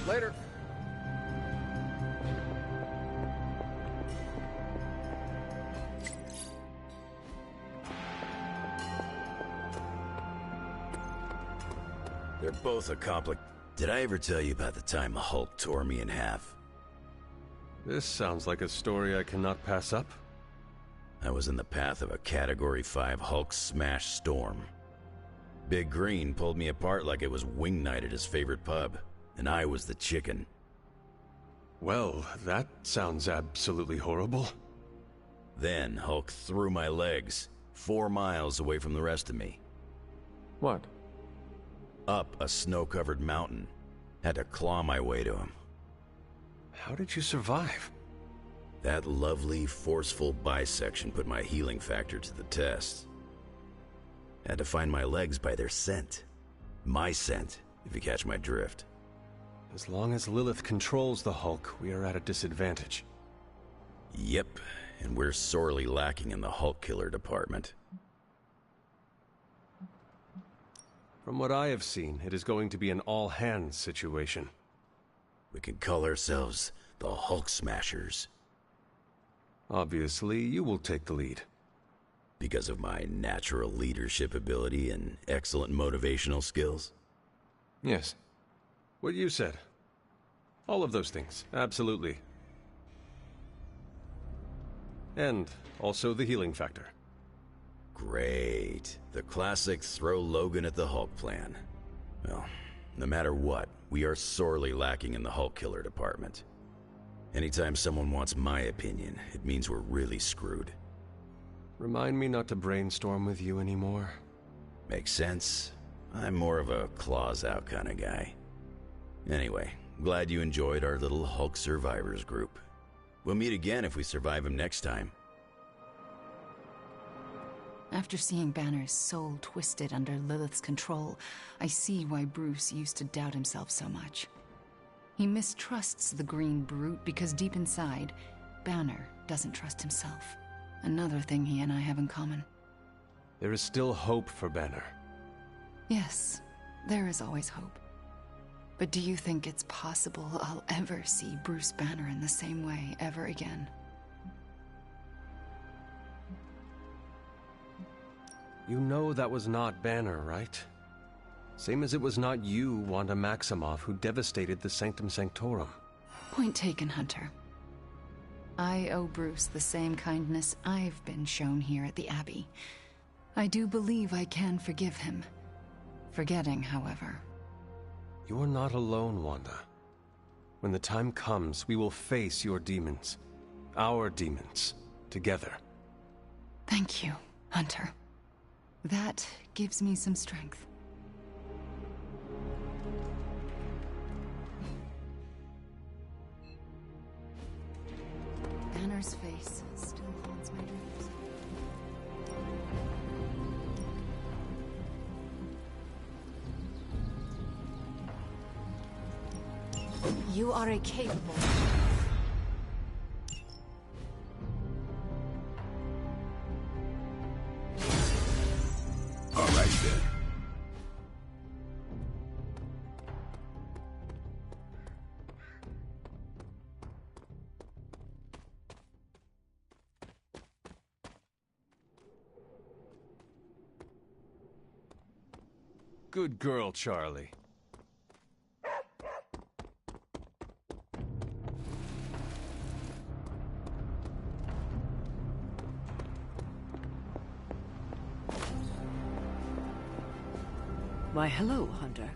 Later. They're both a complex. Did I ever tell you about the time the Hulk tore me in half? This sounds like a story I cannot pass up. I was in the path of a Category 5 Hulk smash storm. Big Green pulled me apart like it was wing night at his favorite pub, and I was the chicken. Well, that sounds absolutely horrible. Then Hulk threw my legs 4 miles away from the rest of me. What? Up a snow-covered mountain. Had to claw my way to him. How did you survive? That lovely, forceful bisection put my healing factor to the test. Had to find my legs by their scent. My scent, if you catch my drift. As long as Lilith controls the Hulk, we are at a disadvantage. Yep, and we're sorely lacking in the Hulk killer department. From what I have seen, it is going to be an all-hands situation. We can call ourselves the Hulk Smashers. Obviously, you will take the lead. Because of my natural leadership ability and excellent motivational skills? Yes. What you said. All of those things, absolutely. And also the healing factor. Great. The classic throw Logan at the Hulk plan. Well, no matter what, we are sorely lacking in the Hulk killer department. Anytime someone wants my opinion, it means we're really screwed. Remind me not to brainstorm with you anymore. Makes sense. I'm more of a claws out kind of guy. Anyway, glad you enjoyed our little Hulk survivors group. We'll meet again if we survive him next time. After seeing Banner's soul twisted under Lilith's control, I see why Bruce used to doubt himself so much. He mistrusts the green brute because deep inside, Banner doesn't trust himself. Another thing he and I have in common. There is still hope for Banner. Yes, there is always hope. But do you think it's possible I'll ever see Bruce Banner in the same way ever again? You know that was not Banner, right? Same as it was not you, Wanda Maximoff, who devastated the Sanctum Sanctorum. Point taken, Hunter. I owe Bruce the same kindness I've been shown here at the Abbey. I do believe I can forgive him. Forgetting, however. You're not alone, Wanda. When the time comes, we will face your demons. Our demons. Together. Thank you, Hunter. That gives me some strength. Banner's face still haunts my dreams. You are a capable... All right, then. Good girl, Charlie. Why, hello, Hunter.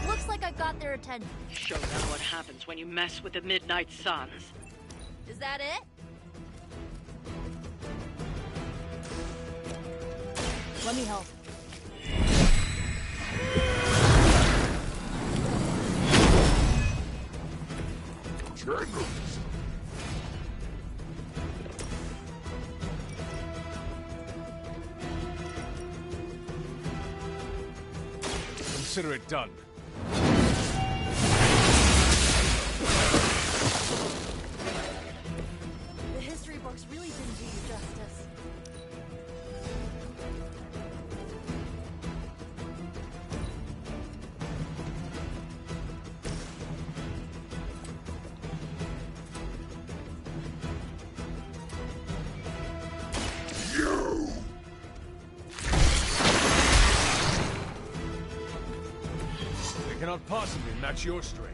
Looks like I got their attention. Show them what happens when you mess with the Midnight Suns. Is that it? Let me help. Consider it done. The history books really didn't do you justice. They cannot possibly match your strength.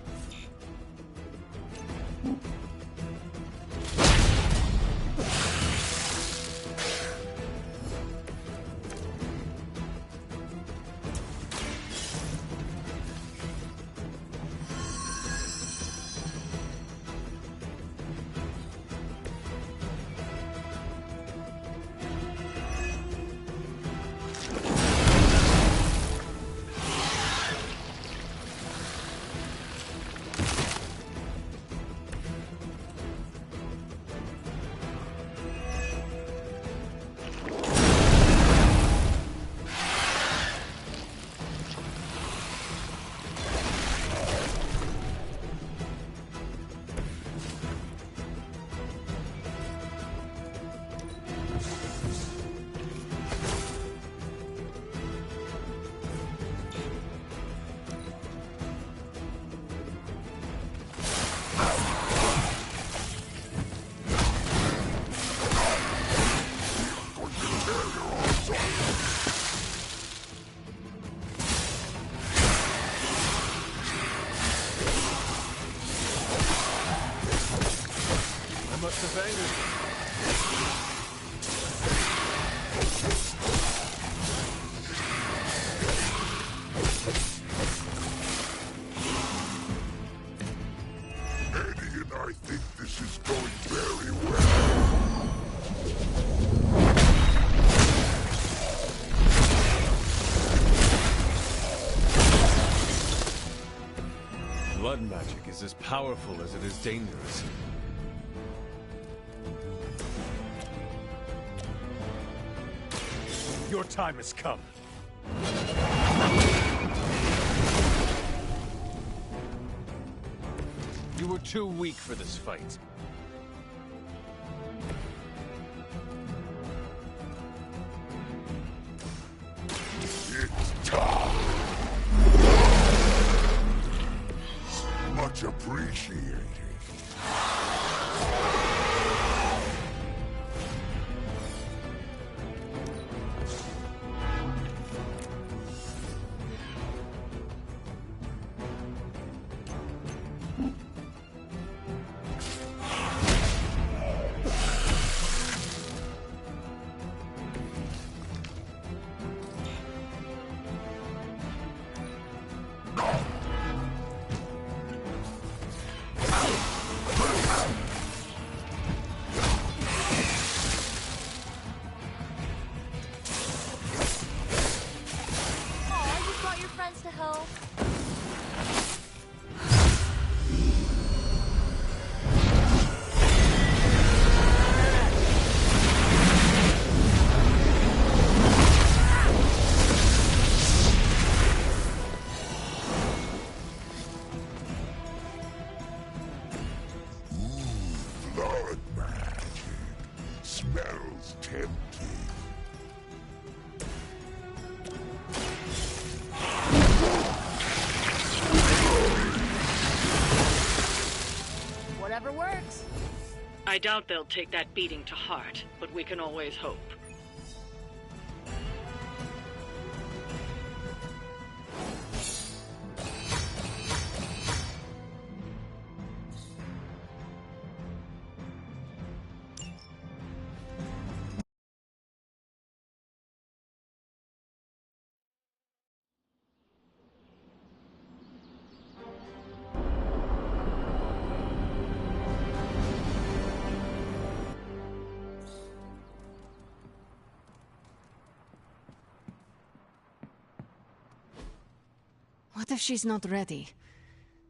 Must have angered I think this is going very well. Blood magic is as powerful as it is dangerous. Your time has come. You were too weak for this fight. It's time. Much appreciated. Blood magic. Smells tempting. Whatever works. I doubt they'll take that beating to heart, but we can always hope. What if she's not ready?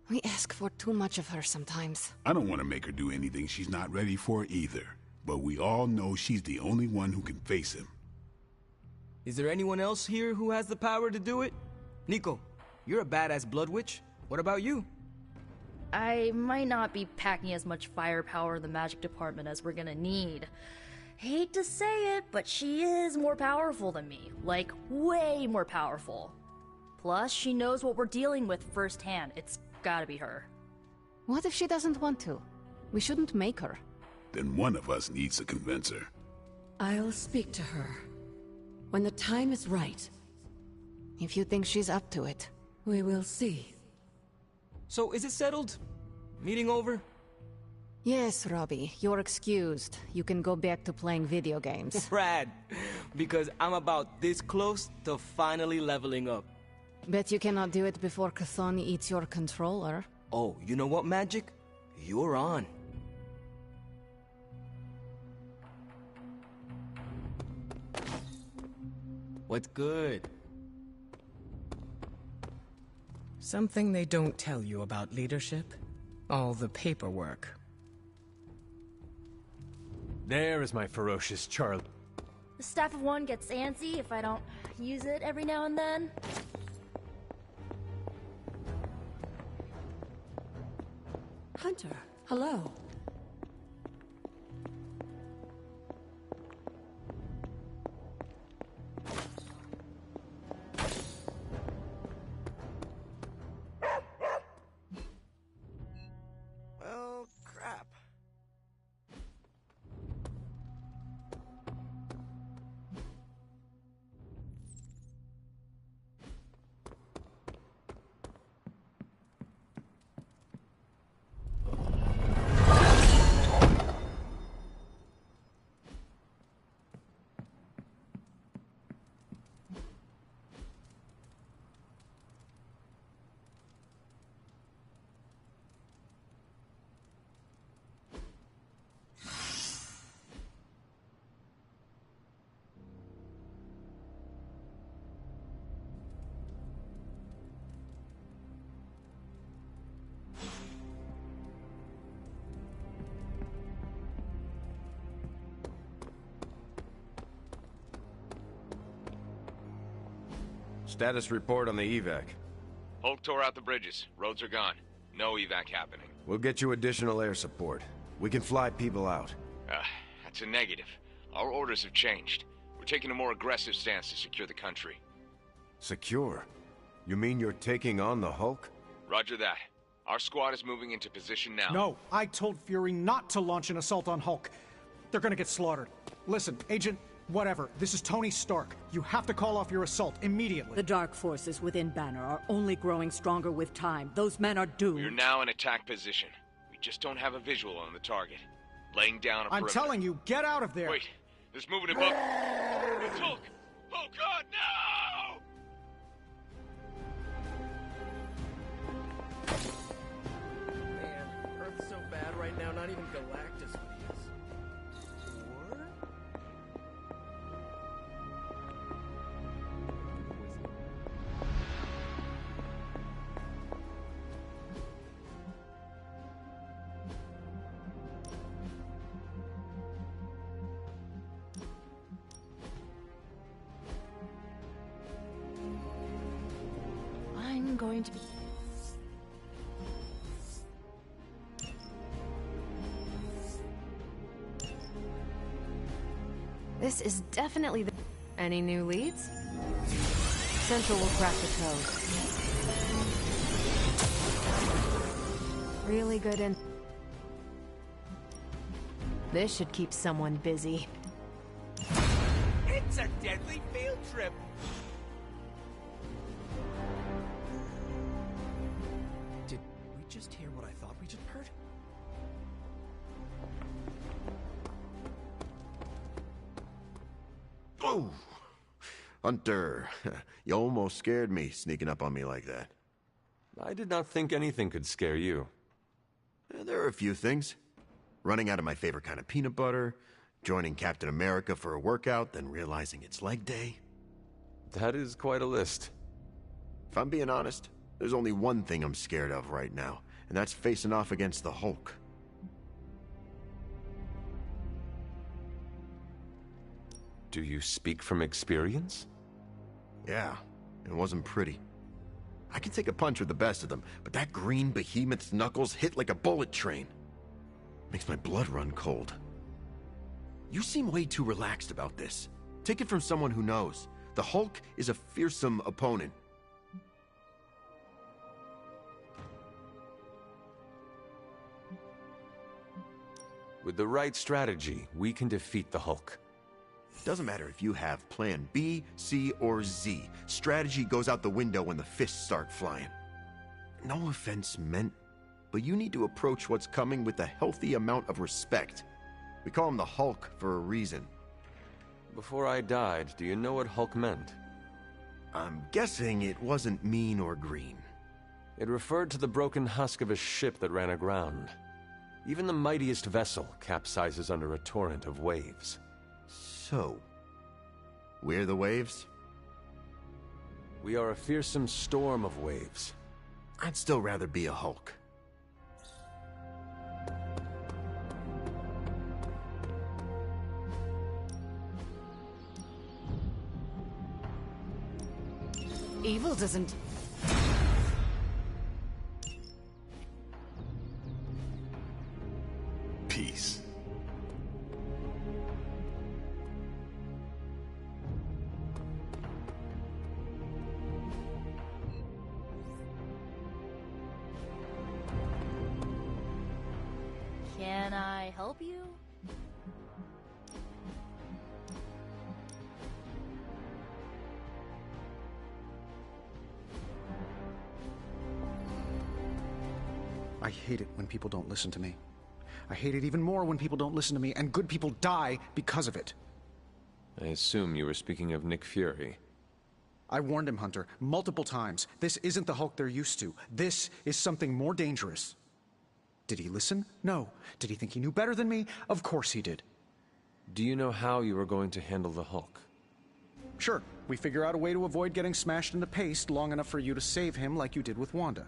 We ask for too much of her sometimes. I don't want to make her do anything she's not ready for either. But we all know she's the only one who can face him. Is there anyone else here who has the power to do it? Nico, you're a badass blood witch. What about you? I might not be packing as much firepower in the magic department as we're gonna need. Hate to say it, but she is more powerful than me. Like, way more powerful. Plus, she knows what we're dealing with firsthand. It's gotta be her. What if she doesn't want to? We shouldn't make her. Then one of us needs to convince her. I'll speak to her. When the time is right. If you think she's up to it. We will see. So, is it settled? Meeting over? Yes, Robbie. You're excused. You can go back to playing video games. Rad. Because I'm about this close to finally leveling up. Bet you cannot do it before Chthon eats your controller. Oh, you know what, Magic? You're on. What's good? Something they don't tell you about leadership? All the paperwork. There is my ferocious Charlie. The Staff of One gets antsy if I don't use it every now and then. Hunter, hello. Well, crap. Status report on the evac. Hulk tore out the bridges. Roads are gone. No evac happening. We'll get you additional air support. We can fly people out. That's a negative. Our orders have changed. We're taking a more aggressive stance to secure the country. Secure? You mean you're taking on the Hulk? Roger that. Our squad is moving into position now. No, I told Fury not to launch an assault on Hulk. They're gonna get slaughtered. Listen, Agent, whatever, this is Tony Stark. You have to call off your assault immediately. The dark forces within Banner are only growing stronger with time. Those men are doomed. We're now in attack position. We just don't have a visual on the target. Laying down a perimeter. I'm telling you, get out of there! Wait, there's movement above. It's Hulk! Oh God, no! Man, Earth's so bad right now, not even Galactus feels. Or? I'm going to be... This is definitely the... Any new leads? Central will crack the code. Really good in... This should keep someone busy. It's a deadly field trip. Did we just hear what I thought we just heard? Oh! Hunter, you almost scared me sneaking up on me like that. I did not think anything could scare you. There are a few things. Running out of my favorite kind of peanut butter, joining Captain America for a workout, then realizing it's leg day. That is quite a list. If I'm being honest, there's only one thing I'm scared of right now, and that's facing off against the Hulk. Do you speak from experience? Yeah, it wasn't pretty. I can take a punch with the best of them, but that green behemoth's knuckles hit like a bullet train. Makes my blood run cold. You seem way too relaxed about this. Take it from someone who knows. The Hulk is a fearsome opponent. With the right strategy, we can defeat the Hulk. Doesn't matter if you have plan B, C, or Z. Strategy goes out the window when the fists start flying. No offense meant, but you need to approach what's coming with a healthy amount of respect. We call him the Hulk for a reason. Before I died, do you know what Hulk meant? I'm guessing it wasn't mean or green. It referred to the broken husk of a ship that ran aground. Even the mightiest vessel capsizes under a torrent of waves. So, we're the waves? We are a fearsome storm of waves. I'd still rather be a Hulk. Evil doesn't... Peace. Can I help you? I hate it when people don't listen to me. I hate it even more when people don't listen to me, and good people die because of it. I assume you were speaking of Nick Fury. I warned him, Hunter, multiple times. This isn't the Hulk they're used to. This is something more dangerous. Did he listen? No. Did he think he knew better than me? Of course he did. Do you know how you are going to handle the Hulk? Sure. We figure out a way to avoid getting smashed into paste long enough for you to save him like you did with Wanda.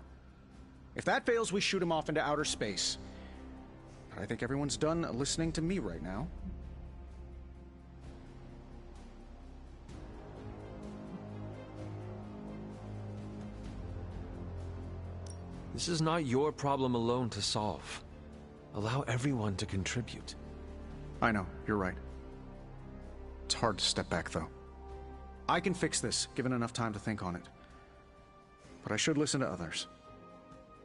If that fails, we shoot him off into outer space. But I think everyone's done listening to me right now. This is not your problem alone to solve. Allow everyone to contribute. I know, you're right. It's hard to step back, though. I can fix this, given enough time to think on it. But I should listen to others.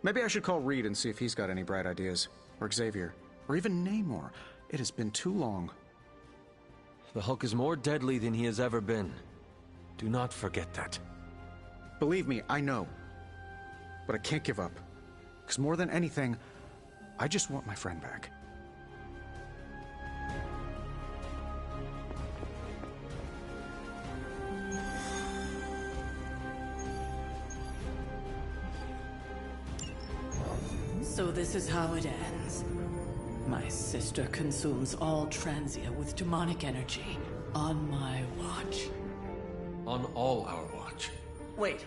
Maybe I should call Reed and see if he's got any bright ideas. Or Xavier. Or even Namor. It has been too long. The Hulk is more deadly than he has ever been. Do not forget that. Believe me, I know. But I can't give up. Because more than anything, I just want my friend back. So this is how it ends. My sister consumes all Transia with demonic energy on my watch. On all our watch. Wait,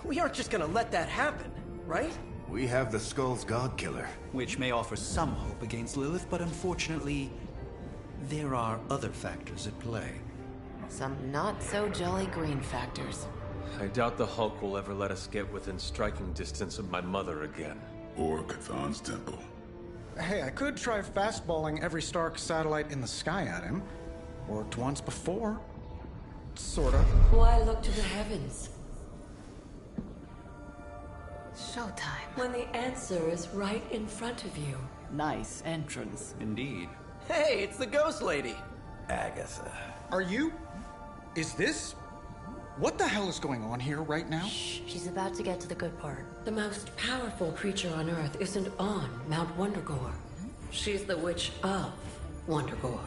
we aren't just gonna let that happen, right? We have the Skull's God-Killer. Which may offer some hope against Lilith, but unfortunately, there are other factors at play. Some not-so-jolly green factors. I doubt the Hulk will ever let us get within striking distance of my mother again. Or Chthon's temple. Hey, I could try fastballing every Stark satellite in the sky at him. Worked once before. Sorta. Why look to the heavens? Showtime. When the answer is right in front of you. Nice entrance. Indeed. Hey, it's the Ghost Lady! Agatha. Are you? Is this? What the hell is going on here right now? Shh, she's about to get to the good part. The most powerful creature on Earth isn't on Mount Wondergore. She's the witch of Wondergore.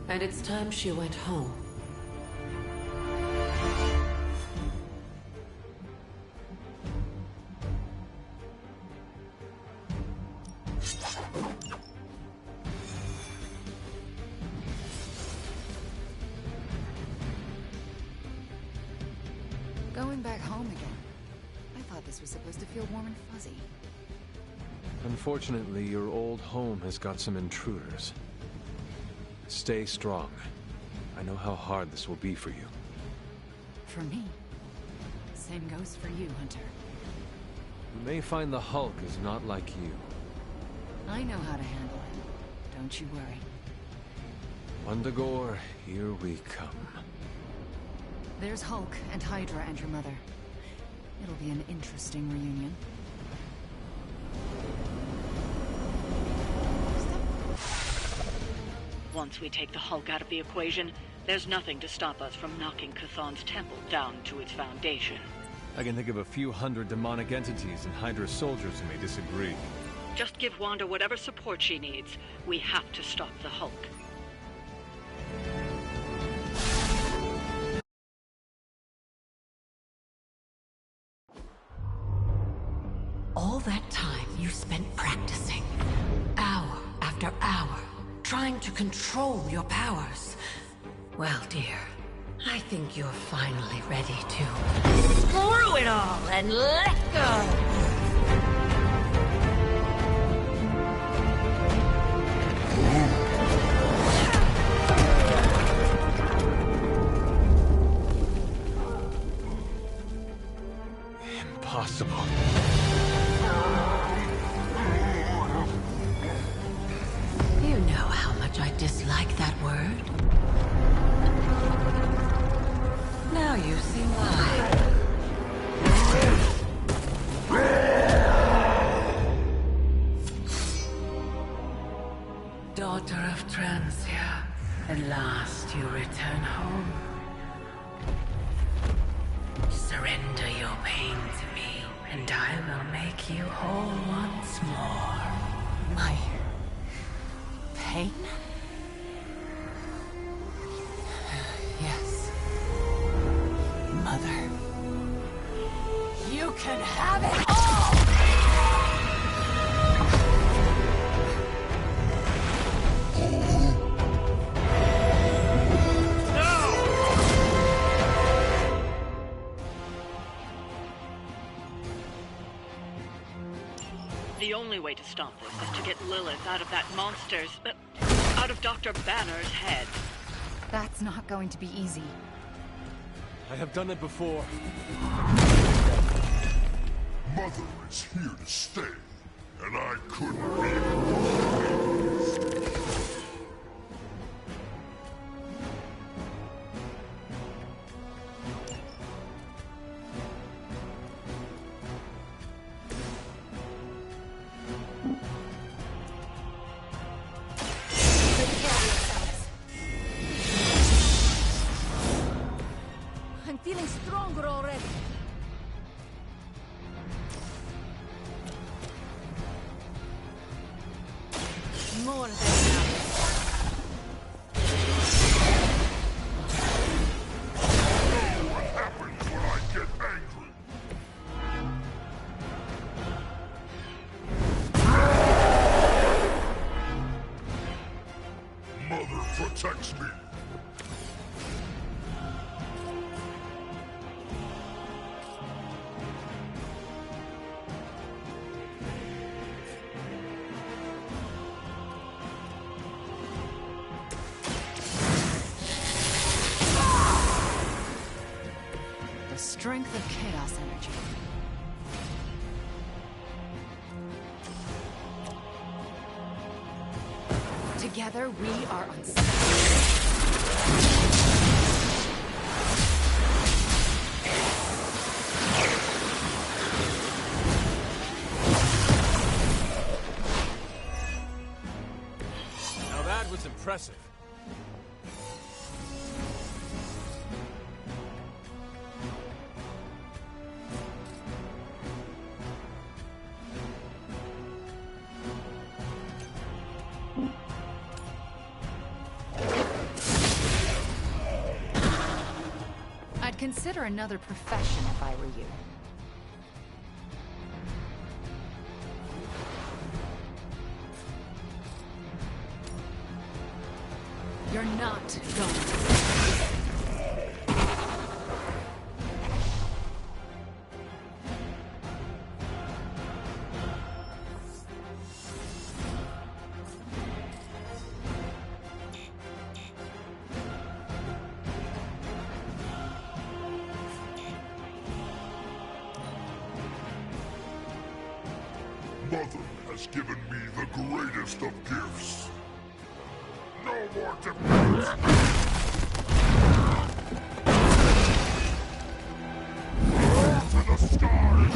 And it's time she went home. Going back home again. I thought this was supposed to feel warm and fuzzy. Unfortunately, your old home has got some intruders. Stay strong. I know how hard this will be for you. For me. Same goes for you, Hunter. You may find the Hulk is not like you. I know how to handle it. Don't you worry. Wondergore, here we come. There's Hulk and Hydra and your mother. It'll be an interesting reunion. Once we take the Hulk out of the equation, there's nothing to stop us from knocking Chthon's temple down to its foundation. I can think of a few hundred demonic entities and Hydra soldiers who may disagree. Just give Wanda whatever support she needs. We have to stop the Hulk. All that time you spent practicing, hour after hour, trying to control your powers. Well, dear, I think you're finally ready to screw it all and let go! Impossible. You know how much I dislike that word. Now you see why. Daughter of Transia, at last you return home. Surrender your pain to me, and I will make you whole once more. My... pain? Yes. Mother. You can have it all! The only way to stop this is to get Lilith out of that monster's... out of Dr. Banner's head. That's not going to be easy. I have done it before. Mother is here to stay, and I couldn't be more pleased. I'm feeling stronger already. More than enough. What happens when I get angry? Mother protects me. The strength of chaos energy. Together, we are unstoppable. Now that was impressive. I'd consider another profession if I were you. You're not going to. Mother has given me the greatest of gifts. No more defeats! To the skies!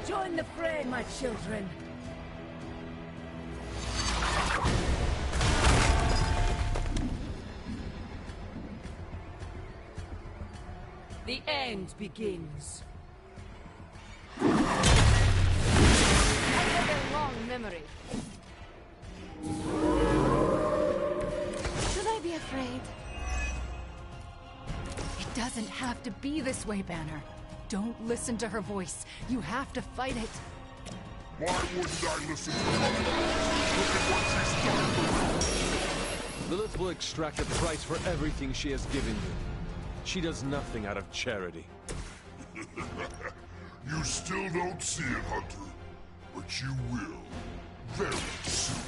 Join the fray, my children. The end begins. I have a long memory. Should I be afraid? It doesn't have to be this way, Banner. Don't listen to her voice. You have to fight it. Why wouldn't I listen to Mother? Look at what she's done. Lilith will extract a price for everything she has given you. She does nothing out of charity. You still don't see it, Hunter. But you will. Very soon.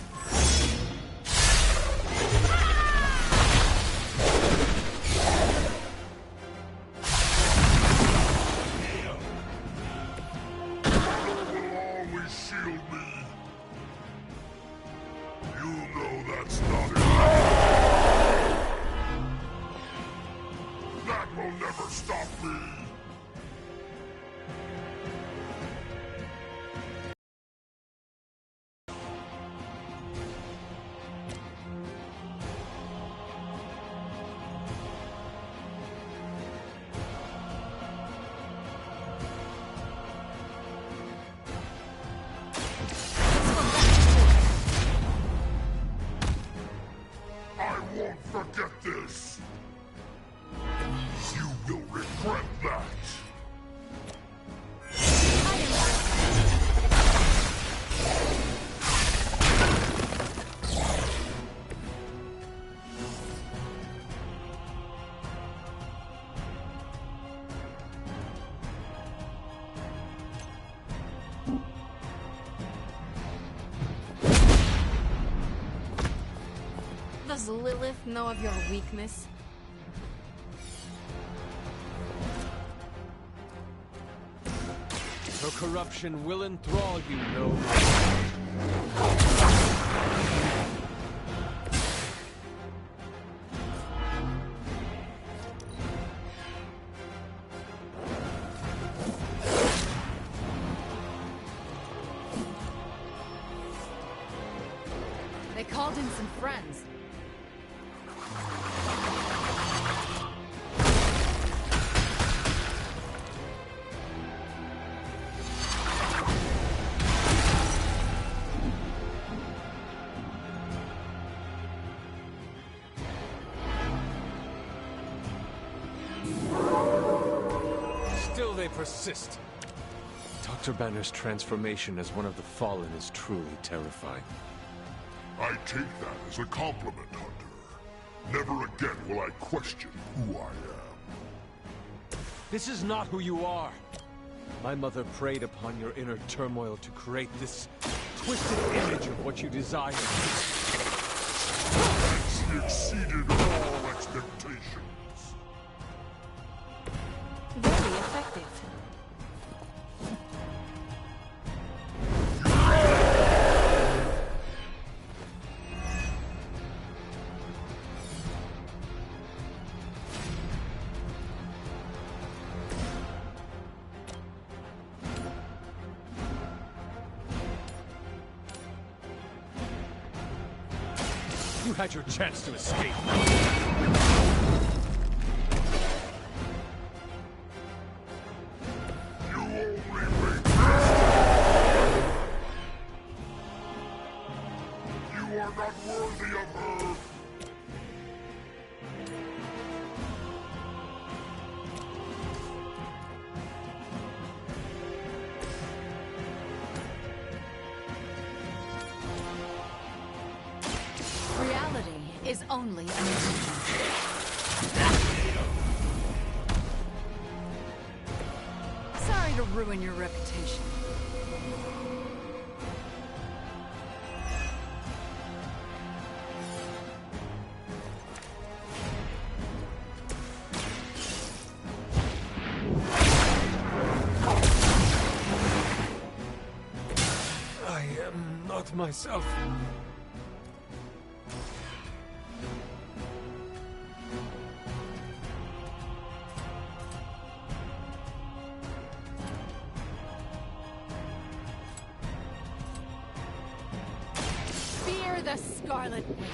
Mother will always shield me. You know that's not it. That will never stop me. I won't forget this. You will regret that. Does Lilith know of your weakness? Her corruption will enthrall you, no. They called in some friends. Still they persist. Dr. Banner's transformation as one of the Fallen is truly terrifying. I take that as a compliment, Hunter. Never again will I question who I am. This is not who you are. My mother preyed upon your inner turmoil to create this twisted image of what you desire. She exceeded all expectations. Very effective. You had your chance to escape. You are not worthy of her! Reality is only an illusion. Sorry to ruin your reputation. I am not myself. Fear the Scarlet Witch.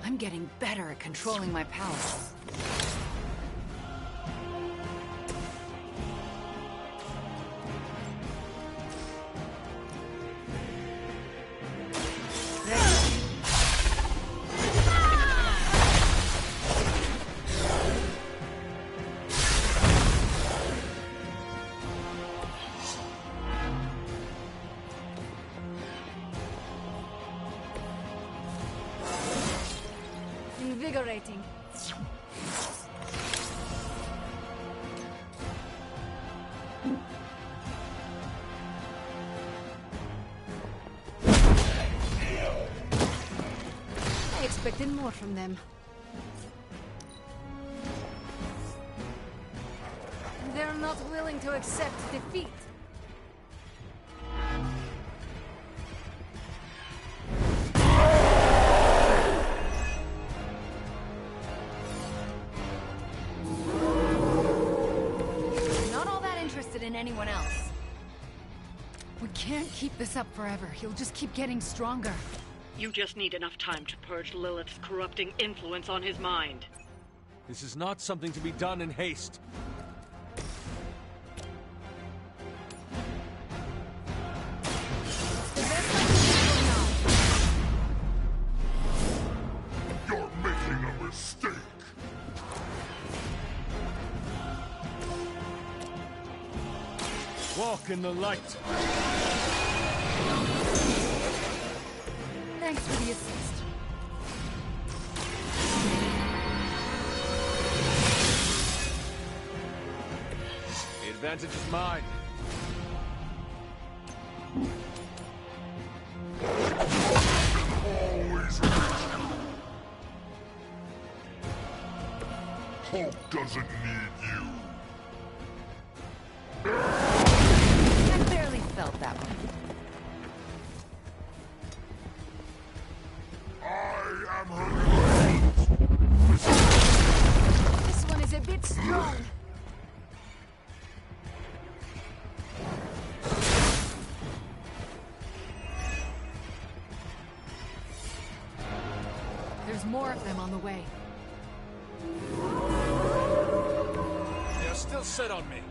I'm getting better at controlling my powers. Invigorating. I expected more from them. They're not willing to accept defeat. In anyone else. We can't keep this up forever. He'll just keep getting stronger. You just need enough time to purge Lilith's corrupting influence on his mind. This is not something to be done in haste. You're making a mistake! Walk in the light. Thanks for the assist. The advantage is mine. Always Hope doesn't need you. I barely felt that one. I am her. This one is a bit strong. There's more of them on the way. They're still set on me.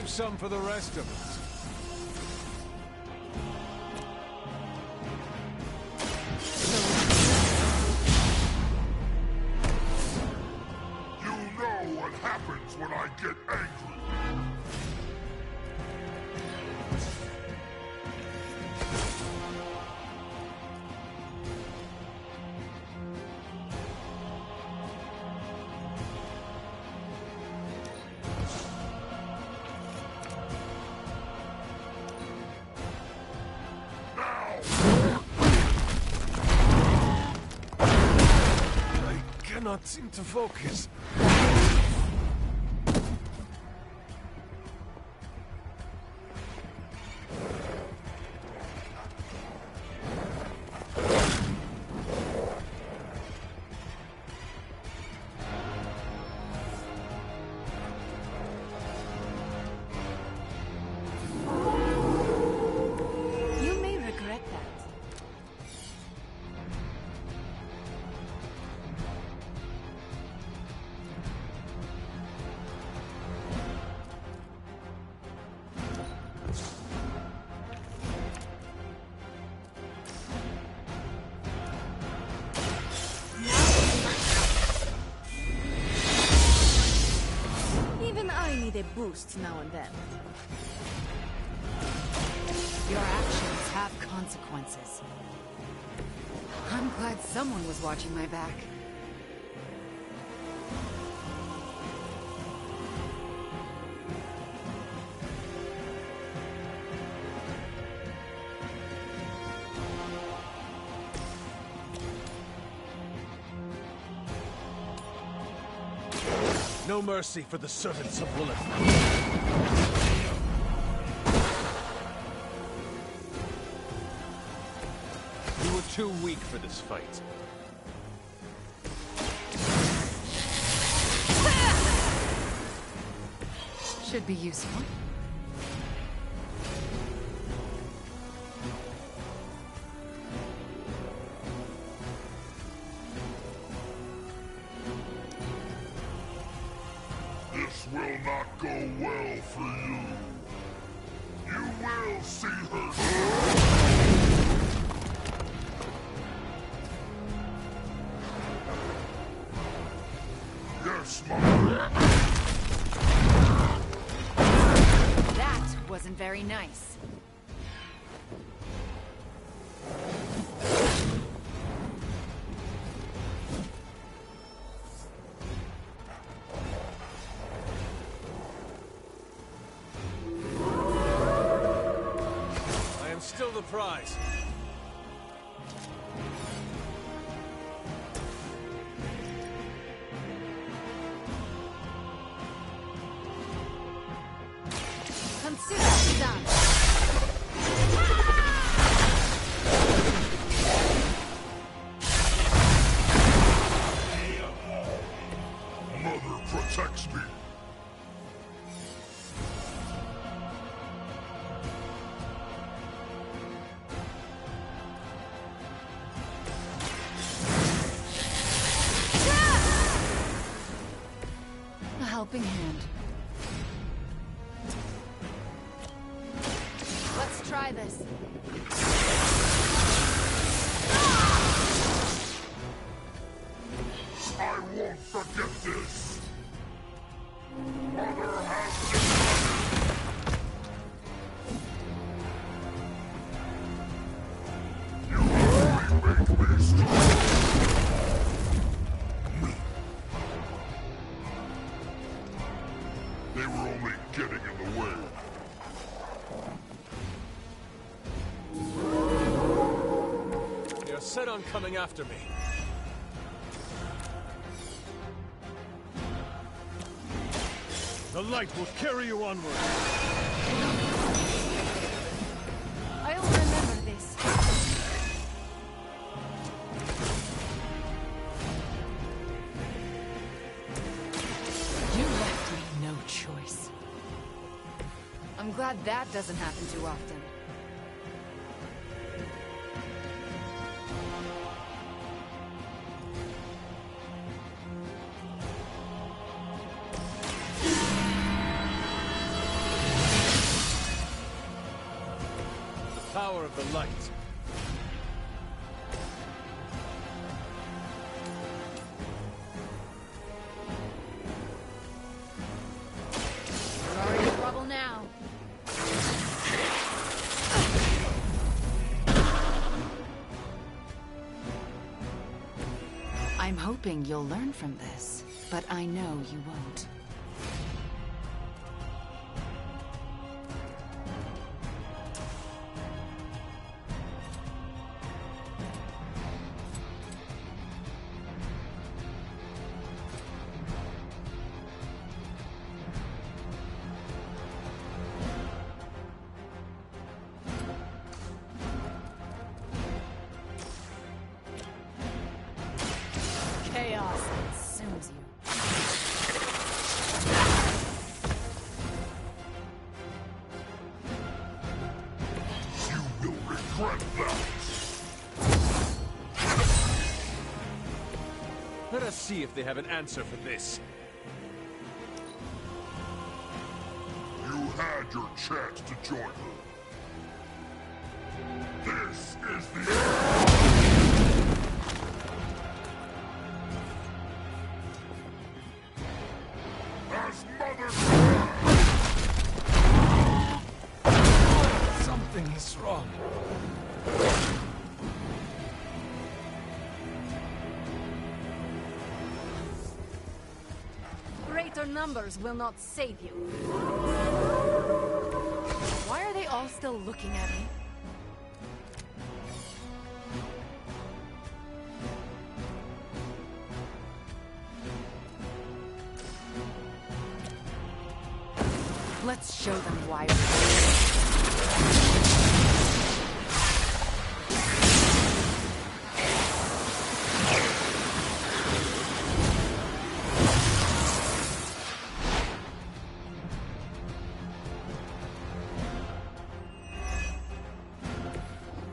Some for the rest of us. You know what happens when I get angry. Cannot seem to focus. You may regret that. Even I need a boost now and then. Your actions have consequences. I'm glad someone was watching my back. No mercy for the servants of Lilith. You were too weak for this fight. Should be useful. This will not go well for you. You will see her. Yes, mother. That wasn't very nice. I am still the prize. Consider it done. Mother protects me. helping hand. Let's try this. I won't forget this! Mother has you only make me strong! They were only getting in the way. They're set on coming after me. The light will carry you onward. I'll remember this. You left me no choice. I'm glad that doesn't happen too often. Power of the light. We're already in trouble now. I'm hoping you'll learn from this, but I know you won't. Chaos consumes you. You will regret that! Let us see if they have an answer for this. You had your chance to join her. This is the end! As Mother Something is wrong. Greater numbers will not save you. Why are they all still looking at me? Let's show them why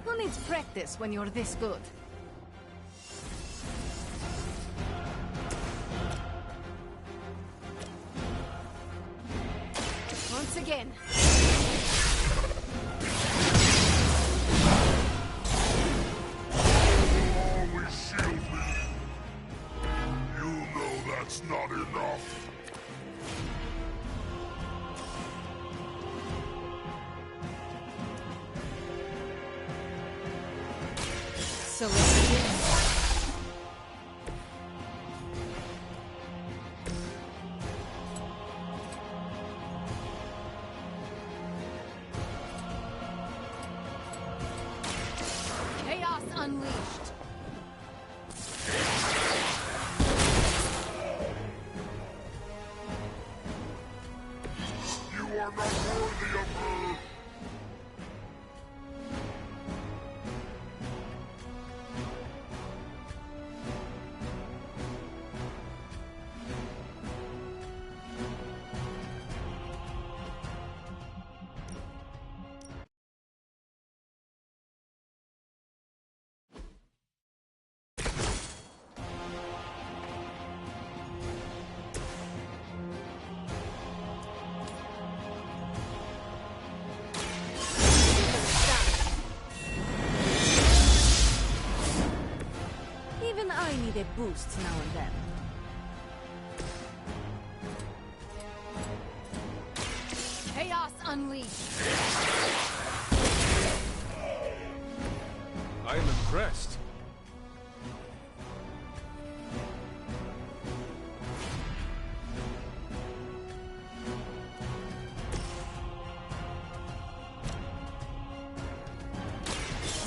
Who needs practice when you're this good? Once again. always shield me. You know that's not enough. So let's begin. Chaos unleashed. You are not worthy of her. I need a boost now and then. Chaos unleashed! I am impressed.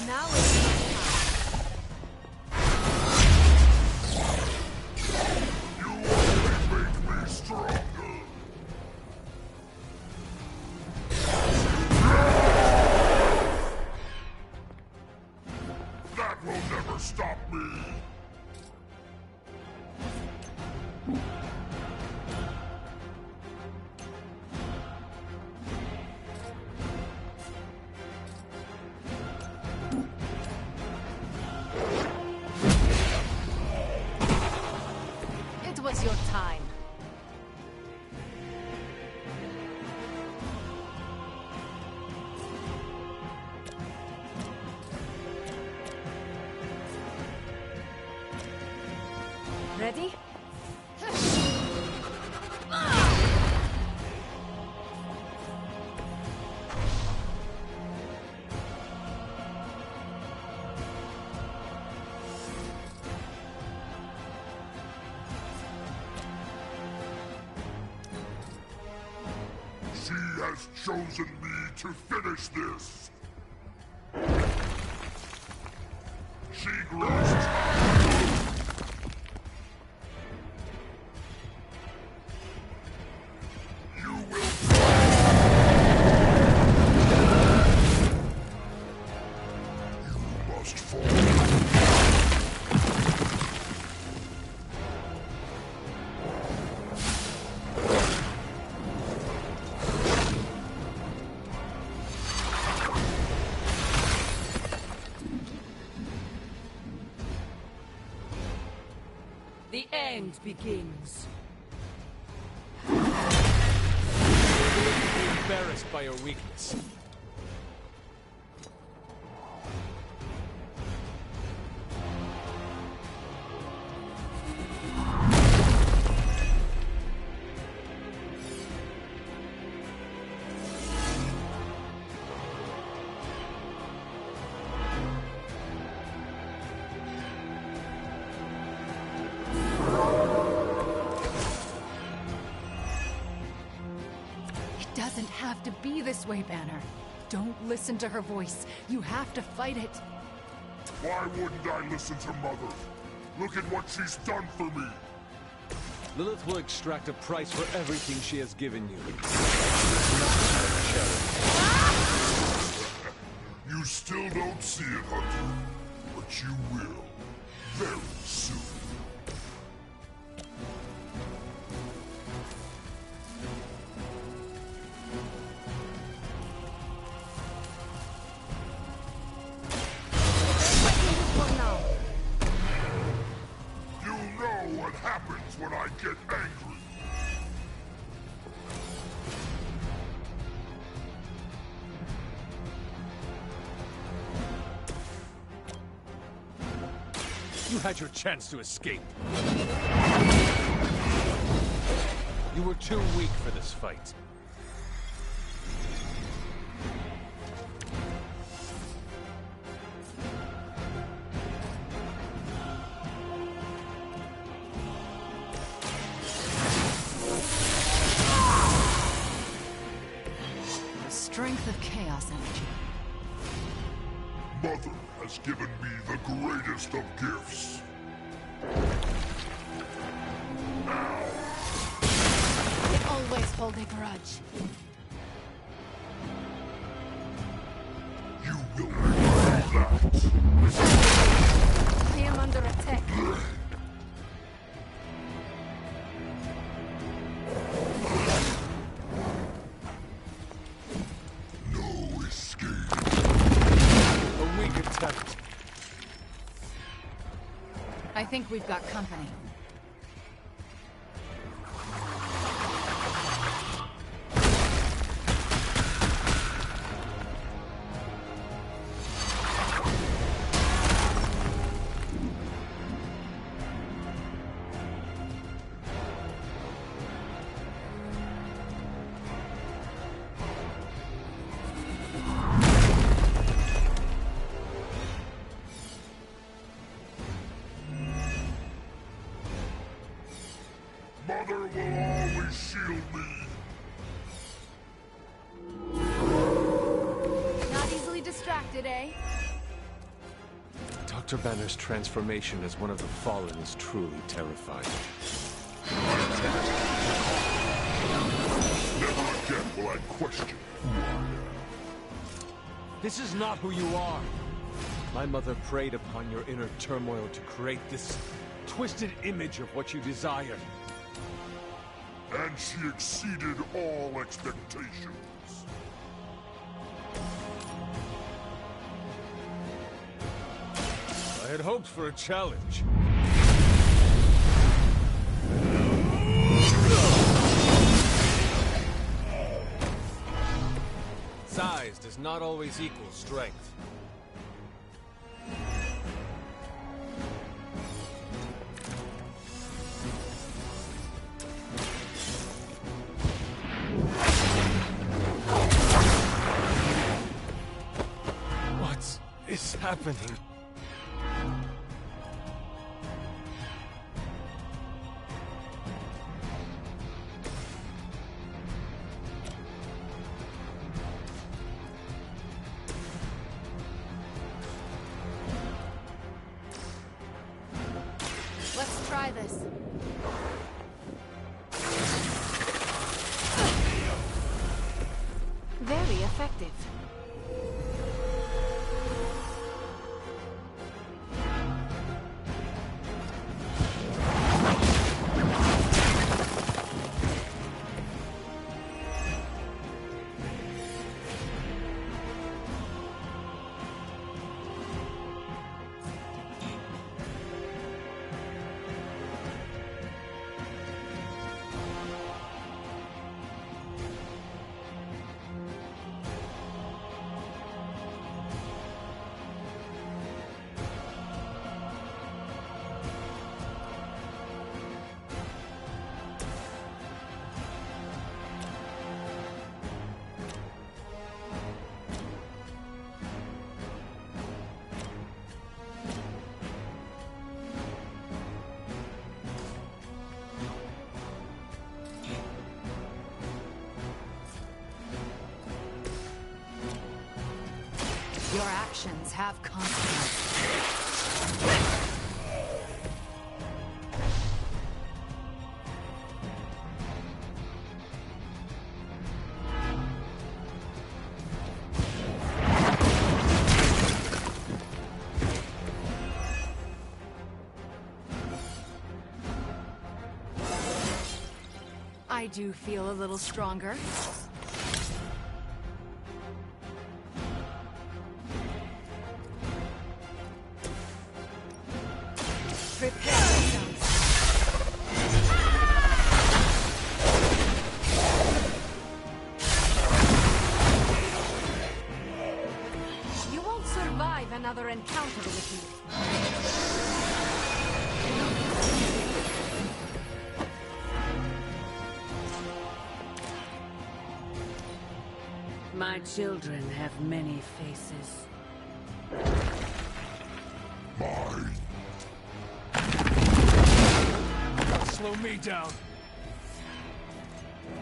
Now it's my time. You only make me stronger. That will never stop me. It was your time. Ready? She has chosen me to finish this. She grows tired. You will You must fall. The end begins. Be embarrassed by your weakness. It doesn't have to be this way, Banner. Don't listen to her voice. You have to fight it. Why wouldn't I listen to Mother? Look at what she's done for me. Lilith will extract a price for everything she has given you. You still don't see it, Hunter. But you will. Very soon. You know what happens when I get angry. You had your chance to escape. You were too weak for this fight. The strength of chaos energy. Mother has given me the greatest of gifts. You always hold a grudge. You will regret that. I am under attack. No escape. A weak attempt. I think we've got company. mother will always shield me. Not easily distracted, eh? Dr. Banner's transformation as one of the Fallen is truly terrifying. Never again will I question who I am. This is not who you are. My mother preyed upon your inner turmoil to create this twisted image of what you desire. And she exceeded all expectations. I had hoped for a challenge. Size does not always equal strength. What is happening? Let's try this. Very effective. Your actions have consequences. I do feel a little stronger. Prepare yourselves. You won't survive another encounter with me. My children have many faces. Mine. Slow me down.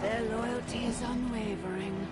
Their loyalty is unwavering.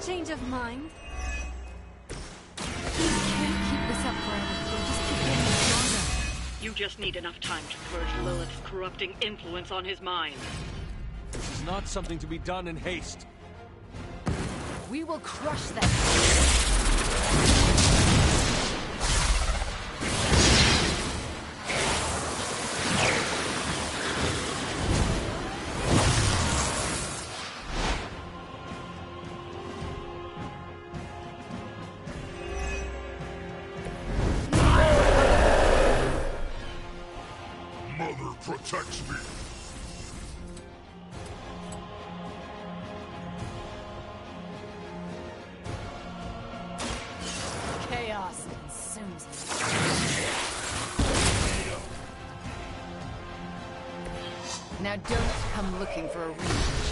Change of mind. Can't keep this up forever. We'll just keep getting stronger. You just need enough time to purge Lilith's corrupting influence on his mind. This is not something to be done in haste. We will crush them. protects me. Chaos consumes me. Now don't come looking for a rematch.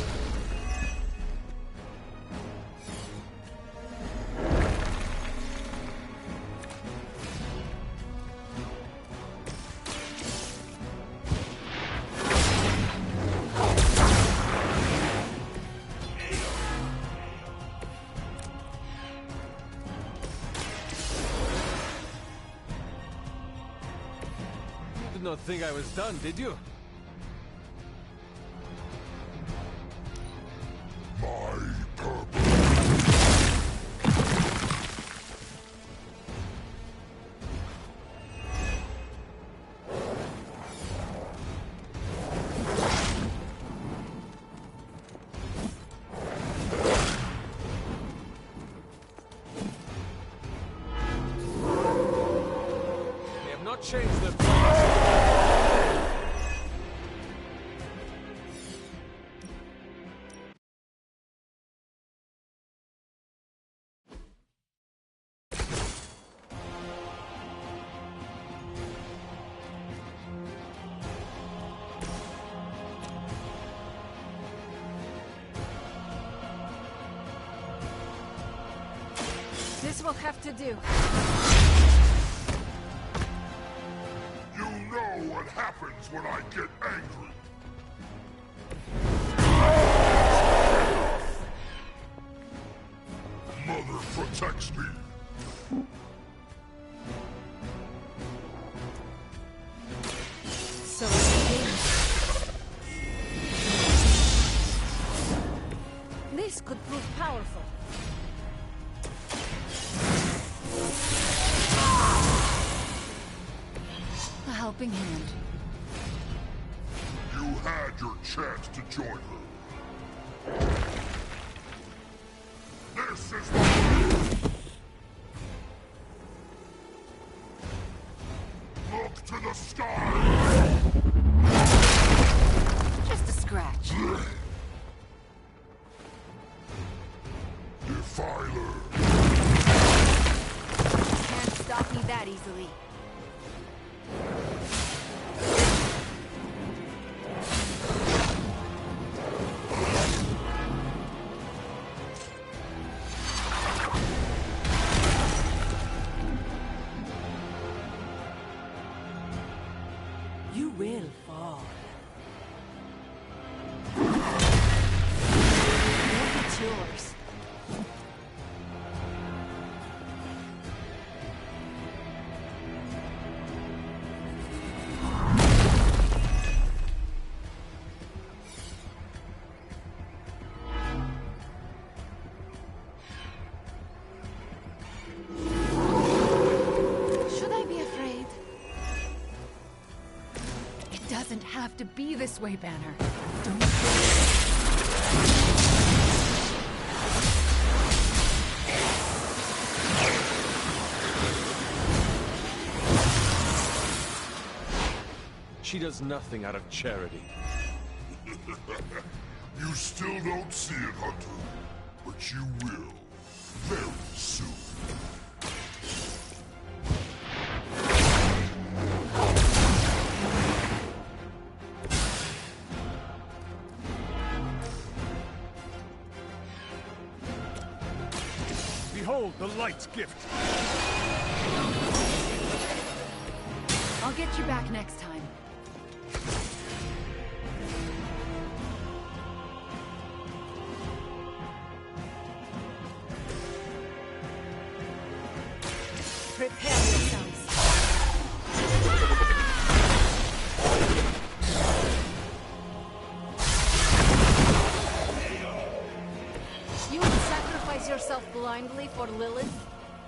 You did not think I was done, did you? Change their plans. This will have to do. What happens when I get angry? Mother protects me. So this could prove powerful. A helping hand. You had your chance to join her. This is my... Look to the sky! Just a scratch. Defiler. Can't stop me that easily. You will fall. It's yours. Should I be afraid? It doesn't have to be this way, Banner. Don't She does nothing out of charity. You still don't see it, Hunter, but you will very soon. Behold the light's gift. I'll get you back next time. Prepare yourselves. You would sacrifice yourself blindly for Lilith?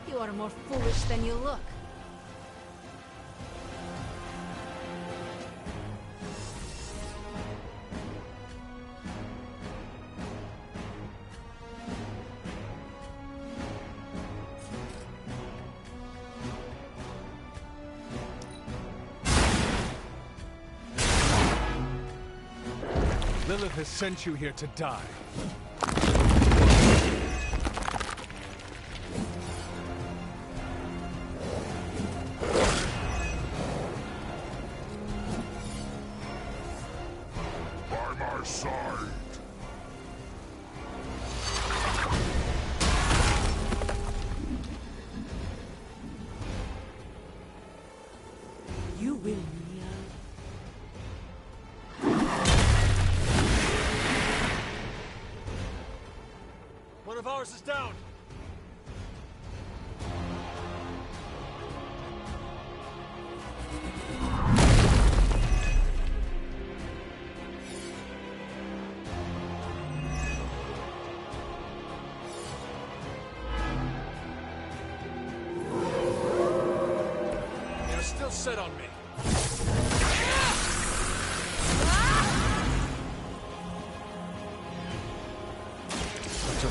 You are more foolish than you look. Lilith has sent you here to die. By my side. You will, One of ours is down. You're still set on me.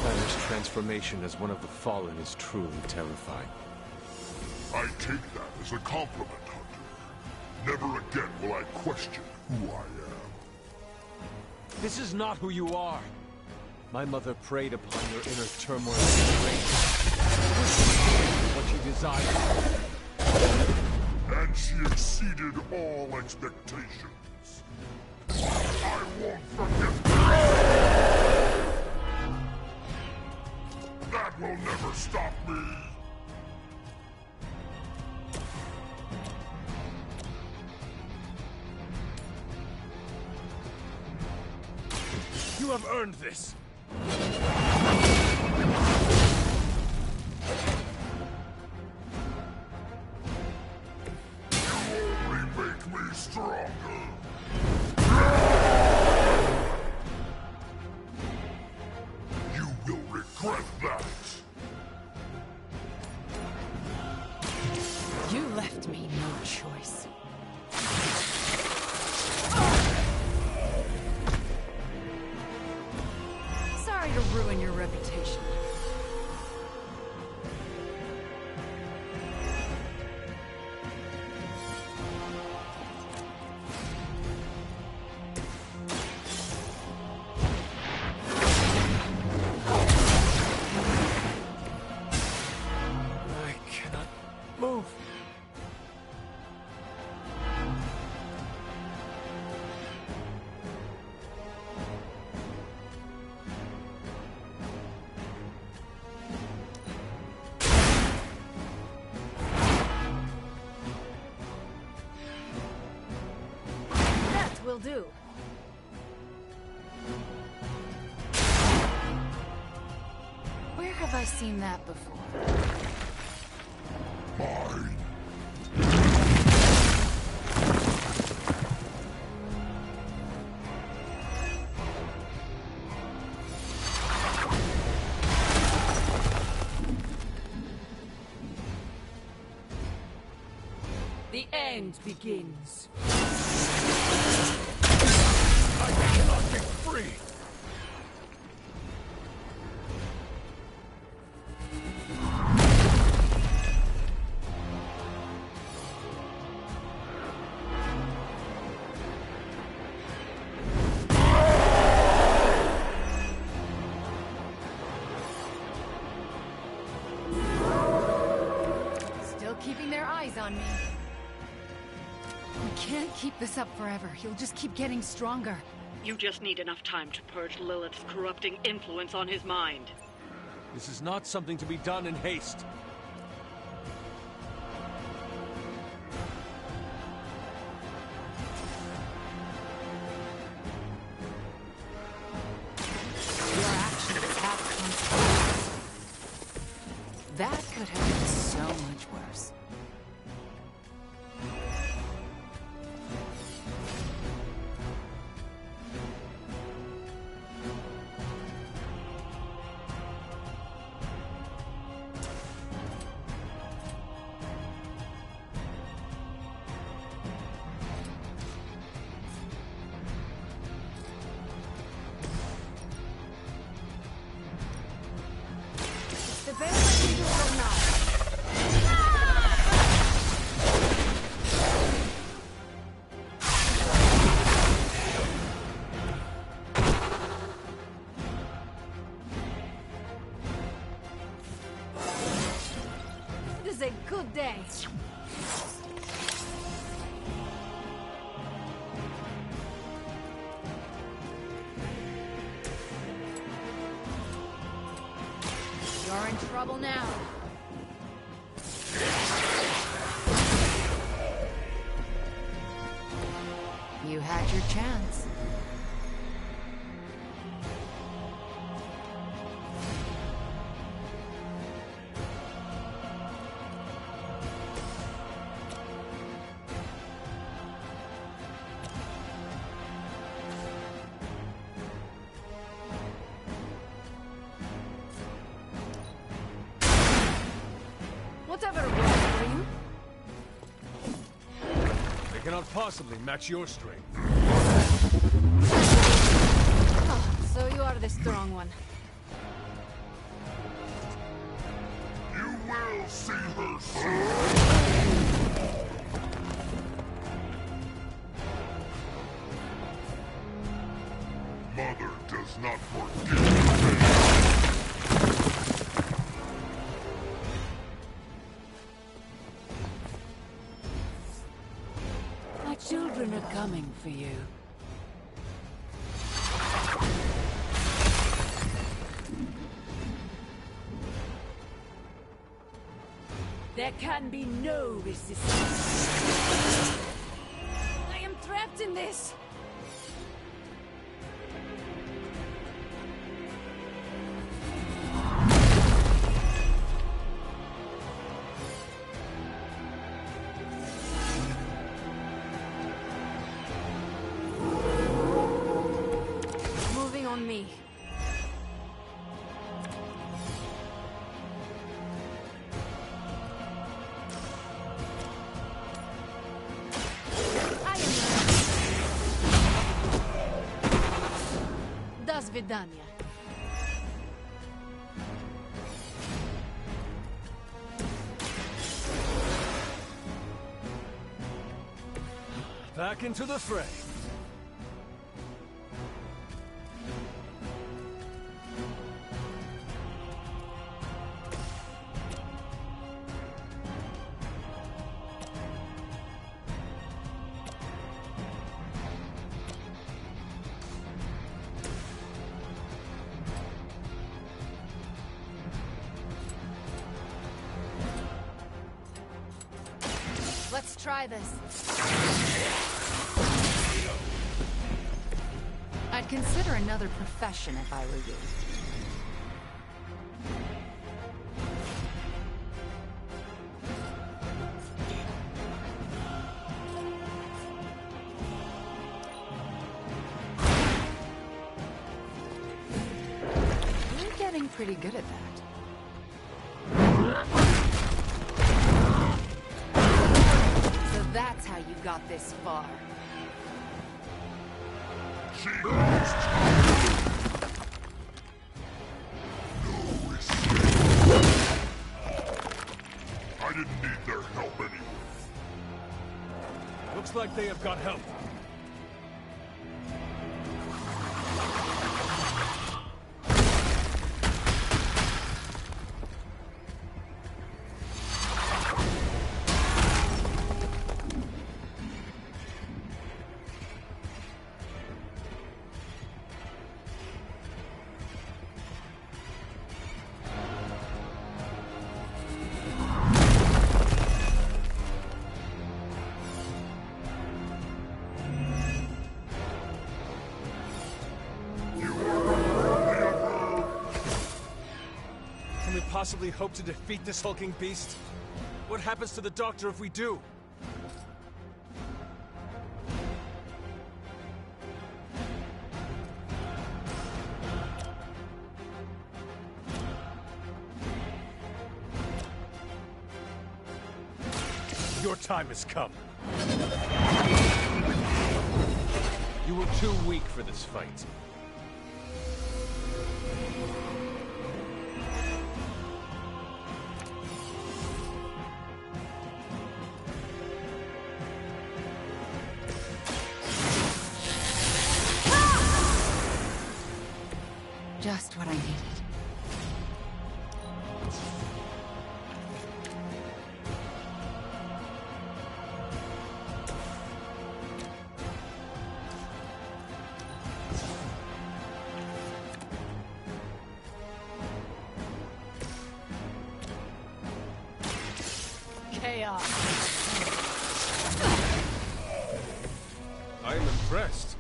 Banner's transformation as one of the Fallen is truly terrifying. I take that as a compliment, Hunter. Never again will I question who I am. This is not who you are. My mother preyed upon your inner turmoil and rage. What you desire. And she exceeded all expectations. I won't forget that! That will never stop me! You have earned this. You only make me stronger! You will regret that! You left me no choice. Sorry to ruin your reputation. I cannot move. That will do. Where have I seen that before? Mine. The end begins. I cannot be free! Still keeping their eyes on me. We can't keep this up forever. He'll just keep getting stronger. You just need enough time to purge Lilith's corrupting influence on his mind. This is not something to be done in haste. Your actions have consequences. That could have been so much worse. The best I can do for now. is a good day. You're in trouble now. You had your chance. Whatever works for you. They cannot possibly match your strength. Oh, so you are the strong one. You will see her Mother does not forgive. My children are coming for you. There can be no resistance. I am trapped in this. Moving on me. До свидания. Back into the fray. Let's try this. I'd consider another profession if I were you. You're getting pretty good at that. So that's how you got this far. I didn't need their help anyway. Looks like they have got help. Can we possibly hope to defeat this hulking beast? What happens to the Doctor if we do? Your time has come. You were too weak for this fight. Just what I needed. chaos. I am impressed.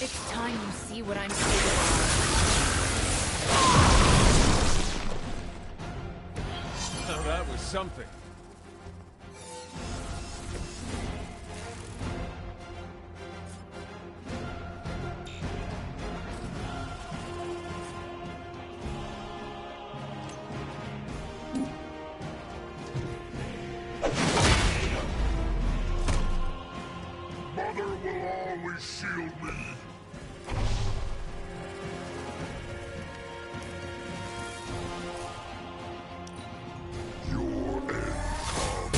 It's time you see what I'm capable of. Now that was something. Mother will always shield me. Your end comes.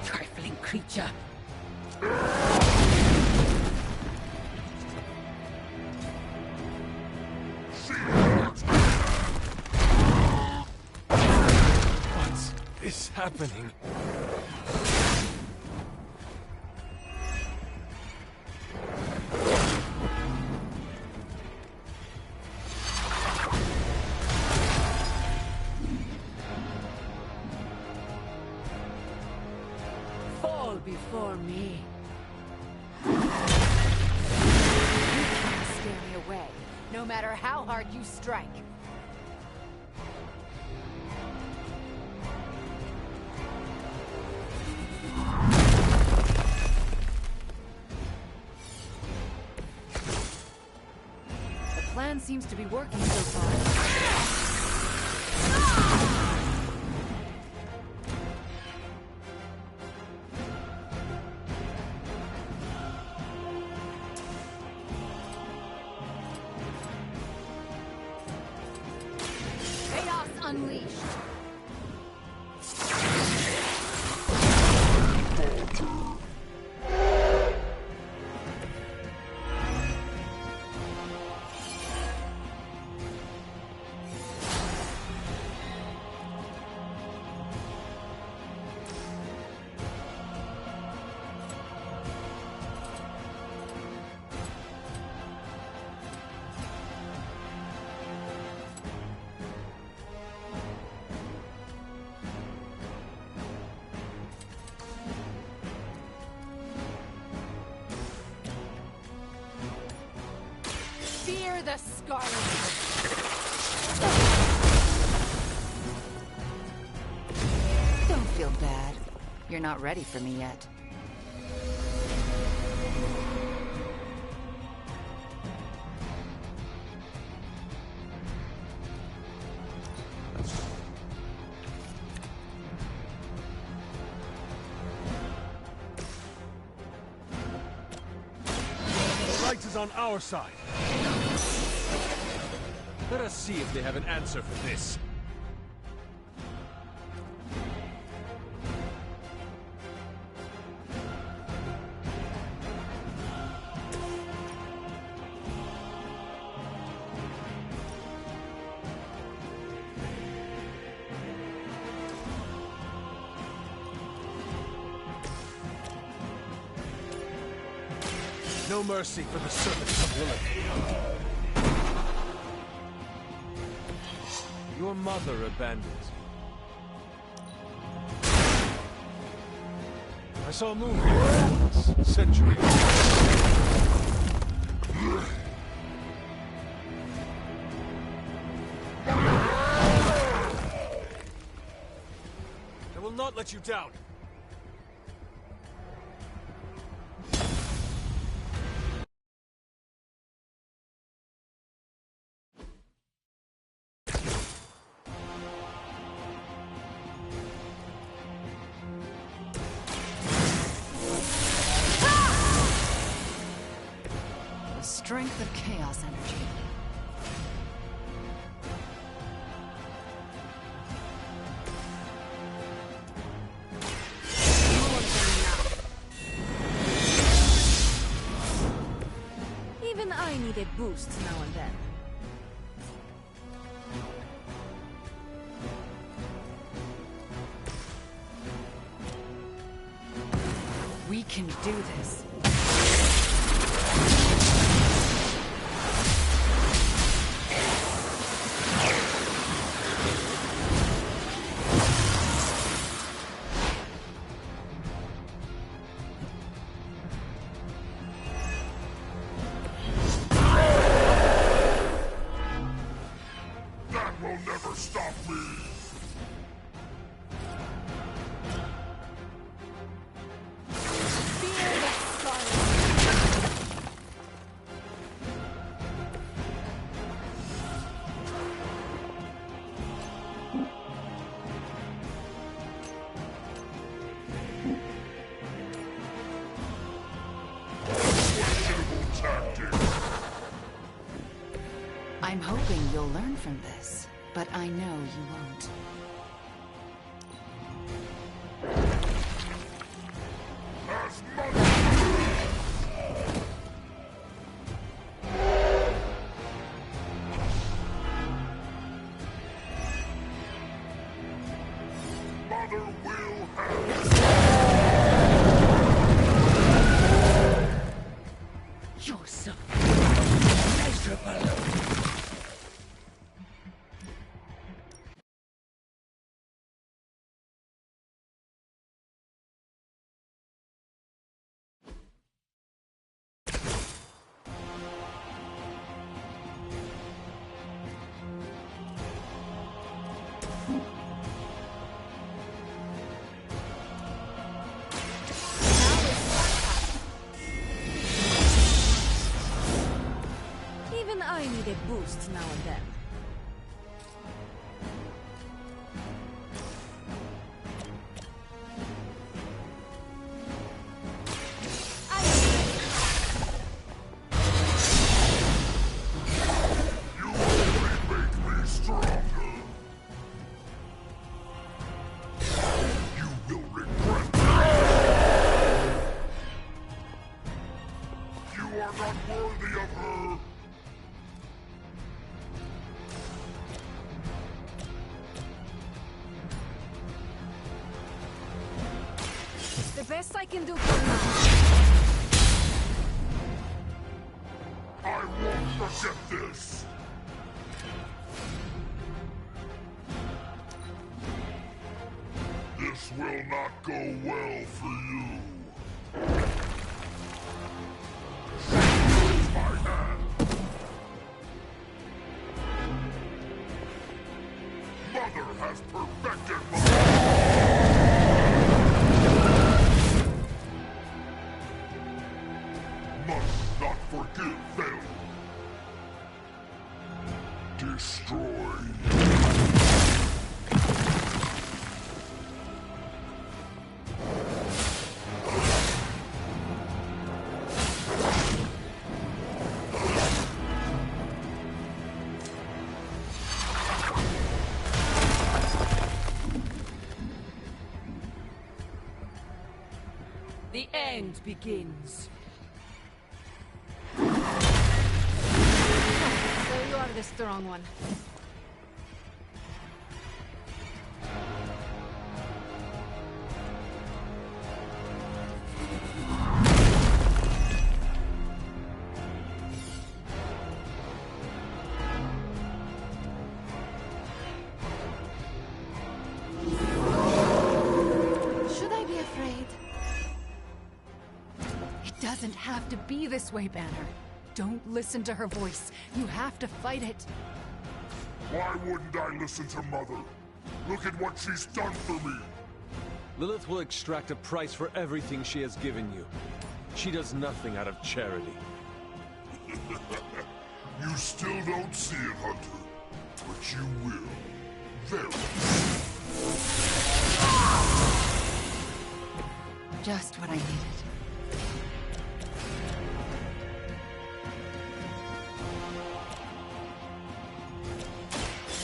Trifling creature. What is happening? Fall before me. You can't scare me away, no matter how hard you strike. The plan seems to be working so far. Chaos unleashed. Fear the Scarlet. Don't feel bad. You're not ready for me yet. The light is on our side. Let us see if they have an answer for this. No mercy for the servants of Lilith. Your mother abandoned you. I saw a movie once, centuries ago. I will not let you down. Strength of chaos energy. needed boosts now and then. We can do this. That will never stop me! I'm hoping you'll learn from this, but I know you won't. Mother will have You're so miserable. Even I need a boost now and then. You only make me stronger. You will regret it. You are not worthy of her. It's the best I can do for now. I won't forget this. This will not go well for you. It's my hand. Mother has perfected must not forgive failure. Destroy. The end begins. So you are the strong one. Should I be afraid? It doesn't have to be this way, Banner. Don't listen to her voice. You have to fight it. Why wouldn't I listen to Mother? Look at what she's done for me. Lilith will extract a price for everything she has given you. She does nothing out of charity. You still don't see it, Hunter. But you will. Very Just what I needed.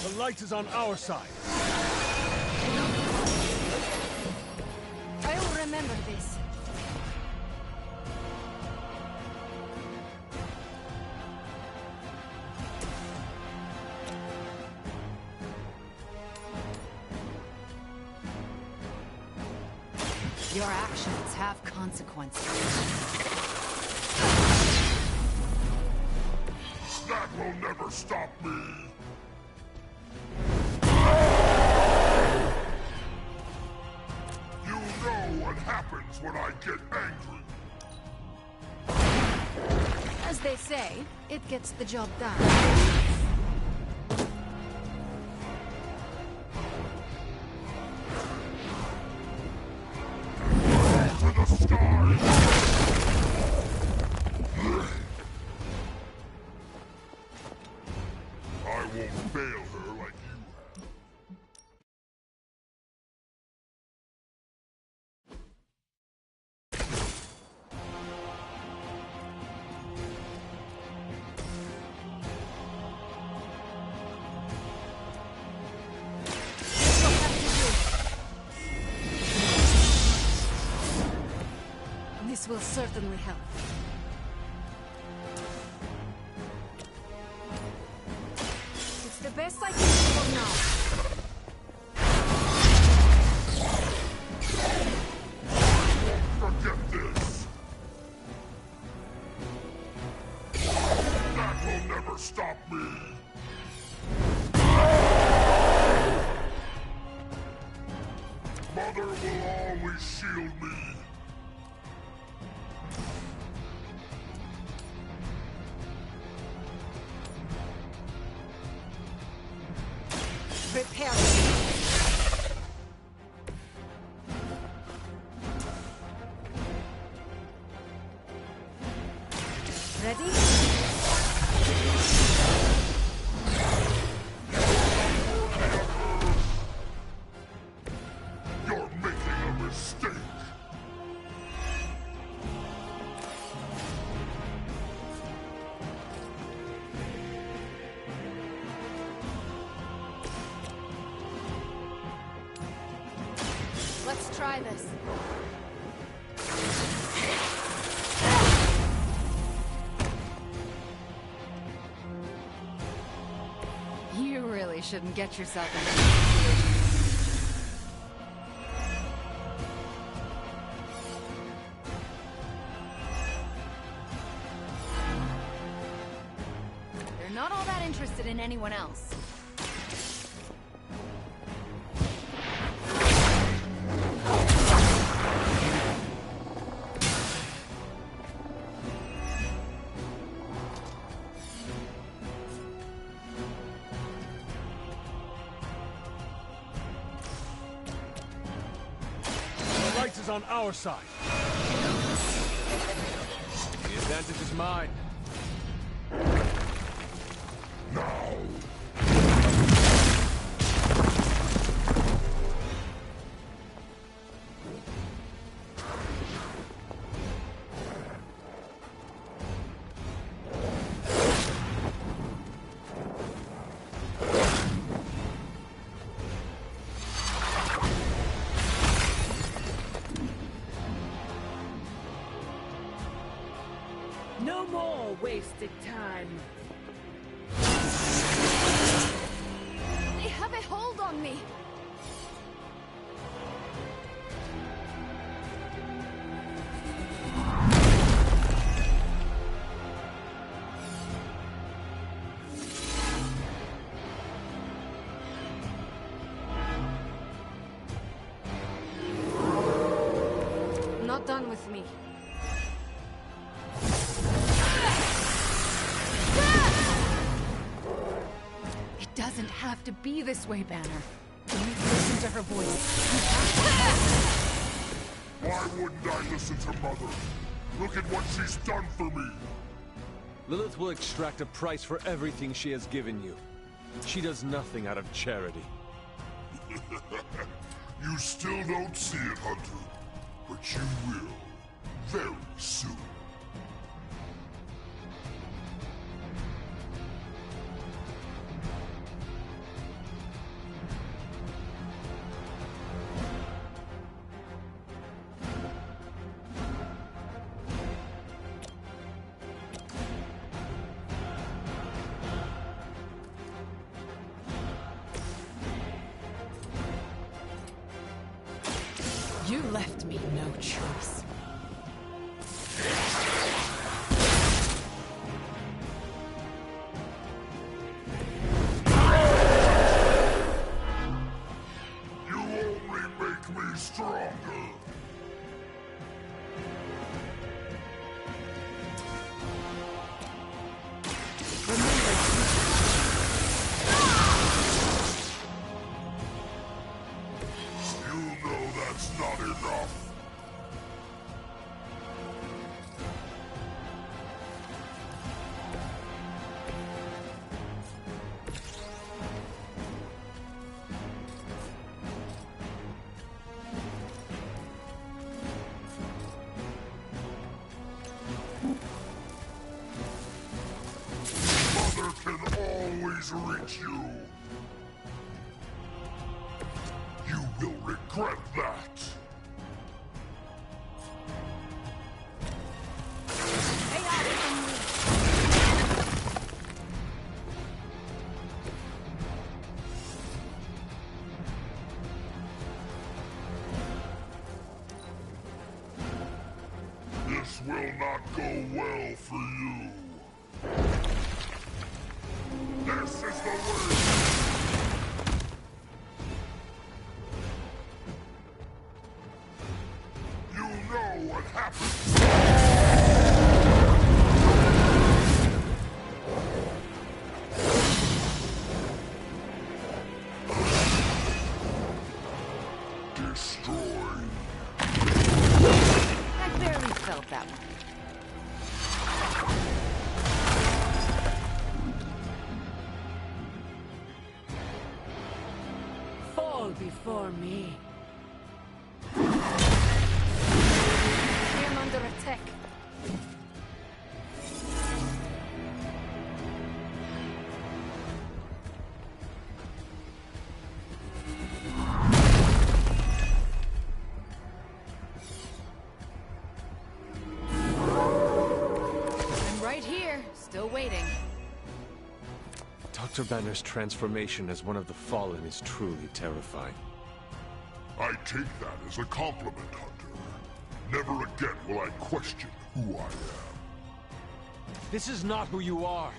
The light is on our side. I will remember this. Your actions have consequences. That will never stop me! You know what happens when I get angry. As they say, it gets the job done. To the stars! I won't fail her like you have. This will certainly help. It's the best I can do for now. Forget this! That will never stop me! Mother will always shield me! Prepare. Ready? You're making a mistake! Let's try this. You really shouldn't get yourself in this situation. They're not all that interested in anyone else. The light is on our side. The advantage is mine. Now! No more wasted time. They have a hold on me. Not done with me. It doesn't have to be this way, Banner. Don't listen to her voice. Why wouldn't I listen to Mother? Look at what she's done for me! Lilith will extract a price for everything she has given you. She does nothing out of charity. You still don't see it, Hunter. But you will. Very soon. You left me no choice. You only make me stronger. You know that's not enough. Mother can always reach you. You will regret that. This will not go well for you. This is the way. You know what happens. Destroy. I barely felt that one. Fall before me. I am under attack. I'm right here, still waiting. Dr. Banner's transformation as one of the Fallen is truly terrifying. I take that as a compliment, Hunter. Never again will I question who I am. This is not who you are.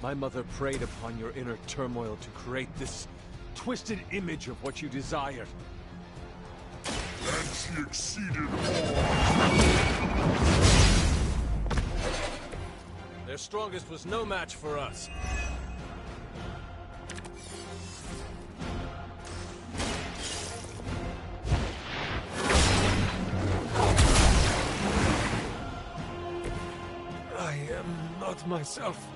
My mother preyed upon your inner turmoil to create this twisted image of what you desired. And she exceeded all. Their strongest was no match for us. I am not myself.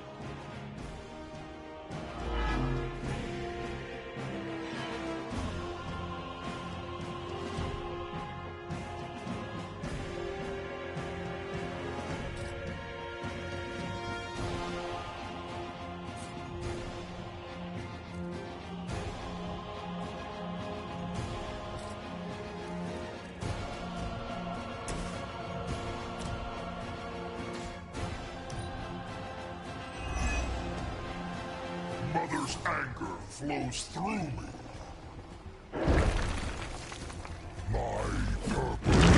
Mother's anger flows through me. My purpose.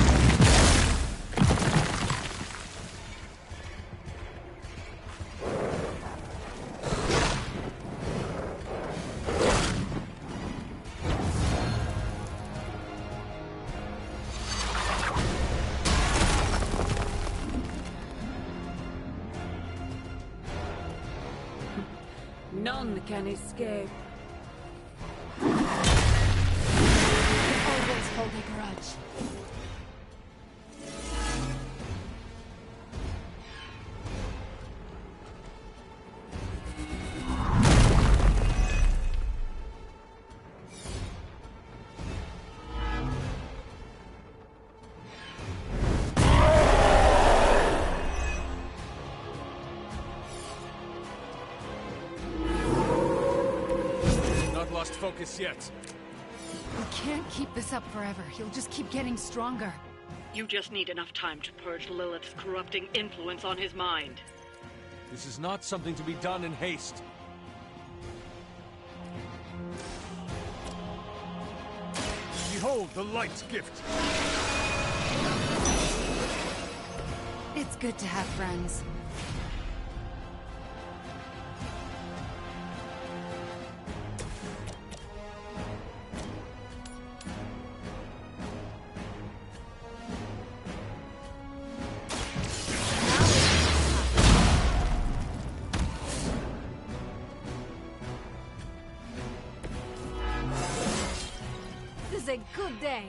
None can escape. Always hold a grudge. Lost focus yet. We can't keep this up forever. He'll just keep getting stronger. You just need enough time to purge Lilith's corrupting influence on his mind. This is not something to be done in haste. She Behold the light's gift! It's good to have friends. This is a good day.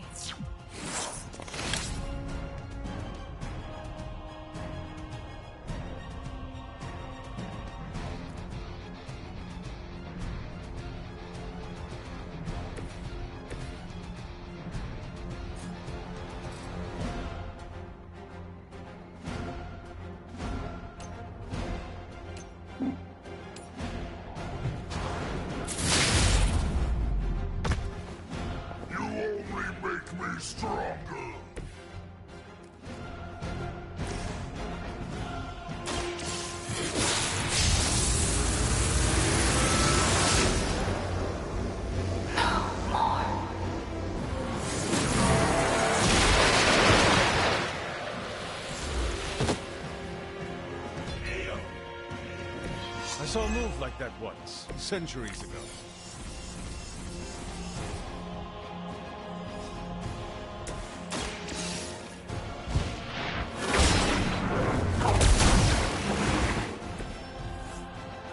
You only make me stronger. I saw a move like that once, centuries ago.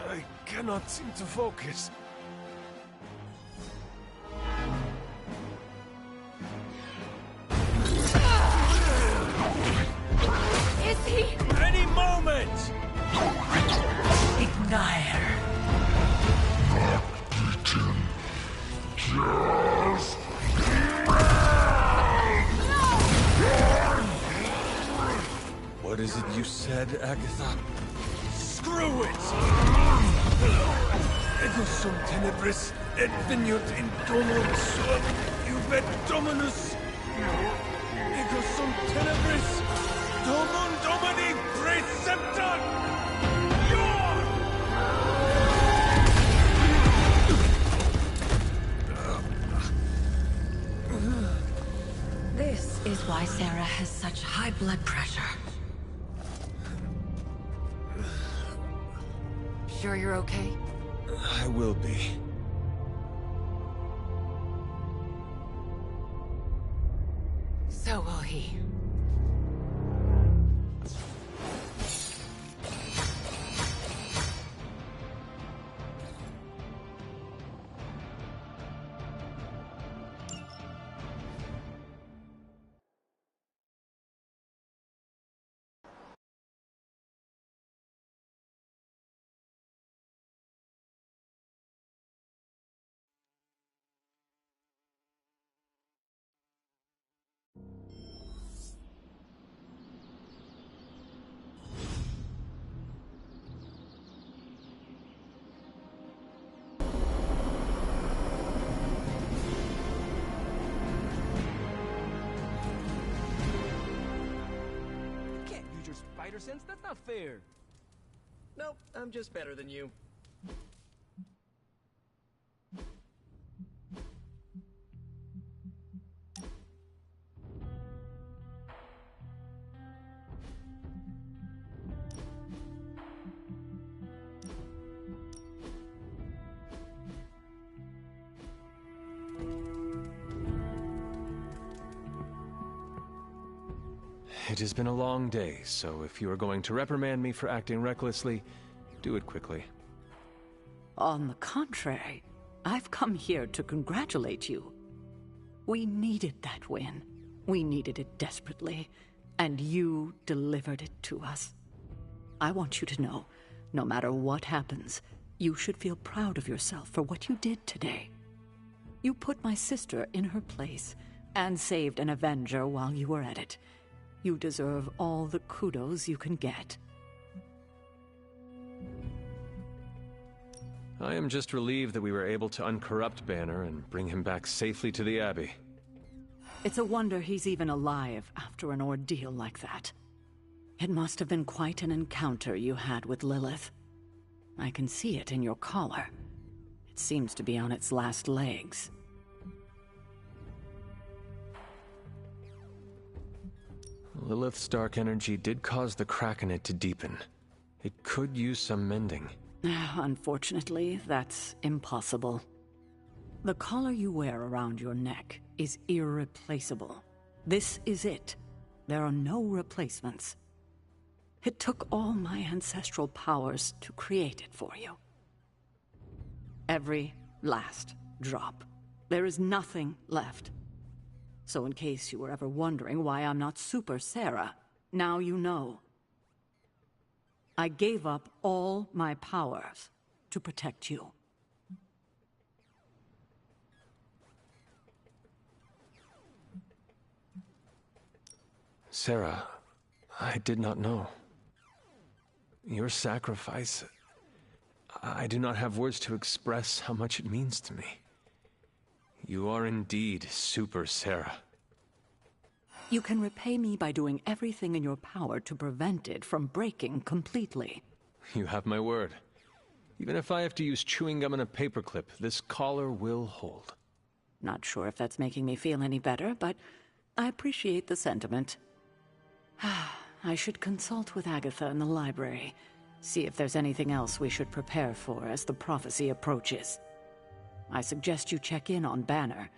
I cannot seem to focus. Is he? Any moment! Ignire. Just What is it you said, Agatha? Screw it! Ego sum tenebris et veniut in domo suum iubet dominus. Ego sum tenebris domum domini preceptor! This is why Sarah has such high blood pressure. Sure you're okay? I will be. So will he. Spider sense? That's not fair. Nope, I'm just better than you. It has been a long day, so if you are going to reprimand me for acting recklessly, do it quickly. On the contrary, I've come here to congratulate you. We needed that win. We needed it desperately, and you delivered it to us. I want you to know, no matter what happens, you should feel proud of yourself for what you did today. You put my sister in her place, and saved an Avenger while you were at it. You deserve all the kudos you can get. I am just relieved that we were able to uncorrupt Banner and bring him back safely to the Abbey. It's a wonder he's even alive after an ordeal like that. It must have been quite an encounter you had with Lilith. I can see it in your collar. It seems to be on its last legs. Lilith's dark energy did cause the crack in it to deepen. It could use some mending. Unfortunately, that's impossible. The collar you wear around your neck is irreplaceable. This is it. There are no replacements. It took all my ancestral powers to create it for you. Every last drop. There is nothing left. So in case you were ever wondering why I'm not Super Sarah, now you know. I gave up all my powers to protect you. Sarah, I did not know. Your sacrifice... I do not have words to express how much it means to me. You are indeed Super Sarah. You can repay me by doing everything in your power to prevent it from breaking completely. You have my word. Even if I have to use chewing gum and a paperclip, this collar will hold. Not sure if that's making me feel any better, but I appreciate the sentiment. I should consult with Agatha in the library, see if there's anything else we should prepare for as the prophecy approaches. I suggest you check in on Banner.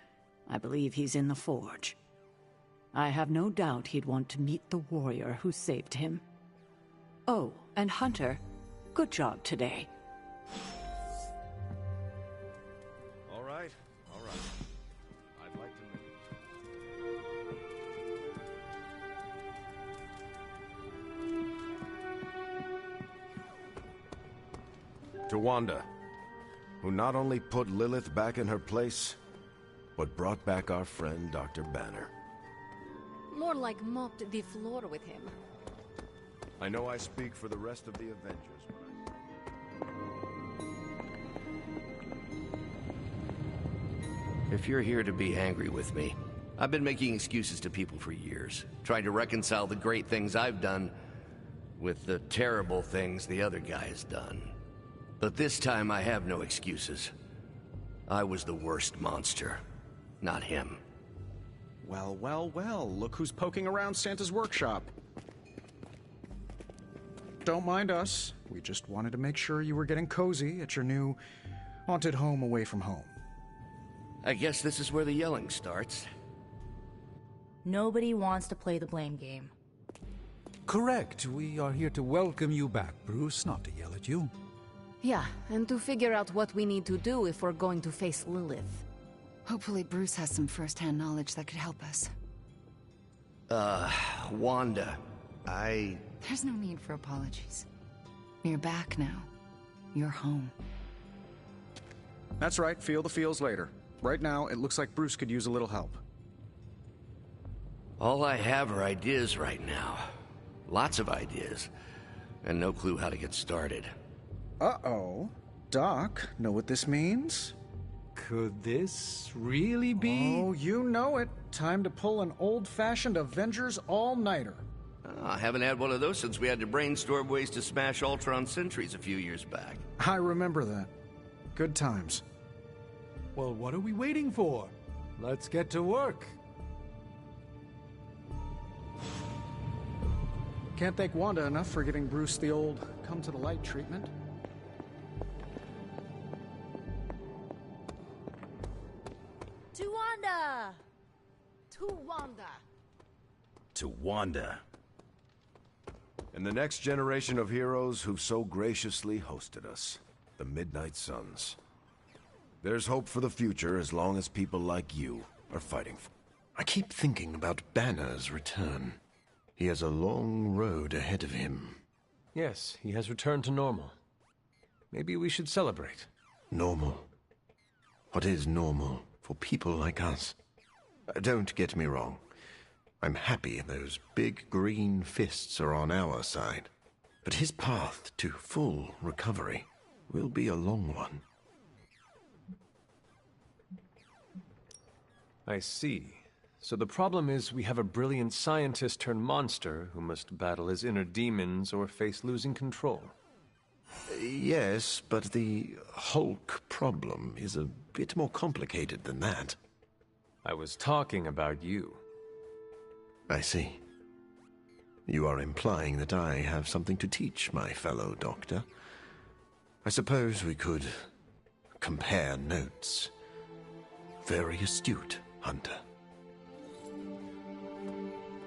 I believe he's in the forge. I have no doubt he'd want to meet the warrior who saved him. Oh, and Hunter, good job today. All right. I'd like to... To Wanda, who not only put Lilith back in her place, but brought back our friend Dr. Banner. More like mopped the floor with him. I know I speak for the rest of the Avengers when If you're here to be angry with me, I've been making excuses to people for years, trying to reconcile the great things I've done with the terrible things the other guy has done. But this time I have no excuses. I was the worst monster, not him. Well, look who's poking around Santa's workshop. Don't mind us. We just wanted to make sure you were getting cozy at your new haunted home away from home. I guess this is where the yelling starts. Nobody wants to play the blame game. Correct. We are here to welcome you back, Bruce, not to yell at you. Yeah, and to figure out what we need to do if we're going to face Lilith. Hopefully Bruce has some first-hand knowledge that could help us. Wanda, There's no need for apologies. You're back now. You're home. That's right, feel the feels later. Right now, it looks like Bruce could use a little help. All I have are ideas right now. Lots of ideas. And no clue how to get started. Uh-oh. Doc, know what this means? Could this really be? Oh, you know it. Time to pull an old-fashioned Avengers all-nighter. I haven't had one of those since we had to brainstorm ways to smash Ultron sentries a few years back. I remember that. Good times. Well, what are we waiting for? Let's get to work. Can't thank Wanda enough for giving Bruce the old come-to-the-light treatment. To Wanda! To Wanda! To Wanda. And the next generation of heroes who've so graciously hosted us, the Midnight Suns. There's hope for the future as long as people like you are fighting for. I keep thinking about Banner's return. He has a long road ahead of him. Yes, he has returned to normal. Maybe we should celebrate. Normal? What is normal for people like us? Don't get me wrong. I'm happy those big green fists are on our side. But his path to full recovery will be a long one. I see. So the problem is we have a brilliant scientist turned monster who must battle his inner demons or face losing control. Yes, but the Hulk problem is a bit more complicated than that. I was talking about you. I see. You are implying that I have something to teach my fellow doctor. I suppose we could compare notes. Very astute, Hunter.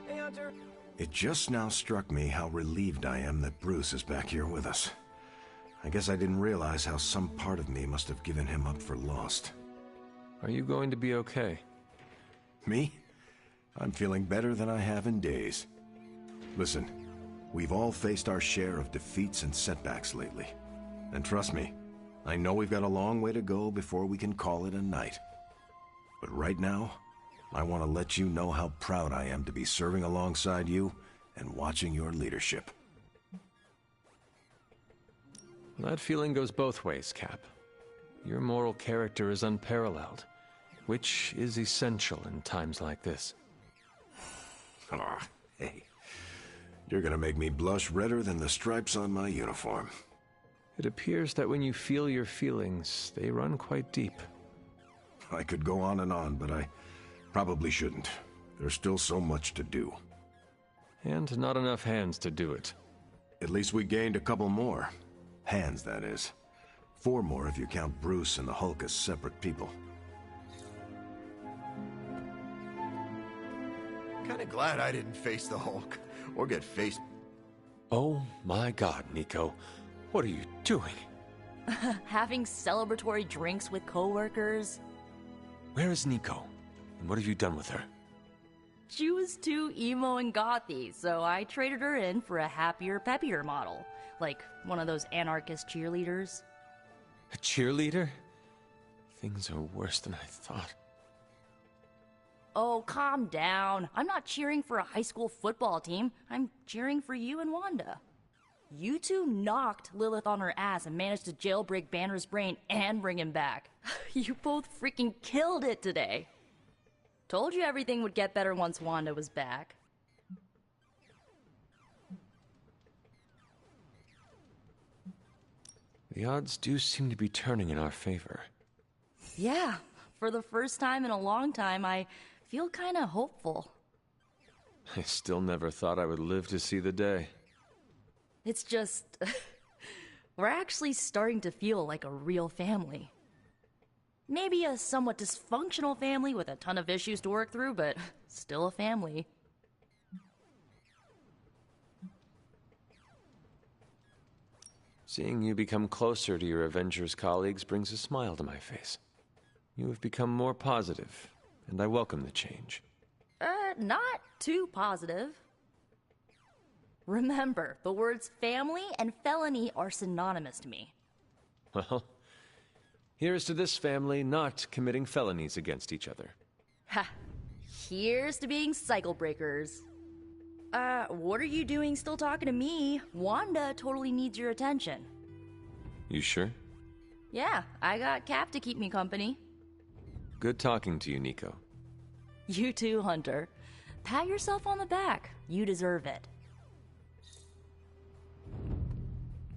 Hey, Hunter. It just now struck me how relieved I am that Bruce is back here with us. I guess I didn't realize how some part of me must have given him up for lost. Are you going to be okay? Me? I'm feeling better than I have in days. Listen, we've all faced our share of defeats and setbacks lately. And trust me, I know we've got a long way to go before we can call it a night. But right now, I want to let you know how proud I am to be serving alongside you and watching your leadership. That feeling goes both ways, Cap. Your moral character is unparalleled, which is essential in times like this. Ah, hey. You're gonna make me blush redder than the stripes on my uniform. It appears that when you feel your feelings, they run quite deep. I could go on, but I probably shouldn't. There's still so much to do. And not enough hands to do it. At least we gained a couple more. Hands, that is. 4 more if you count Bruce and the Hulk as separate people. Kinda glad I didn't face the Hulk, or get faced. Oh my god, Nico. What are you doing? Having celebratory drinks with coworkers. Where is Nico? And what have you done with her? She was too emo and gothy, so I traded her in for a happier, peppier model. Like one of those anarchist cheerleaders. A cheerleader? Things are worse than I thought. Oh, calm down. I'm not cheering for a high school football team. I'm cheering for you and Wanda. You two knocked Lilith on her ass and managed to jailbreak Banner's brain and bring him back. You both freaking killed it today. Told you everything would get better once Wanda was back. The odds do seem to be turning in our favor. Yeah, for the first time in a long time, I feel kinda hopeful. I still never thought I would live to see the day. It's just... we're actually starting to feel like a real family. Maybe a somewhat dysfunctional family with a ton of issues to work through, but still a family. Seeing you become closer to your Avengers colleagues brings a smile to my face. You have become more positive, and I welcome the change. Not too positive. Remember, the words family and felony are synonymous to me. Well, here's to this family not committing felonies against each other. Ha! Here's to being cycle breakers. What are you doing still talking to me? Wanda totally needs your attention. You sure? Yeah, I got Cap to keep me company. Good talking to you, Nico. You too, Hunter. Pat yourself on the back. You deserve it.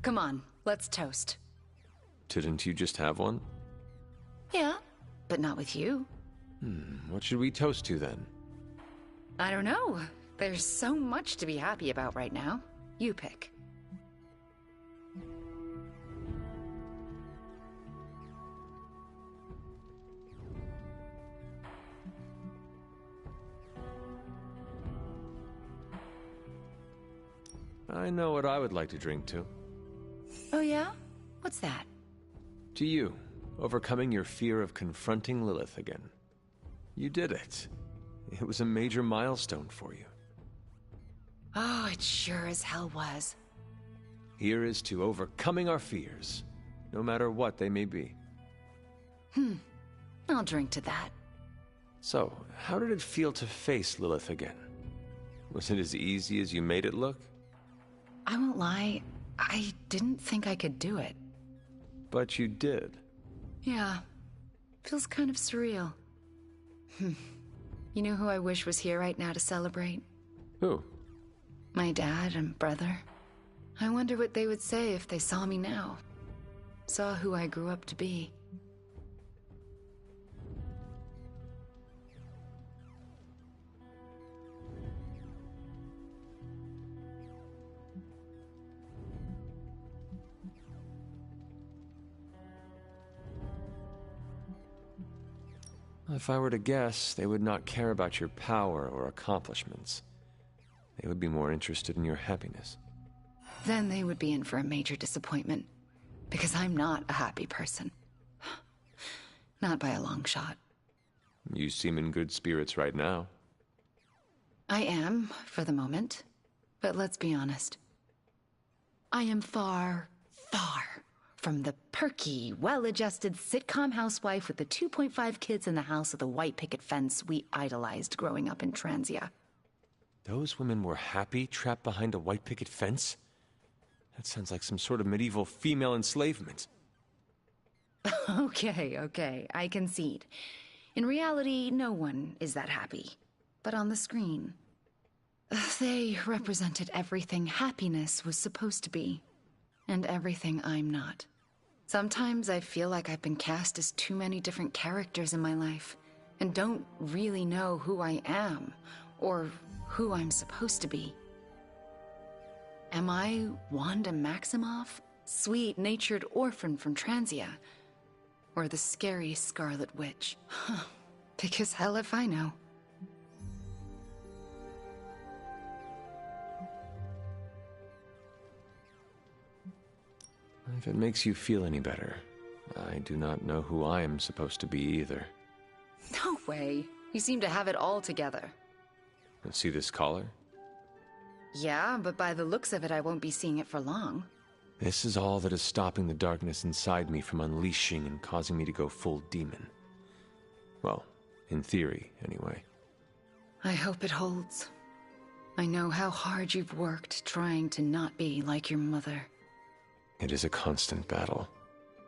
Come on, let's toast. Didn't you just have one? Yeah, but not with you. What should we toast to then? I don't know. There's so much to be happy about right now. You pick. I know what I would like to drink to. Oh yeah? What's that? To you, overcoming your fear of confronting Lilith again. You did it. It was a major milestone for you. Oh, it sure as hell was. Here is to overcoming our fears, no matter what they may be. I'll drink to that. So, how did it feel to face Lilith again? Was it as easy as you made it look? I won't lie, I didn't think I could do it. But you did. Yeah, feels kind of surreal. You know who I wish was here right now to celebrate? Who? My dad and brother. I wonder what they would say if they saw me now. Saw who I grew up to be. If I were to guess, they would not care about your power or accomplishments. They would be more interested in your happiness. Then they would be in for a major disappointment, because I'm not a happy person. Not by a long shot. You seem in good spirits right now. I am, for the moment. But let's be honest. I am far, far from the perky, well-adjusted sitcom housewife with the 2.5 kids in the house with the white picket fence we idolized growing up in Transia. Those women were happy trapped behind a white picket fence? That sounds like some sort of medieval female enslavement. Okay, I concede. In reality, no one is that happy. But on the screen, they represented everything happiness was supposed to be, and everything I'm not. Sometimes I feel like I've been cast as too many different characters in my life, and don't really know who I am, or who I'm supposed to be. Am I Wanda Maximoff, sweet-natured orphan from Transia, or the scary Scarlet Witch? Because hell if I know. If it makes you feel any better, I do not know who I am supposed to be either. No way. You seem to have it all together. See this collar? Yeah, but by the looks of it, I won't be seeing it for long. This is all that is stopping the darkness inside me from unleashing and causing me to go full demon. Well, in theory, anyway. I hope it holds. I know how hard you've worked trying to not be like your mother. It is a constant battle.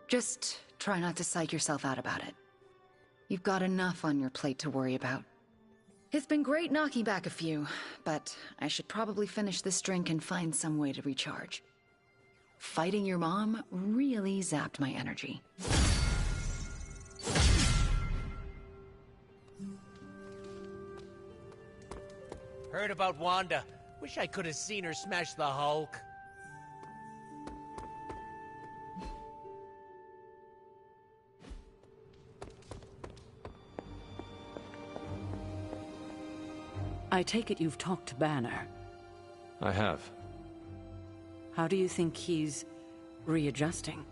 Just try not to psych yourself out about it. You've got enough on your plate to worry about. It's been great knocking back a few, but I should probably finish this drink and find some way to recharge. Fighting your mom really zapped my energy. Heard about Wanda. Wish I could have seen her smash the Hulk. I take it you've talked to Banner. I have. How do you think he's readjusting?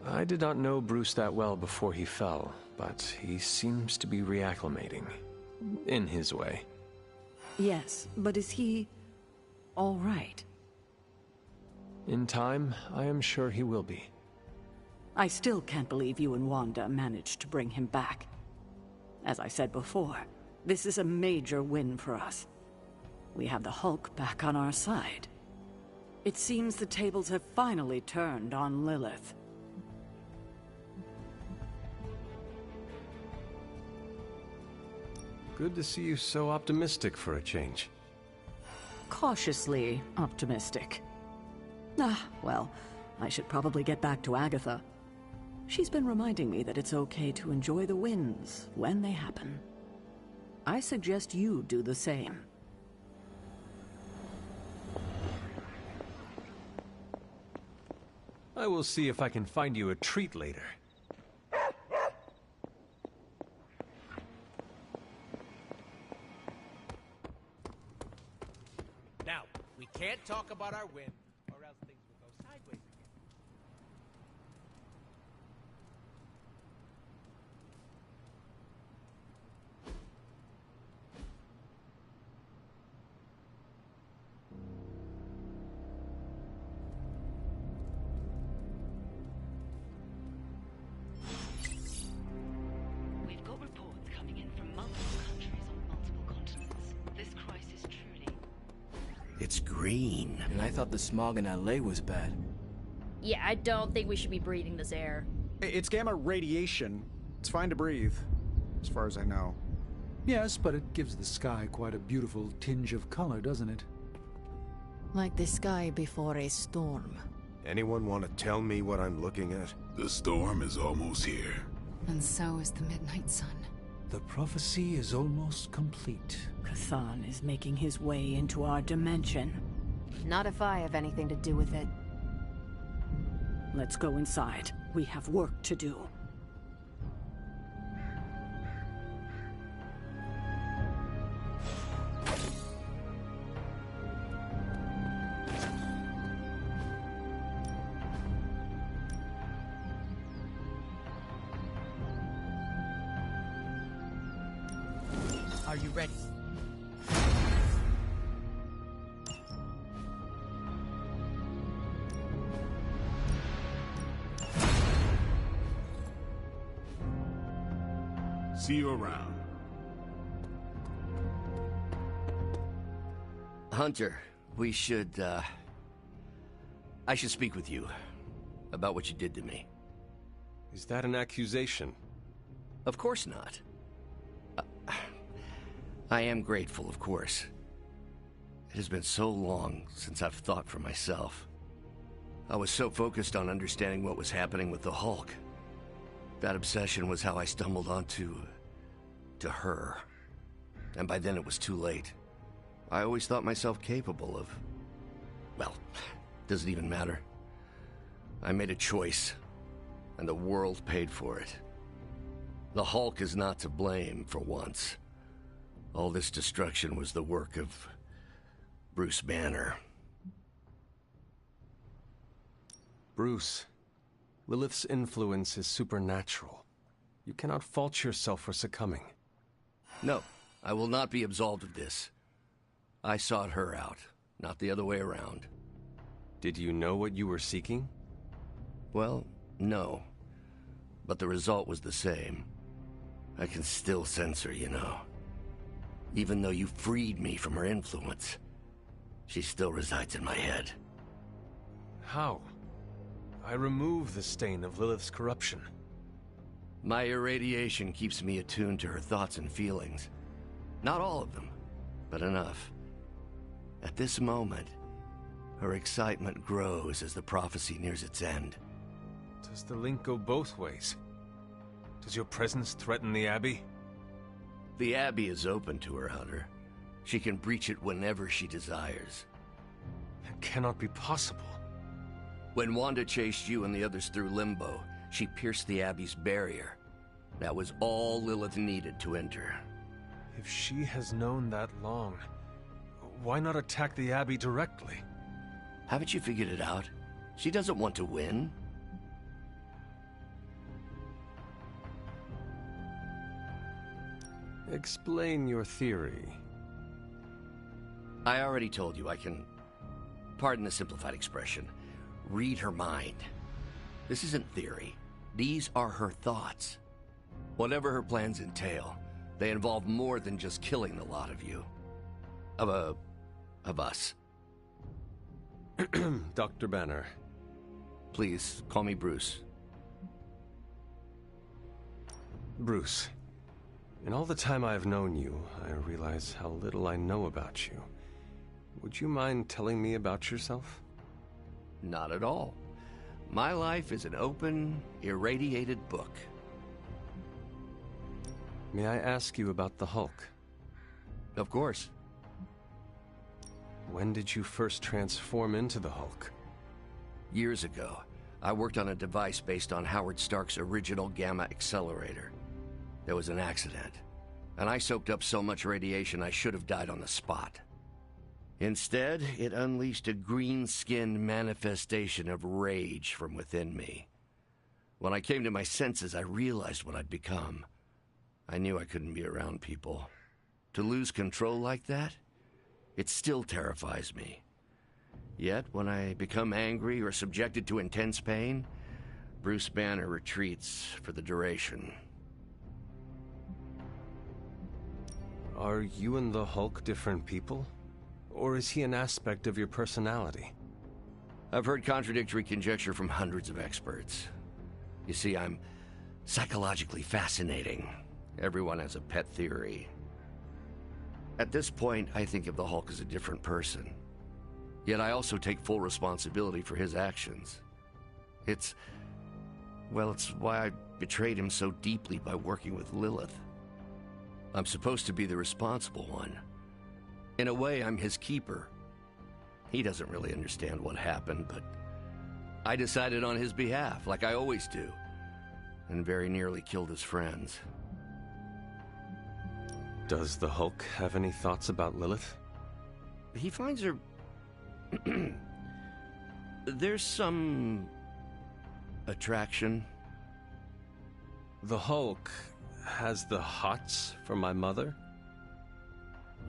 I did not know Bruce that well before he fell, but he seems to be reacclimating. In his way. Yes, but is he all right? In time, I am sure he will be. I still can't believe you and Wanda managed to bring him back. As I said before, this is a major win for us. We have the Hulk back on our side. It seems the tables have finally turned on Lilith. Good to see you so optimistic for a change. Cautiously optimistic. Well, I should probably get back to Agatha. She's been reminding me that it's okay to enjoy the wins when they happen. I suggest you do the same. I will see if I can find you a treat later. Now, we can't talk about our win, or else things will go sideways again. We've got reports coming in from multiple countries on multiple continents. This crisis truly... It's green. And I thought the smog in LA was bad. Yeah, I don't think we should be breathing this air. It's gamma radiation. It's fine to breathe, as far as I know. Yes, but it gives the sky quite a beautiful tinge of color, doesn't it? Like the sky before a storm. Anyone want to tell me what I'm looking at? The storm is almost here. And so is the Midnight Sun. The prophecy is almost complete. Chthon is making his way into our dimension. Not if I have anything to do with it. Let's go inside. We have work to do. Are you ready? See you around. Hunter, we should, I should speak with you about what you did to me. Is that an accusation? Of course not. I am grateful, of course. It has been so long since I've thought for myself. I was so focused on understanding what was happening with the Hulk. That obsession was how I stumbled onto her. And by then it was too late. I always thought myself capable of... well, doesn't even matter. I made a choice, and the world paid for it. The Hulk is not to blame for once. All this destruction was the work of Bruce Banner. Bruce, Lilith's influence is supernatural. You cannot fault yourself for succumbing. No, I will not be absolved of this. I sought her out, not the other way around. Did you know what you were seeking? Well, no. But the result was the same. I can still sense her, you know. Even though you freed me from her influence, she still resides in my head. How? I remove the stain of Lilith's corruption. My irradiation keeps me attuned to her thoughts and feelings. Not all of them, but enough. At this moment, her excitement grows as the prophecy nears its end. Does the link go both ways? Does your presence threaten the Abbey? The Abbey is open to her, Hunter. She can breach it whenever she desires. That cannot be possible. When Wanda chased you and the others through Limbo, she pierced the Abbey's barrier. That was all Lilith needed to enter. If she has known that long, why not attack the Abbey directly? Haven't you figured it out? She doesn't want to win. Explain your theory. I already told you I can, pardon the simplified expression, read her mind. This isn't theory. These are her thoughts. Whatever her plans entail, they involve more than just killing the lot of you. Of us. Dr. Banner. Please, call me Bruce. Bruce. In all the time I've known you, I realize how little I know about you. Would you mind telling me about yourself? Not at all. My life is an open, irradiated book. May I ask you about the Hulk? Of course. When did you first transform into the Hulk? Years ago. I worked on a device based on Howard Stark's original gamma accelerator. There was an accident, and I soaked up so much radiation I should have died on the spot. Instead, it unleashed a green-skinned manifestation of rage from within me. When I came to my senses, I realized what I'd become. I knew I couldn't be around people. To lose control like that, it still terrifies me. Yet, when I become angry or subjected to intense pain, Bruce Banner retreats for the duration. Are you and the Hulk different people? Or is he an aspect of your personality? I've heard contradictory conjecture from hundreds of experts. You see, I'm psychologically fascinating. Everyone has a pet theory. At this point, I think of the Hulk as a different person. Yet I also take full responsibility for his actions. It's why I betrayed him so deeply by working with Lilith. I'm supposed to be the responsible one. In a way, I'm his keeper. He doesn't really understand what happened, but I decided on his behalf, like I always do, and very nearly killed his friends. Does the Hulk have any thoughts about Lilith? He finds her... There's some... attraction. The Hulk has the hots for my mother?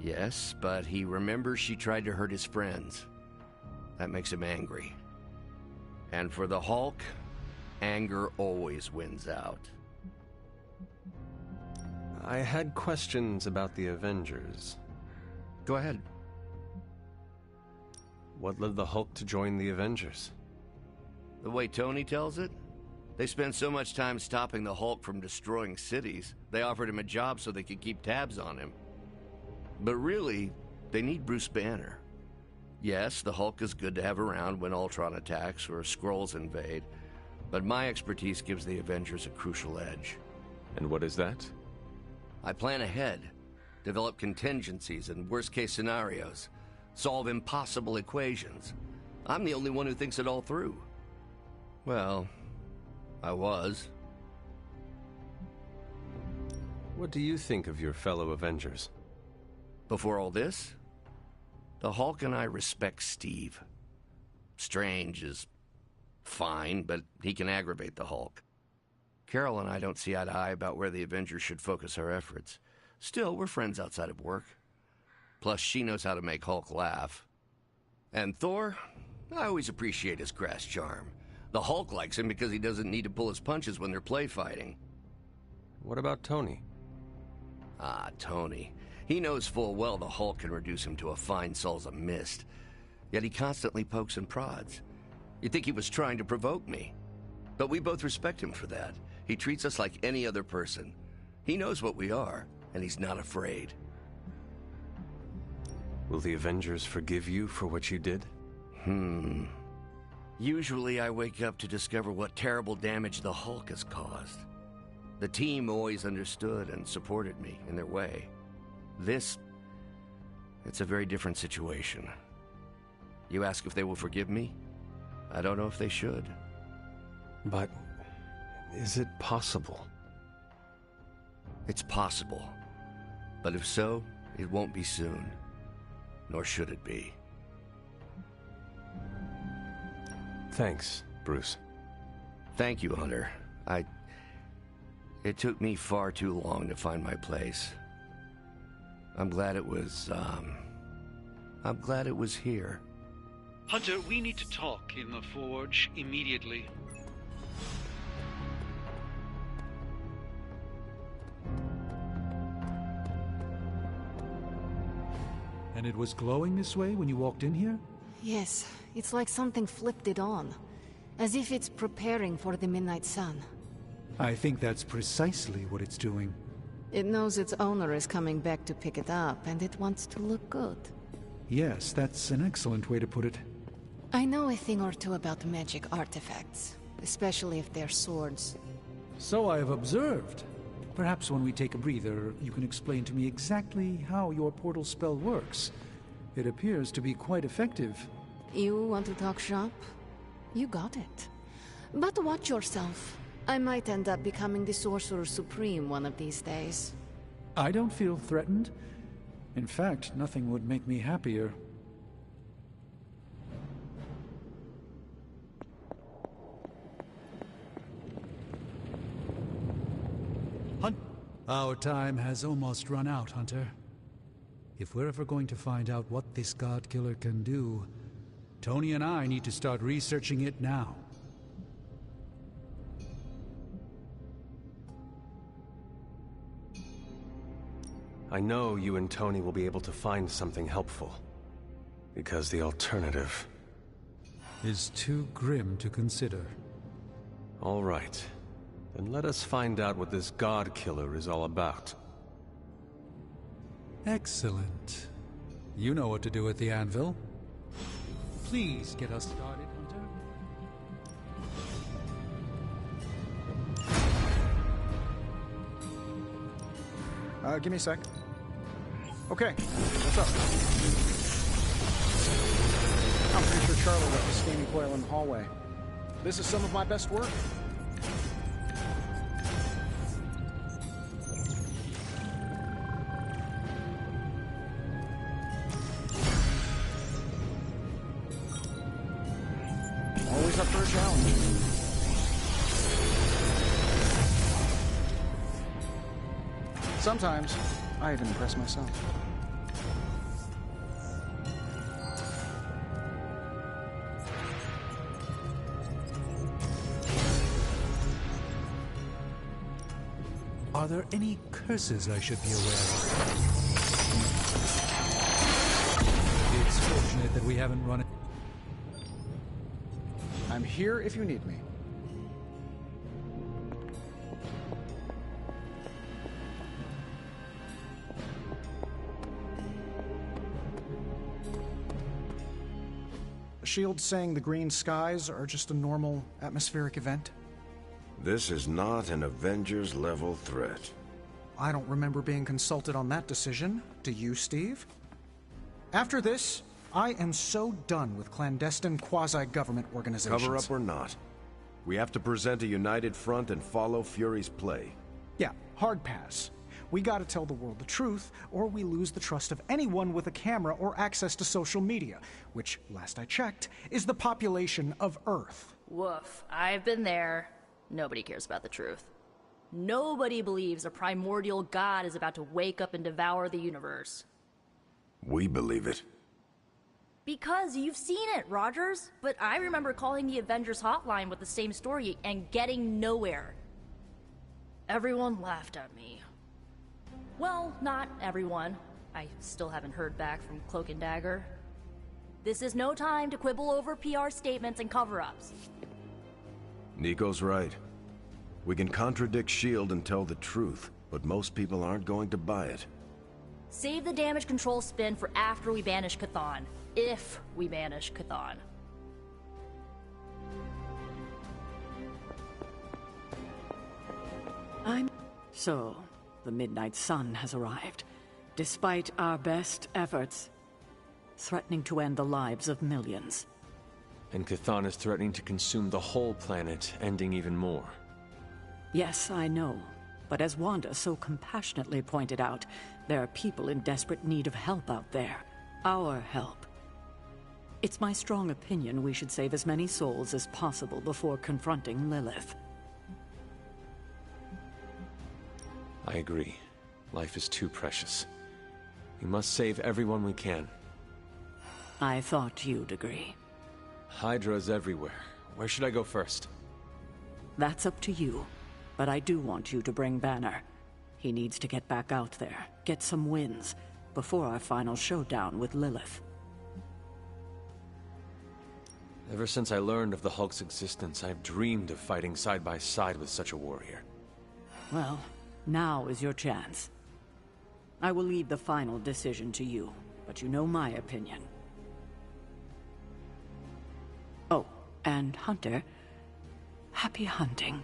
Yes, but he remembers she tried to hurt his friends. That makes him angry. And for the Hulk, anger always wins out. I had questions about the Avengers. Go ahead. What led the Hulk to join the Avengers? The way Tony tells it, they spent so much time stopping the Hulk from destroying cities, they offered him a job so they could keep tabs on him. But really, they need Bruce Banner. Yes, the Hulk is good to have around when Ultron attacks or Skrulls invade, but my expertise gives the Avengers a crucial edge. And what is that? I plan ahead, develop contingencies and worst-case scenarios, solve impossible equations. I'm the only one who thinks it all through. Well, I was. What do you think of your fellow Avengers? Before all this, the Hulk and I respect Steve. Strange is fine, but he can aggravate the Hulk. Carol and I don't see eye to eye about where the Avengers should focus our efforts. Still, we're friends outside of work. Plus, she knows how to make Hulk laugh. And Thor, I always appreciate his crass charm. The Hulk likes him because he doesn't need to pull his punches when they're play fighting. What about Tony? Ah, Tony. He knows full well the Hulk can reduce him to a fine salsa mist. Yet he constantly pokes and prods. You'd think he was trying to provoke me. But we both respect him for that. He treats us like any other person. He knows what we are, and he's not afraid. Will the Avengers forgive you for what you did? Usually I wake up to discover what terrible damage the Hulk has caused. The team always understood and supported me in their way. It's a very different situation. You ask if they will forgive me? I don't know if they should. But is it possible? It's possible. But if so, it won't be soon. Nor should it be. Thanks, Bruce. Thank you, Hunter. It took me far too long to find my place. I'm glad it was here. Hunter, we need to talk in the Forge immediately. And it was glowing this way when you walked in here? Yes, it's like something flipped it on. As if it's preparing for the midnight sun. I think that's precisely what it's doing. It knows its owner is coming back to pick it up, and it wants to look good. Yes, that's an excellent way to put it. I know a thing or two about magic artifacts, especially if they're swords. So I have observed. Perhaps when we take a breather, you can explain to me exactly how your portal spell works. It appears to be quite effective. You want to talk shop? You got it. But watch yourself. I might end up becoming the Sorcerer Supreme one of these days. I don't feel threatened. In fact, nothing would make me happier. Our time has almost run out, Hunter. If we're ever going to find out what this God Killer can do, Tony and I need to start researching it now. I know you and Tony will be able to find something helpful. Because the alternative is too grim to consider. All right. Then let us find out what this God Killer is all about. Excellent. You know what to do at the anvil. Please get us started, Hunter. Give me a sec. Okay, what's up? I'm pretty sure Charlie left the scanning coil in the hallway. This is some of my best work. Always up for a challenge. Sometimes, I even impress myself. Are there any curses I should be aware of? It's fortunate that we haven't run it. I'm here if you need me. Shield's saying the green skies are just a normal atmospheric event? This is not an Avengers-level threat. I don't remember being consulted on that decision. Do you, Steve? After this, I am so done with clandestine quasi-government organizations. Cover up or not, we have to present a united front and follow Fury's play. Yeah, hard pass. We gotta tell the world the truth, or we lose the trust of anyone with a camera or access to social media, which, last I checked, is the population of Earth. Woof. I've been there. Nobody cares about the truth. Nobody believes a primordial god is about to wake up and devour the universe. We believe it. Because you've seen it, Rogers. But I remember calling the Avengers hotline with the same story and getting nowhere. Everyone laughed at me. Well, not everyone. I still haven't heard back from Cloak and Dagger. This is no time to quibble over PR statements and cover-ups. Nico's right. We can contradict S.H.I.E.L.D. and tell the truth, but most people aren't going to buy it. Save the damage control spin for after we banish Chthon. If we banish Chthon. So, the Midnight Sun has arrived, despite our best efforts, threatening to end the lives of millions. And Chthon is threatening to consume the whole planet, ending even more. Yes, I know. But as Wanda so compassionately pointed out, there are people in desperate need of help out there. Our help. It's my strong opinion we should save as many souls as possible before confronting Lilith. I agree. Life is too precious. We must save everyone we can. I thought you'd agree. Hydra's everywhere. Where should I go first? That's up to you. But I do want you to bring Banner. He needs to get back out there, get some wins, before our final showdown with Lilith. Ever since I learned of the Hulk's existence, I've dreamed of fighting side by side with such a warrior. Well, now is your chance. I will leave the final decision to you, but you know my opinion. Oh, and Hunter, happy hunting.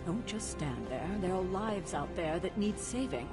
Don't just stand there. There are lives out there that need saving.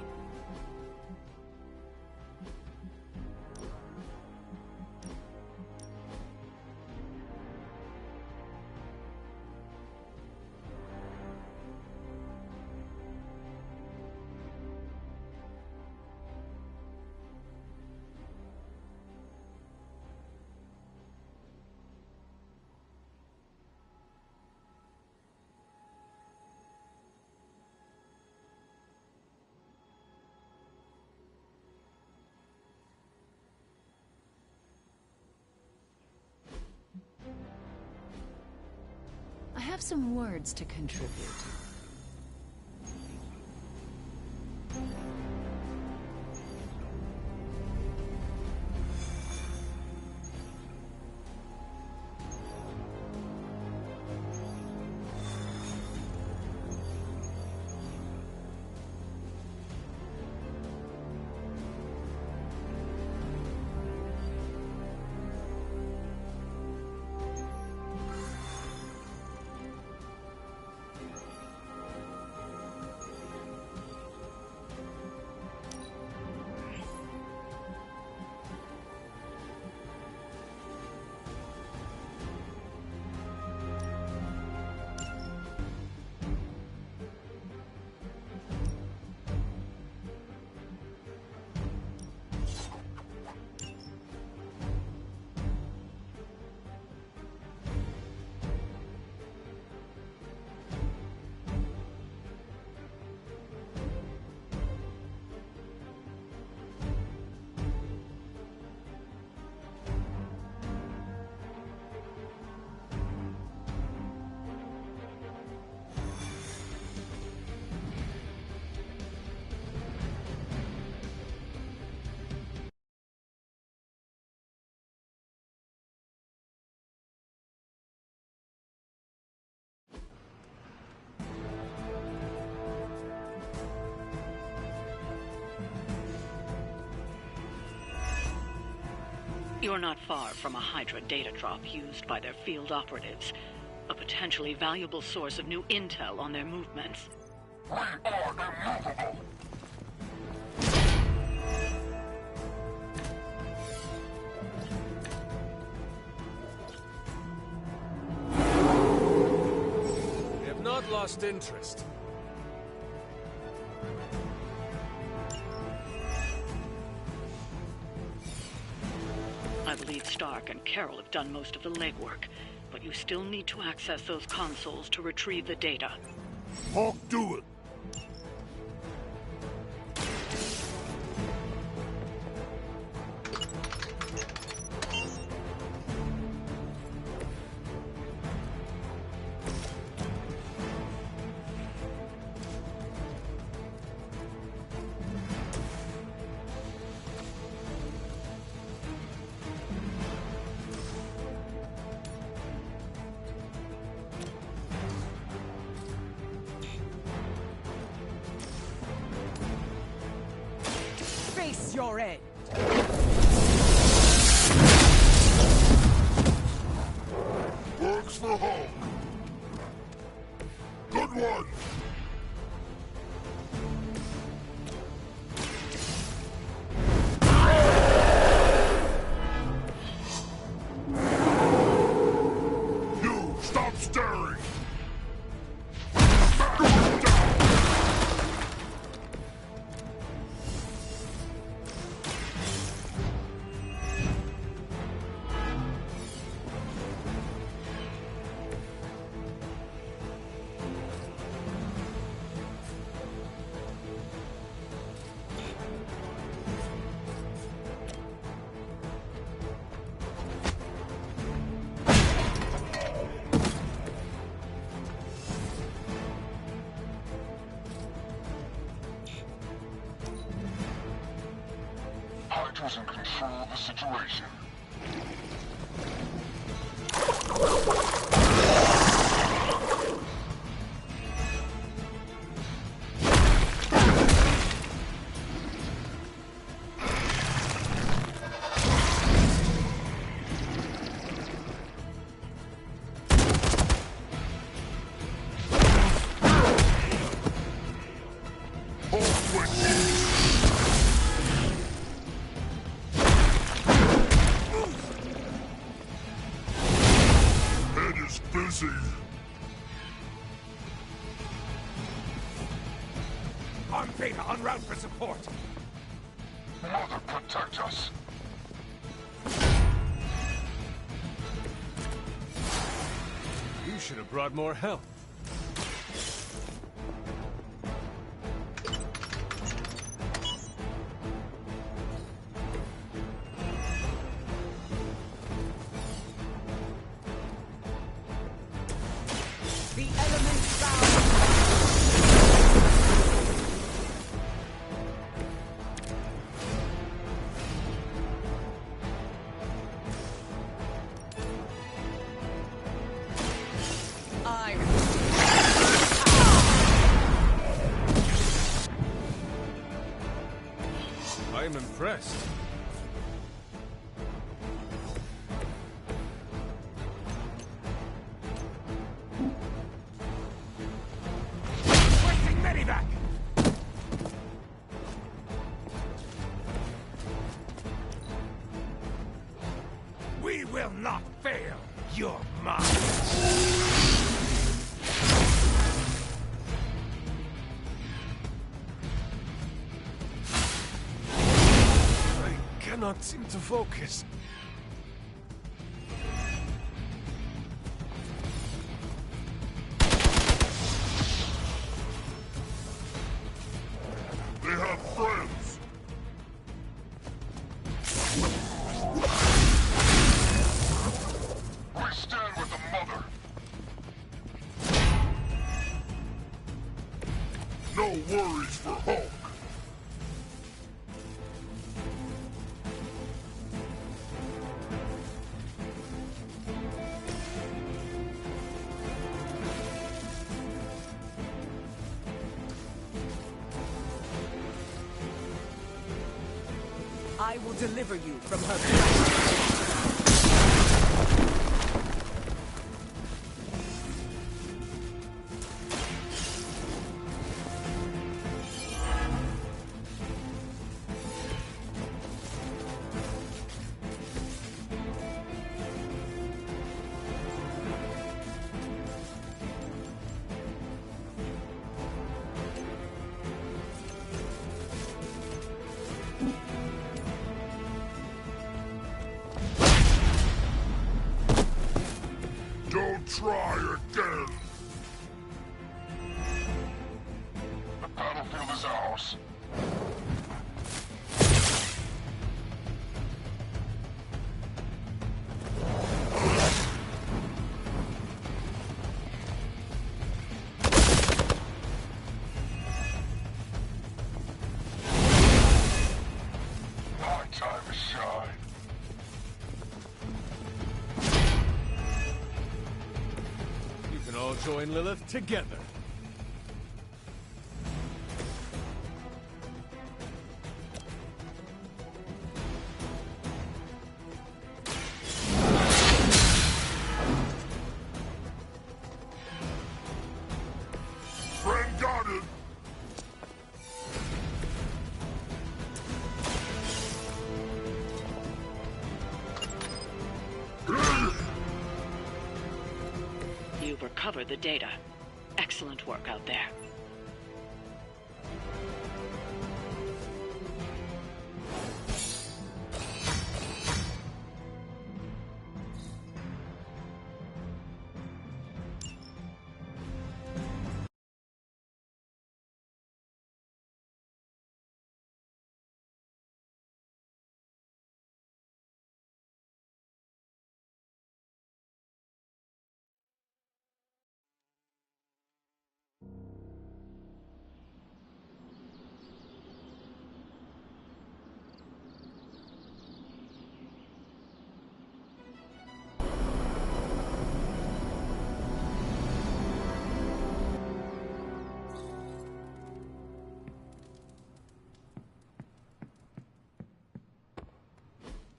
I have some words to contribute. You're not far from a Hydra data drop used by their field operatives. A potentially valuable source of new intel on their movements. We are immovable. We have not lost interest. I believe Stark and Carol have done most of the legwork, but you still need to access those consoles to retrieve the data. Hawk, do it! Face your end. Works for Hawk. Good one. You, stop staring. Hydra's in control of the situation. Busy. On Beta, en route for support. Mother, protect us. You should have brought more help. The elements bound. I am impressed. Requesting medivac. We will not fail. You're mine. I cannot seem to focus. They have friends. We stand with the mother. No worries for Hulk. I will deliver you from her. Try again! The battlefield is ours. My time to shine. You can all join Lilith together. Friend guarded! You've recovered the data. Excellent work out there.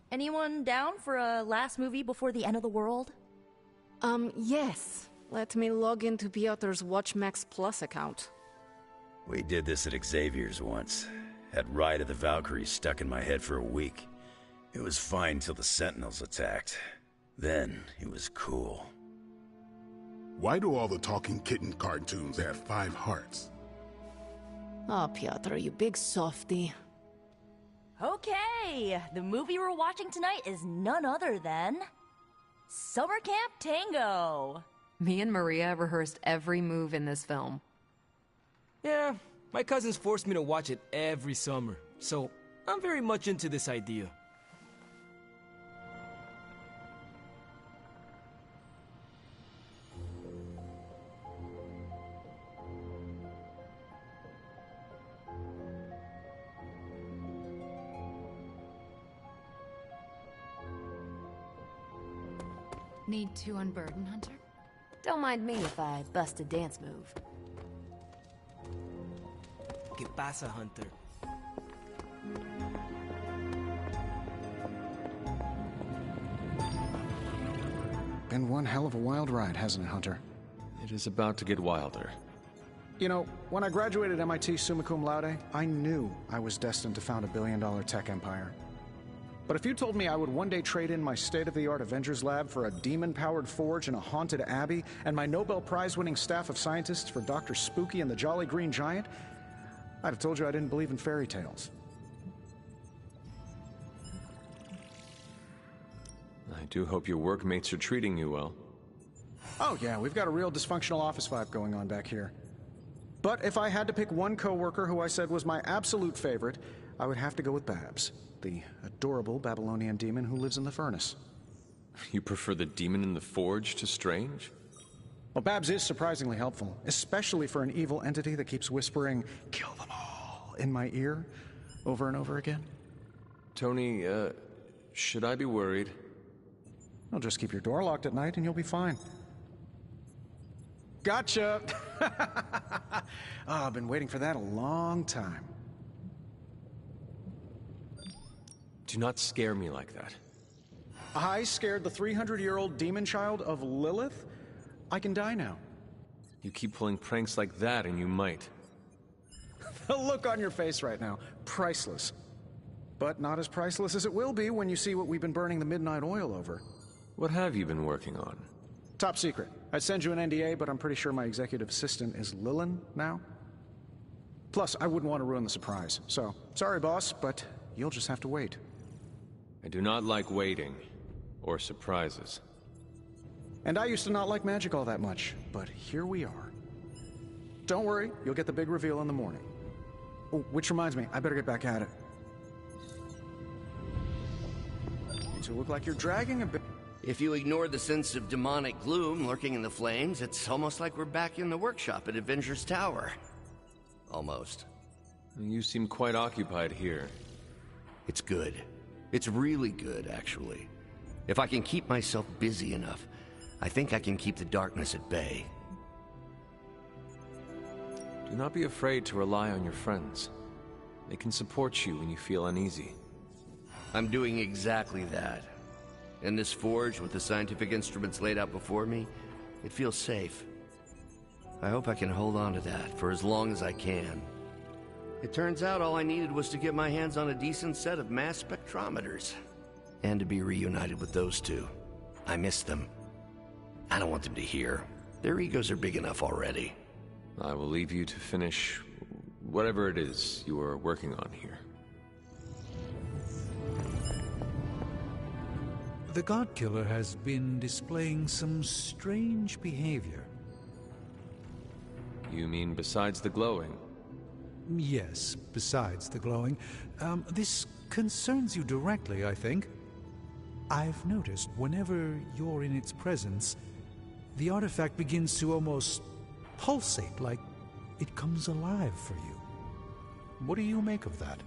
Anyone down for a last movie before the end of the world? Yes. Let me log into Piotr's WatchMax Plus account. We did this at Xavier's once. Had Ride of the Valkyries stuck in my head for a week. It was fine till the Sentinels attacked. Then it was cool. Why do all the talking kitten cartoons have 5 hearts? Oh, Piotr, you big softy. Okay, the movie we're watching tonight is none other than Summer Camp Tango. Me and Maria rehearsed every move in this film. Yeah, my cousins forced me to watch it every summer, so I'm very much into this idea. Need to unburden, Hunter? Don't mind me if I bust a dance move. ¿Qué pasa, Hunter? Been one hell of a wild ride, hasn't it, Hunter? It is about to get wilder. You know, when I graduated MIT summa cum laude, I knew I was destined to found a billion-dollar tech empire. But if you told me I would one day trade in my state-of-the-art Avengers lab for a demon-powered forge in a haunted abbey, and my Nobel Prize-winning staff of scientists for Dr. Spooky and the Jolly Green Giant, I'd have told you I didn't believe in fairy tales. I do hope your workmates are treating you well. Oh yeah, we've got a real dysfunctional office vibe going on back here. But if I had to pick one coworker who I said was my absolute favorite, I would have to go with Babs, the adorable Babylonian demon who lives in the furnace. You prefer the demon in the forge to Strange? Well, Babs is surprisingly helpful, especially for an evil entity that keeps whispering, "Kill them all," in my ear, over and over again. Tony, should I be worried? Well, just keep your door locked at night and you'll be fine. Gotcha! I've been waiting for that a long time. Do not scare me like that. I scared the 300-year-old demon child of Lilith? I can die now. You keep pulling pranks like that and you might. The look on your face right now, priceless. But not as priceless as it will be when you see what we've been burning the midnight oil over. What have you been working on? Top secret. I'd send you an NDA, but I'm pretty sure my executive assistant is Lilin now. Plus, I wouldn't want to ruin the surprise. So, sorry boss, but you'll just have to wait. I do not like waiting, or surprises. And I used to not like magic all that much, but here we are. Don't worry, you'll get the big reveal in the morning. Oh, which reminds me, I better get back at it. You two look like you're dragging a bit. If you ignore the sense of demonic gloom lurking in the flames, it's almost like we're back in the workshop at Avengers Tower. Almost. You seem quite occupied here. It's good. It's really good, actually. If I can keep myself busy enough, I think I can keep the darkness at bay. Do not be afraid to rely on your friends. They can support you when you feel uneasy. I'm doing exactly that. In this forge, with the scientific instruments laid out before me, it feels safe. I hope I can hold on to that for as long as I can. It turns out all I needed was to get my hands on a decent set of mass spectrometers. And to be reunited with those two. I miss them. I don't want them to hear. Their egos are big enough already. I will leave you to finish whatever it is you are working on here. The God Killer has been displaying some strange behavior. You mean besides the glowing? Yes, besides the glowing. This concerns you directly, I think. I've noticed whenever you're in its presence, the artifact begins to almost pulsate, like it comes alive for you. What do you make of that?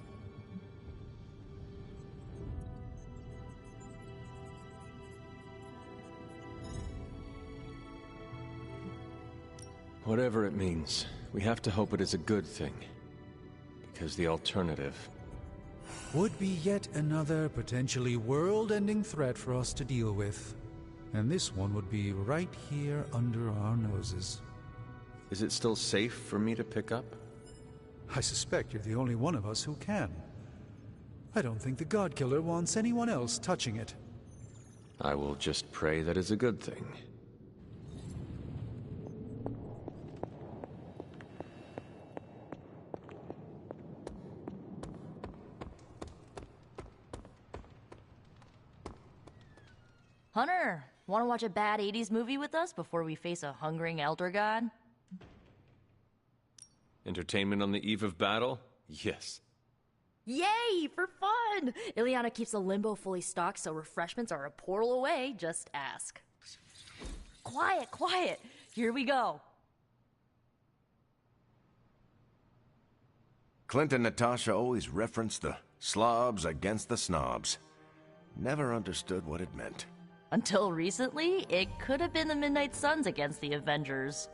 Whatever it means, we have to hope it is a good thing. Because the alternative would be yet another potentially world-ending threat for us to deal with. And this one would be right here under our noses. Is it still safe for me to pick up? I suspect you're the only one of us who can. I don't think the God Killer wants anyone else touching it. I will just pray that is a good thing. Hunter, want to watch a bad 80s movie with us before we face a hungering elder god? Entertainment on the eve of battle? Yes. Yay, for fun! Ileana keeps the limbo fully stocked, so refreshments are a portal away. Just ask. Quiet, quiet. Here we go. Clint and Natasha always referenced the slobs against the snobs. Never understood what it meant. Until recently, it could have been the Midnight Suns against the Avengers.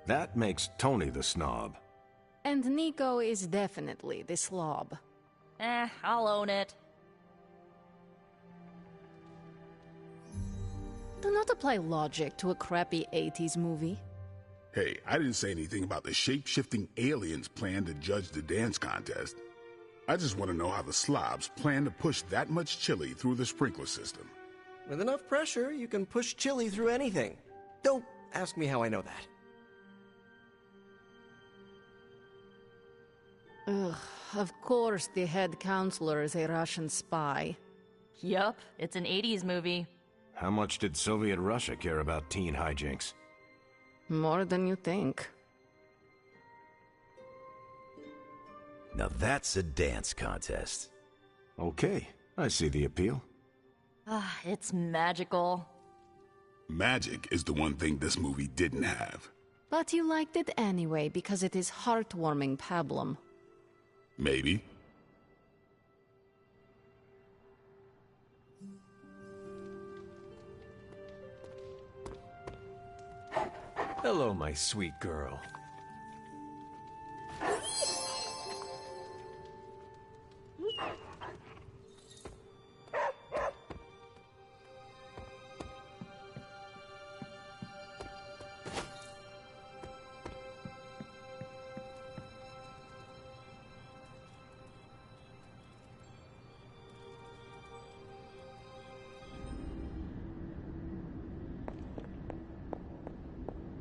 That makes Tony the snob. And Nico is definitely the slob. I'll own it. Do not apply logic to a crappy 80s movie. Hey, I didn't say anything about the shape-shifting aliens' plan to judge the dance contest. I just want to know how the slobs plan to push that much chili through the sprinkler system. With enough pressure, you can push chili through anything. Don't ask me how I know that. Ugh, of course the head counselor is a Russian spy. Yup, it's an 80s movie. How much did Soviet Russia care about teen hijinks? More than you think. Now that's a dance contest. Okay, I see the appeal. It's magical. Magic is the one thing this movie didn't have. But you liked it anyway because it is heartwarming pablum. Maybe. Hello, my sweet girl.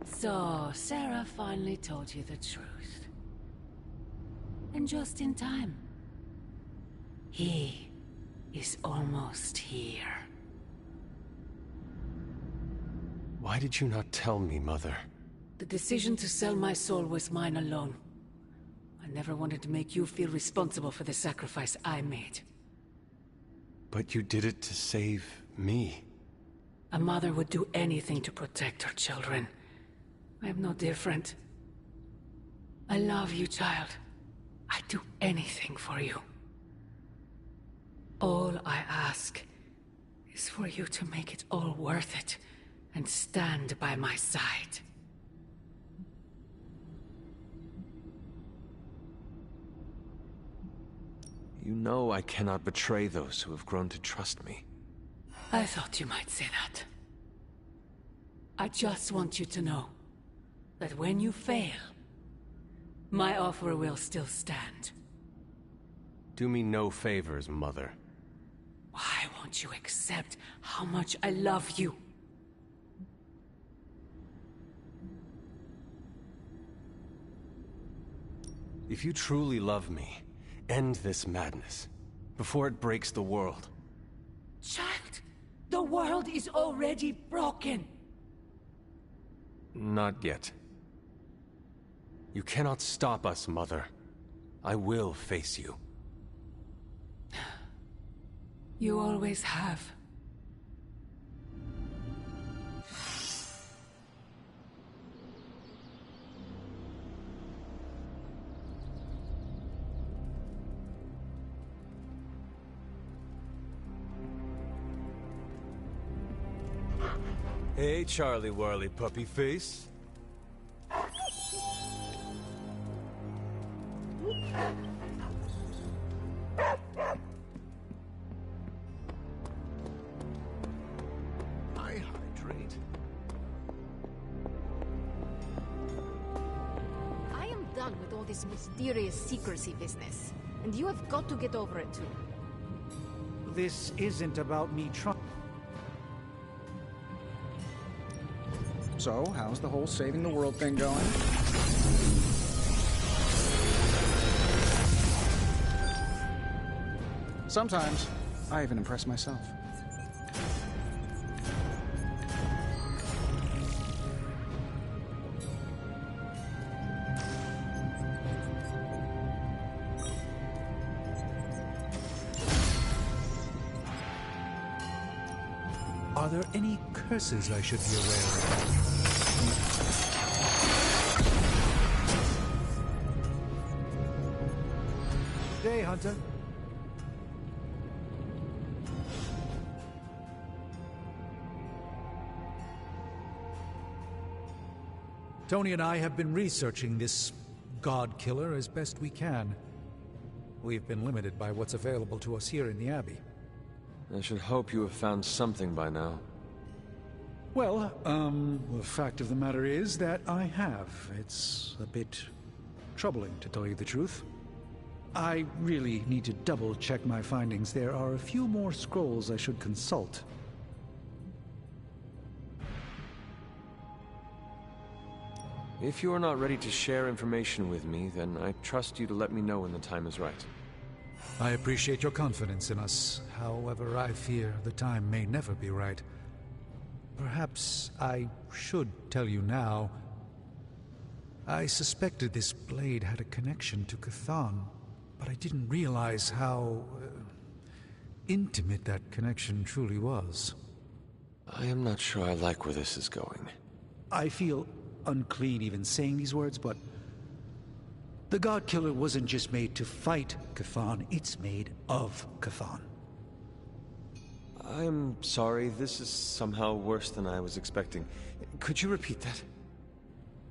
So, Sarah finally told you the truth. And just in time. He is almost here. Why did you not tell me, Mother? The decision to sell my soul was mine alone. I never wanted to make you feel responsible for the sacrifice I made. But you did it to save me. A mother would do anything to protect her children. I am no different. I love you, child. I'd do anything for you. All I ask is for you to make it all worth it and stand by my side. You know I cannot betray those who have grown to trust me. I thought you might say that. I just want you to know that when you fail, my offer will still stand. Do me no favors, Mother. Why won't you accept how much I love you? If you truly love me, end this madness before it breaks the world. Child, the world is already broken. Not yet. You cannot stop us, Mother. I will face you. You always have. Hey, Charlie Warley puppy face. I hydrate. I am done with all this mysterious secrecy business, and you have got to get over it too. This isn't about me trying. So, how's the whole saving the world thing going? Sometimes, I even impress myself. Are there any curses I should be aware of? Day, Hunter. Tony and I have been researching this God Killer as best we can. We've been limited by what's available to us here in the Abbey. I should hope you have found something by now. Well, the fact of the matter is that I have. It's a bit troubling, to tell you the truth. I really need to double-check my findings. There are a few more scrolls I should consult. If you are not ready to share information with me, then I trust you to let me know when the time is right. I appreciate your confidence in us. However, I fear the time may never be right. Perhaps I should tell you now. I suspected this blade had a connection to Chthon, but I didn't realize how intimate that connection truly was. I am not sure I like where this is going. I feel unclean even saying these words, but the God Killer wasn't just made to fight Chthon, it's made of Chthon. I am sorry, this is somehow worse than I was expecting. Could you repeat that?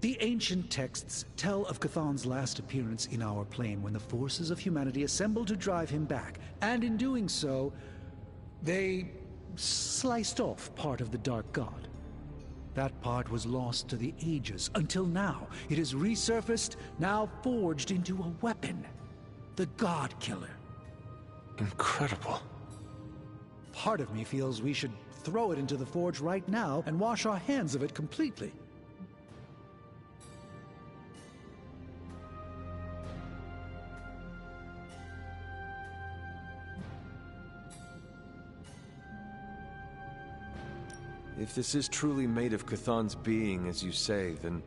The ancient texts tell of Chthon's last appearance in our plane when the forces of humanity assembled to drive him back, and in doing so, they sliced off part of the Dark God. That part was lost to the ages, until now. It has resurfaced, now forged into a weapon. The God Killer. Incredible. Part of me feels we should throw it into the forge right now and wash our hands of it completely. If this is truly made of Chthon's being, as you say, then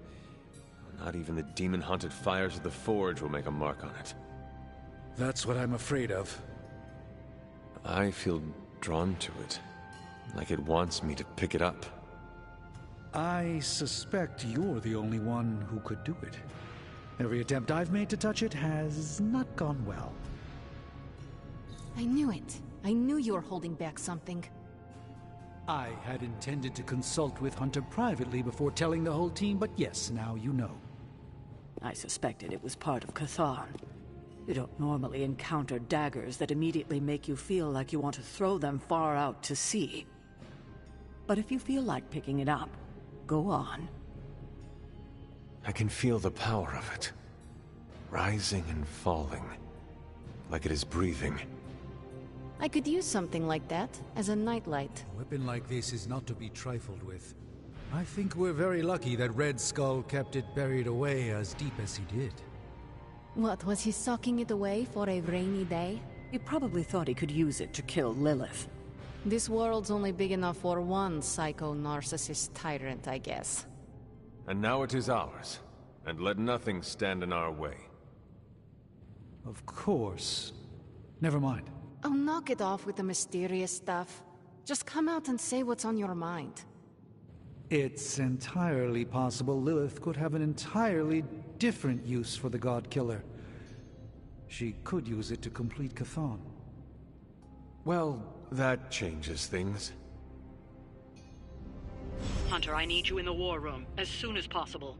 not even the demon-haunted fires of the Forge will make a mark on it. That's what I'm afraid of. I feel drawn to it, like it wants me to pick it up. I suspect you're the only one who could do it. Every attempt I've made to touch it has not gone well. I knew it. I knew you were holding back something. I had intended to consult with Hunter privately before telling the whole team, but yes, now you know. I suspected it was part of Chthon. You don't normally encounter daggers that immediately make you feel like you want to throw them far out to sea. But if you feel like picking it up, go on. I can feel the power of it, rising and falling, like it is breathing. I could use something like that as a nightlight. A weapon like this is not to be trifled with. I think we're very lucky that Red Skull kept it buried away as deep as he did. What, was he socking it away for a rainy day? He probably thought he could use it to kill Lilith. This world's only big enough for one psycho-narcissist tyrant, I guess. And now it is ours, and let nothing stand in our way. Of course. Never mind. Oh, knock it off with the mysterious stuff. Just come out and say what's on your mind. It's entirely possible Lilith could have an entirely different use for the God Killer. She could use it to complete Chthon. Well, that changes things. Hunter, I need you in the war room as soon as possible.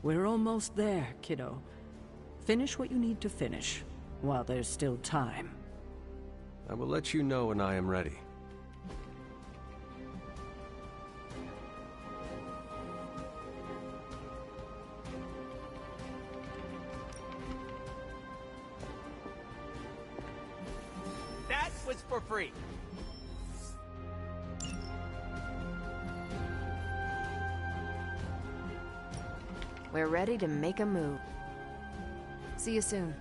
We're almost there, kiddo. Finish what you need to finish, while there's still time. I will let you know when I am ready. That was for free. We're ready to make a move. See you soon.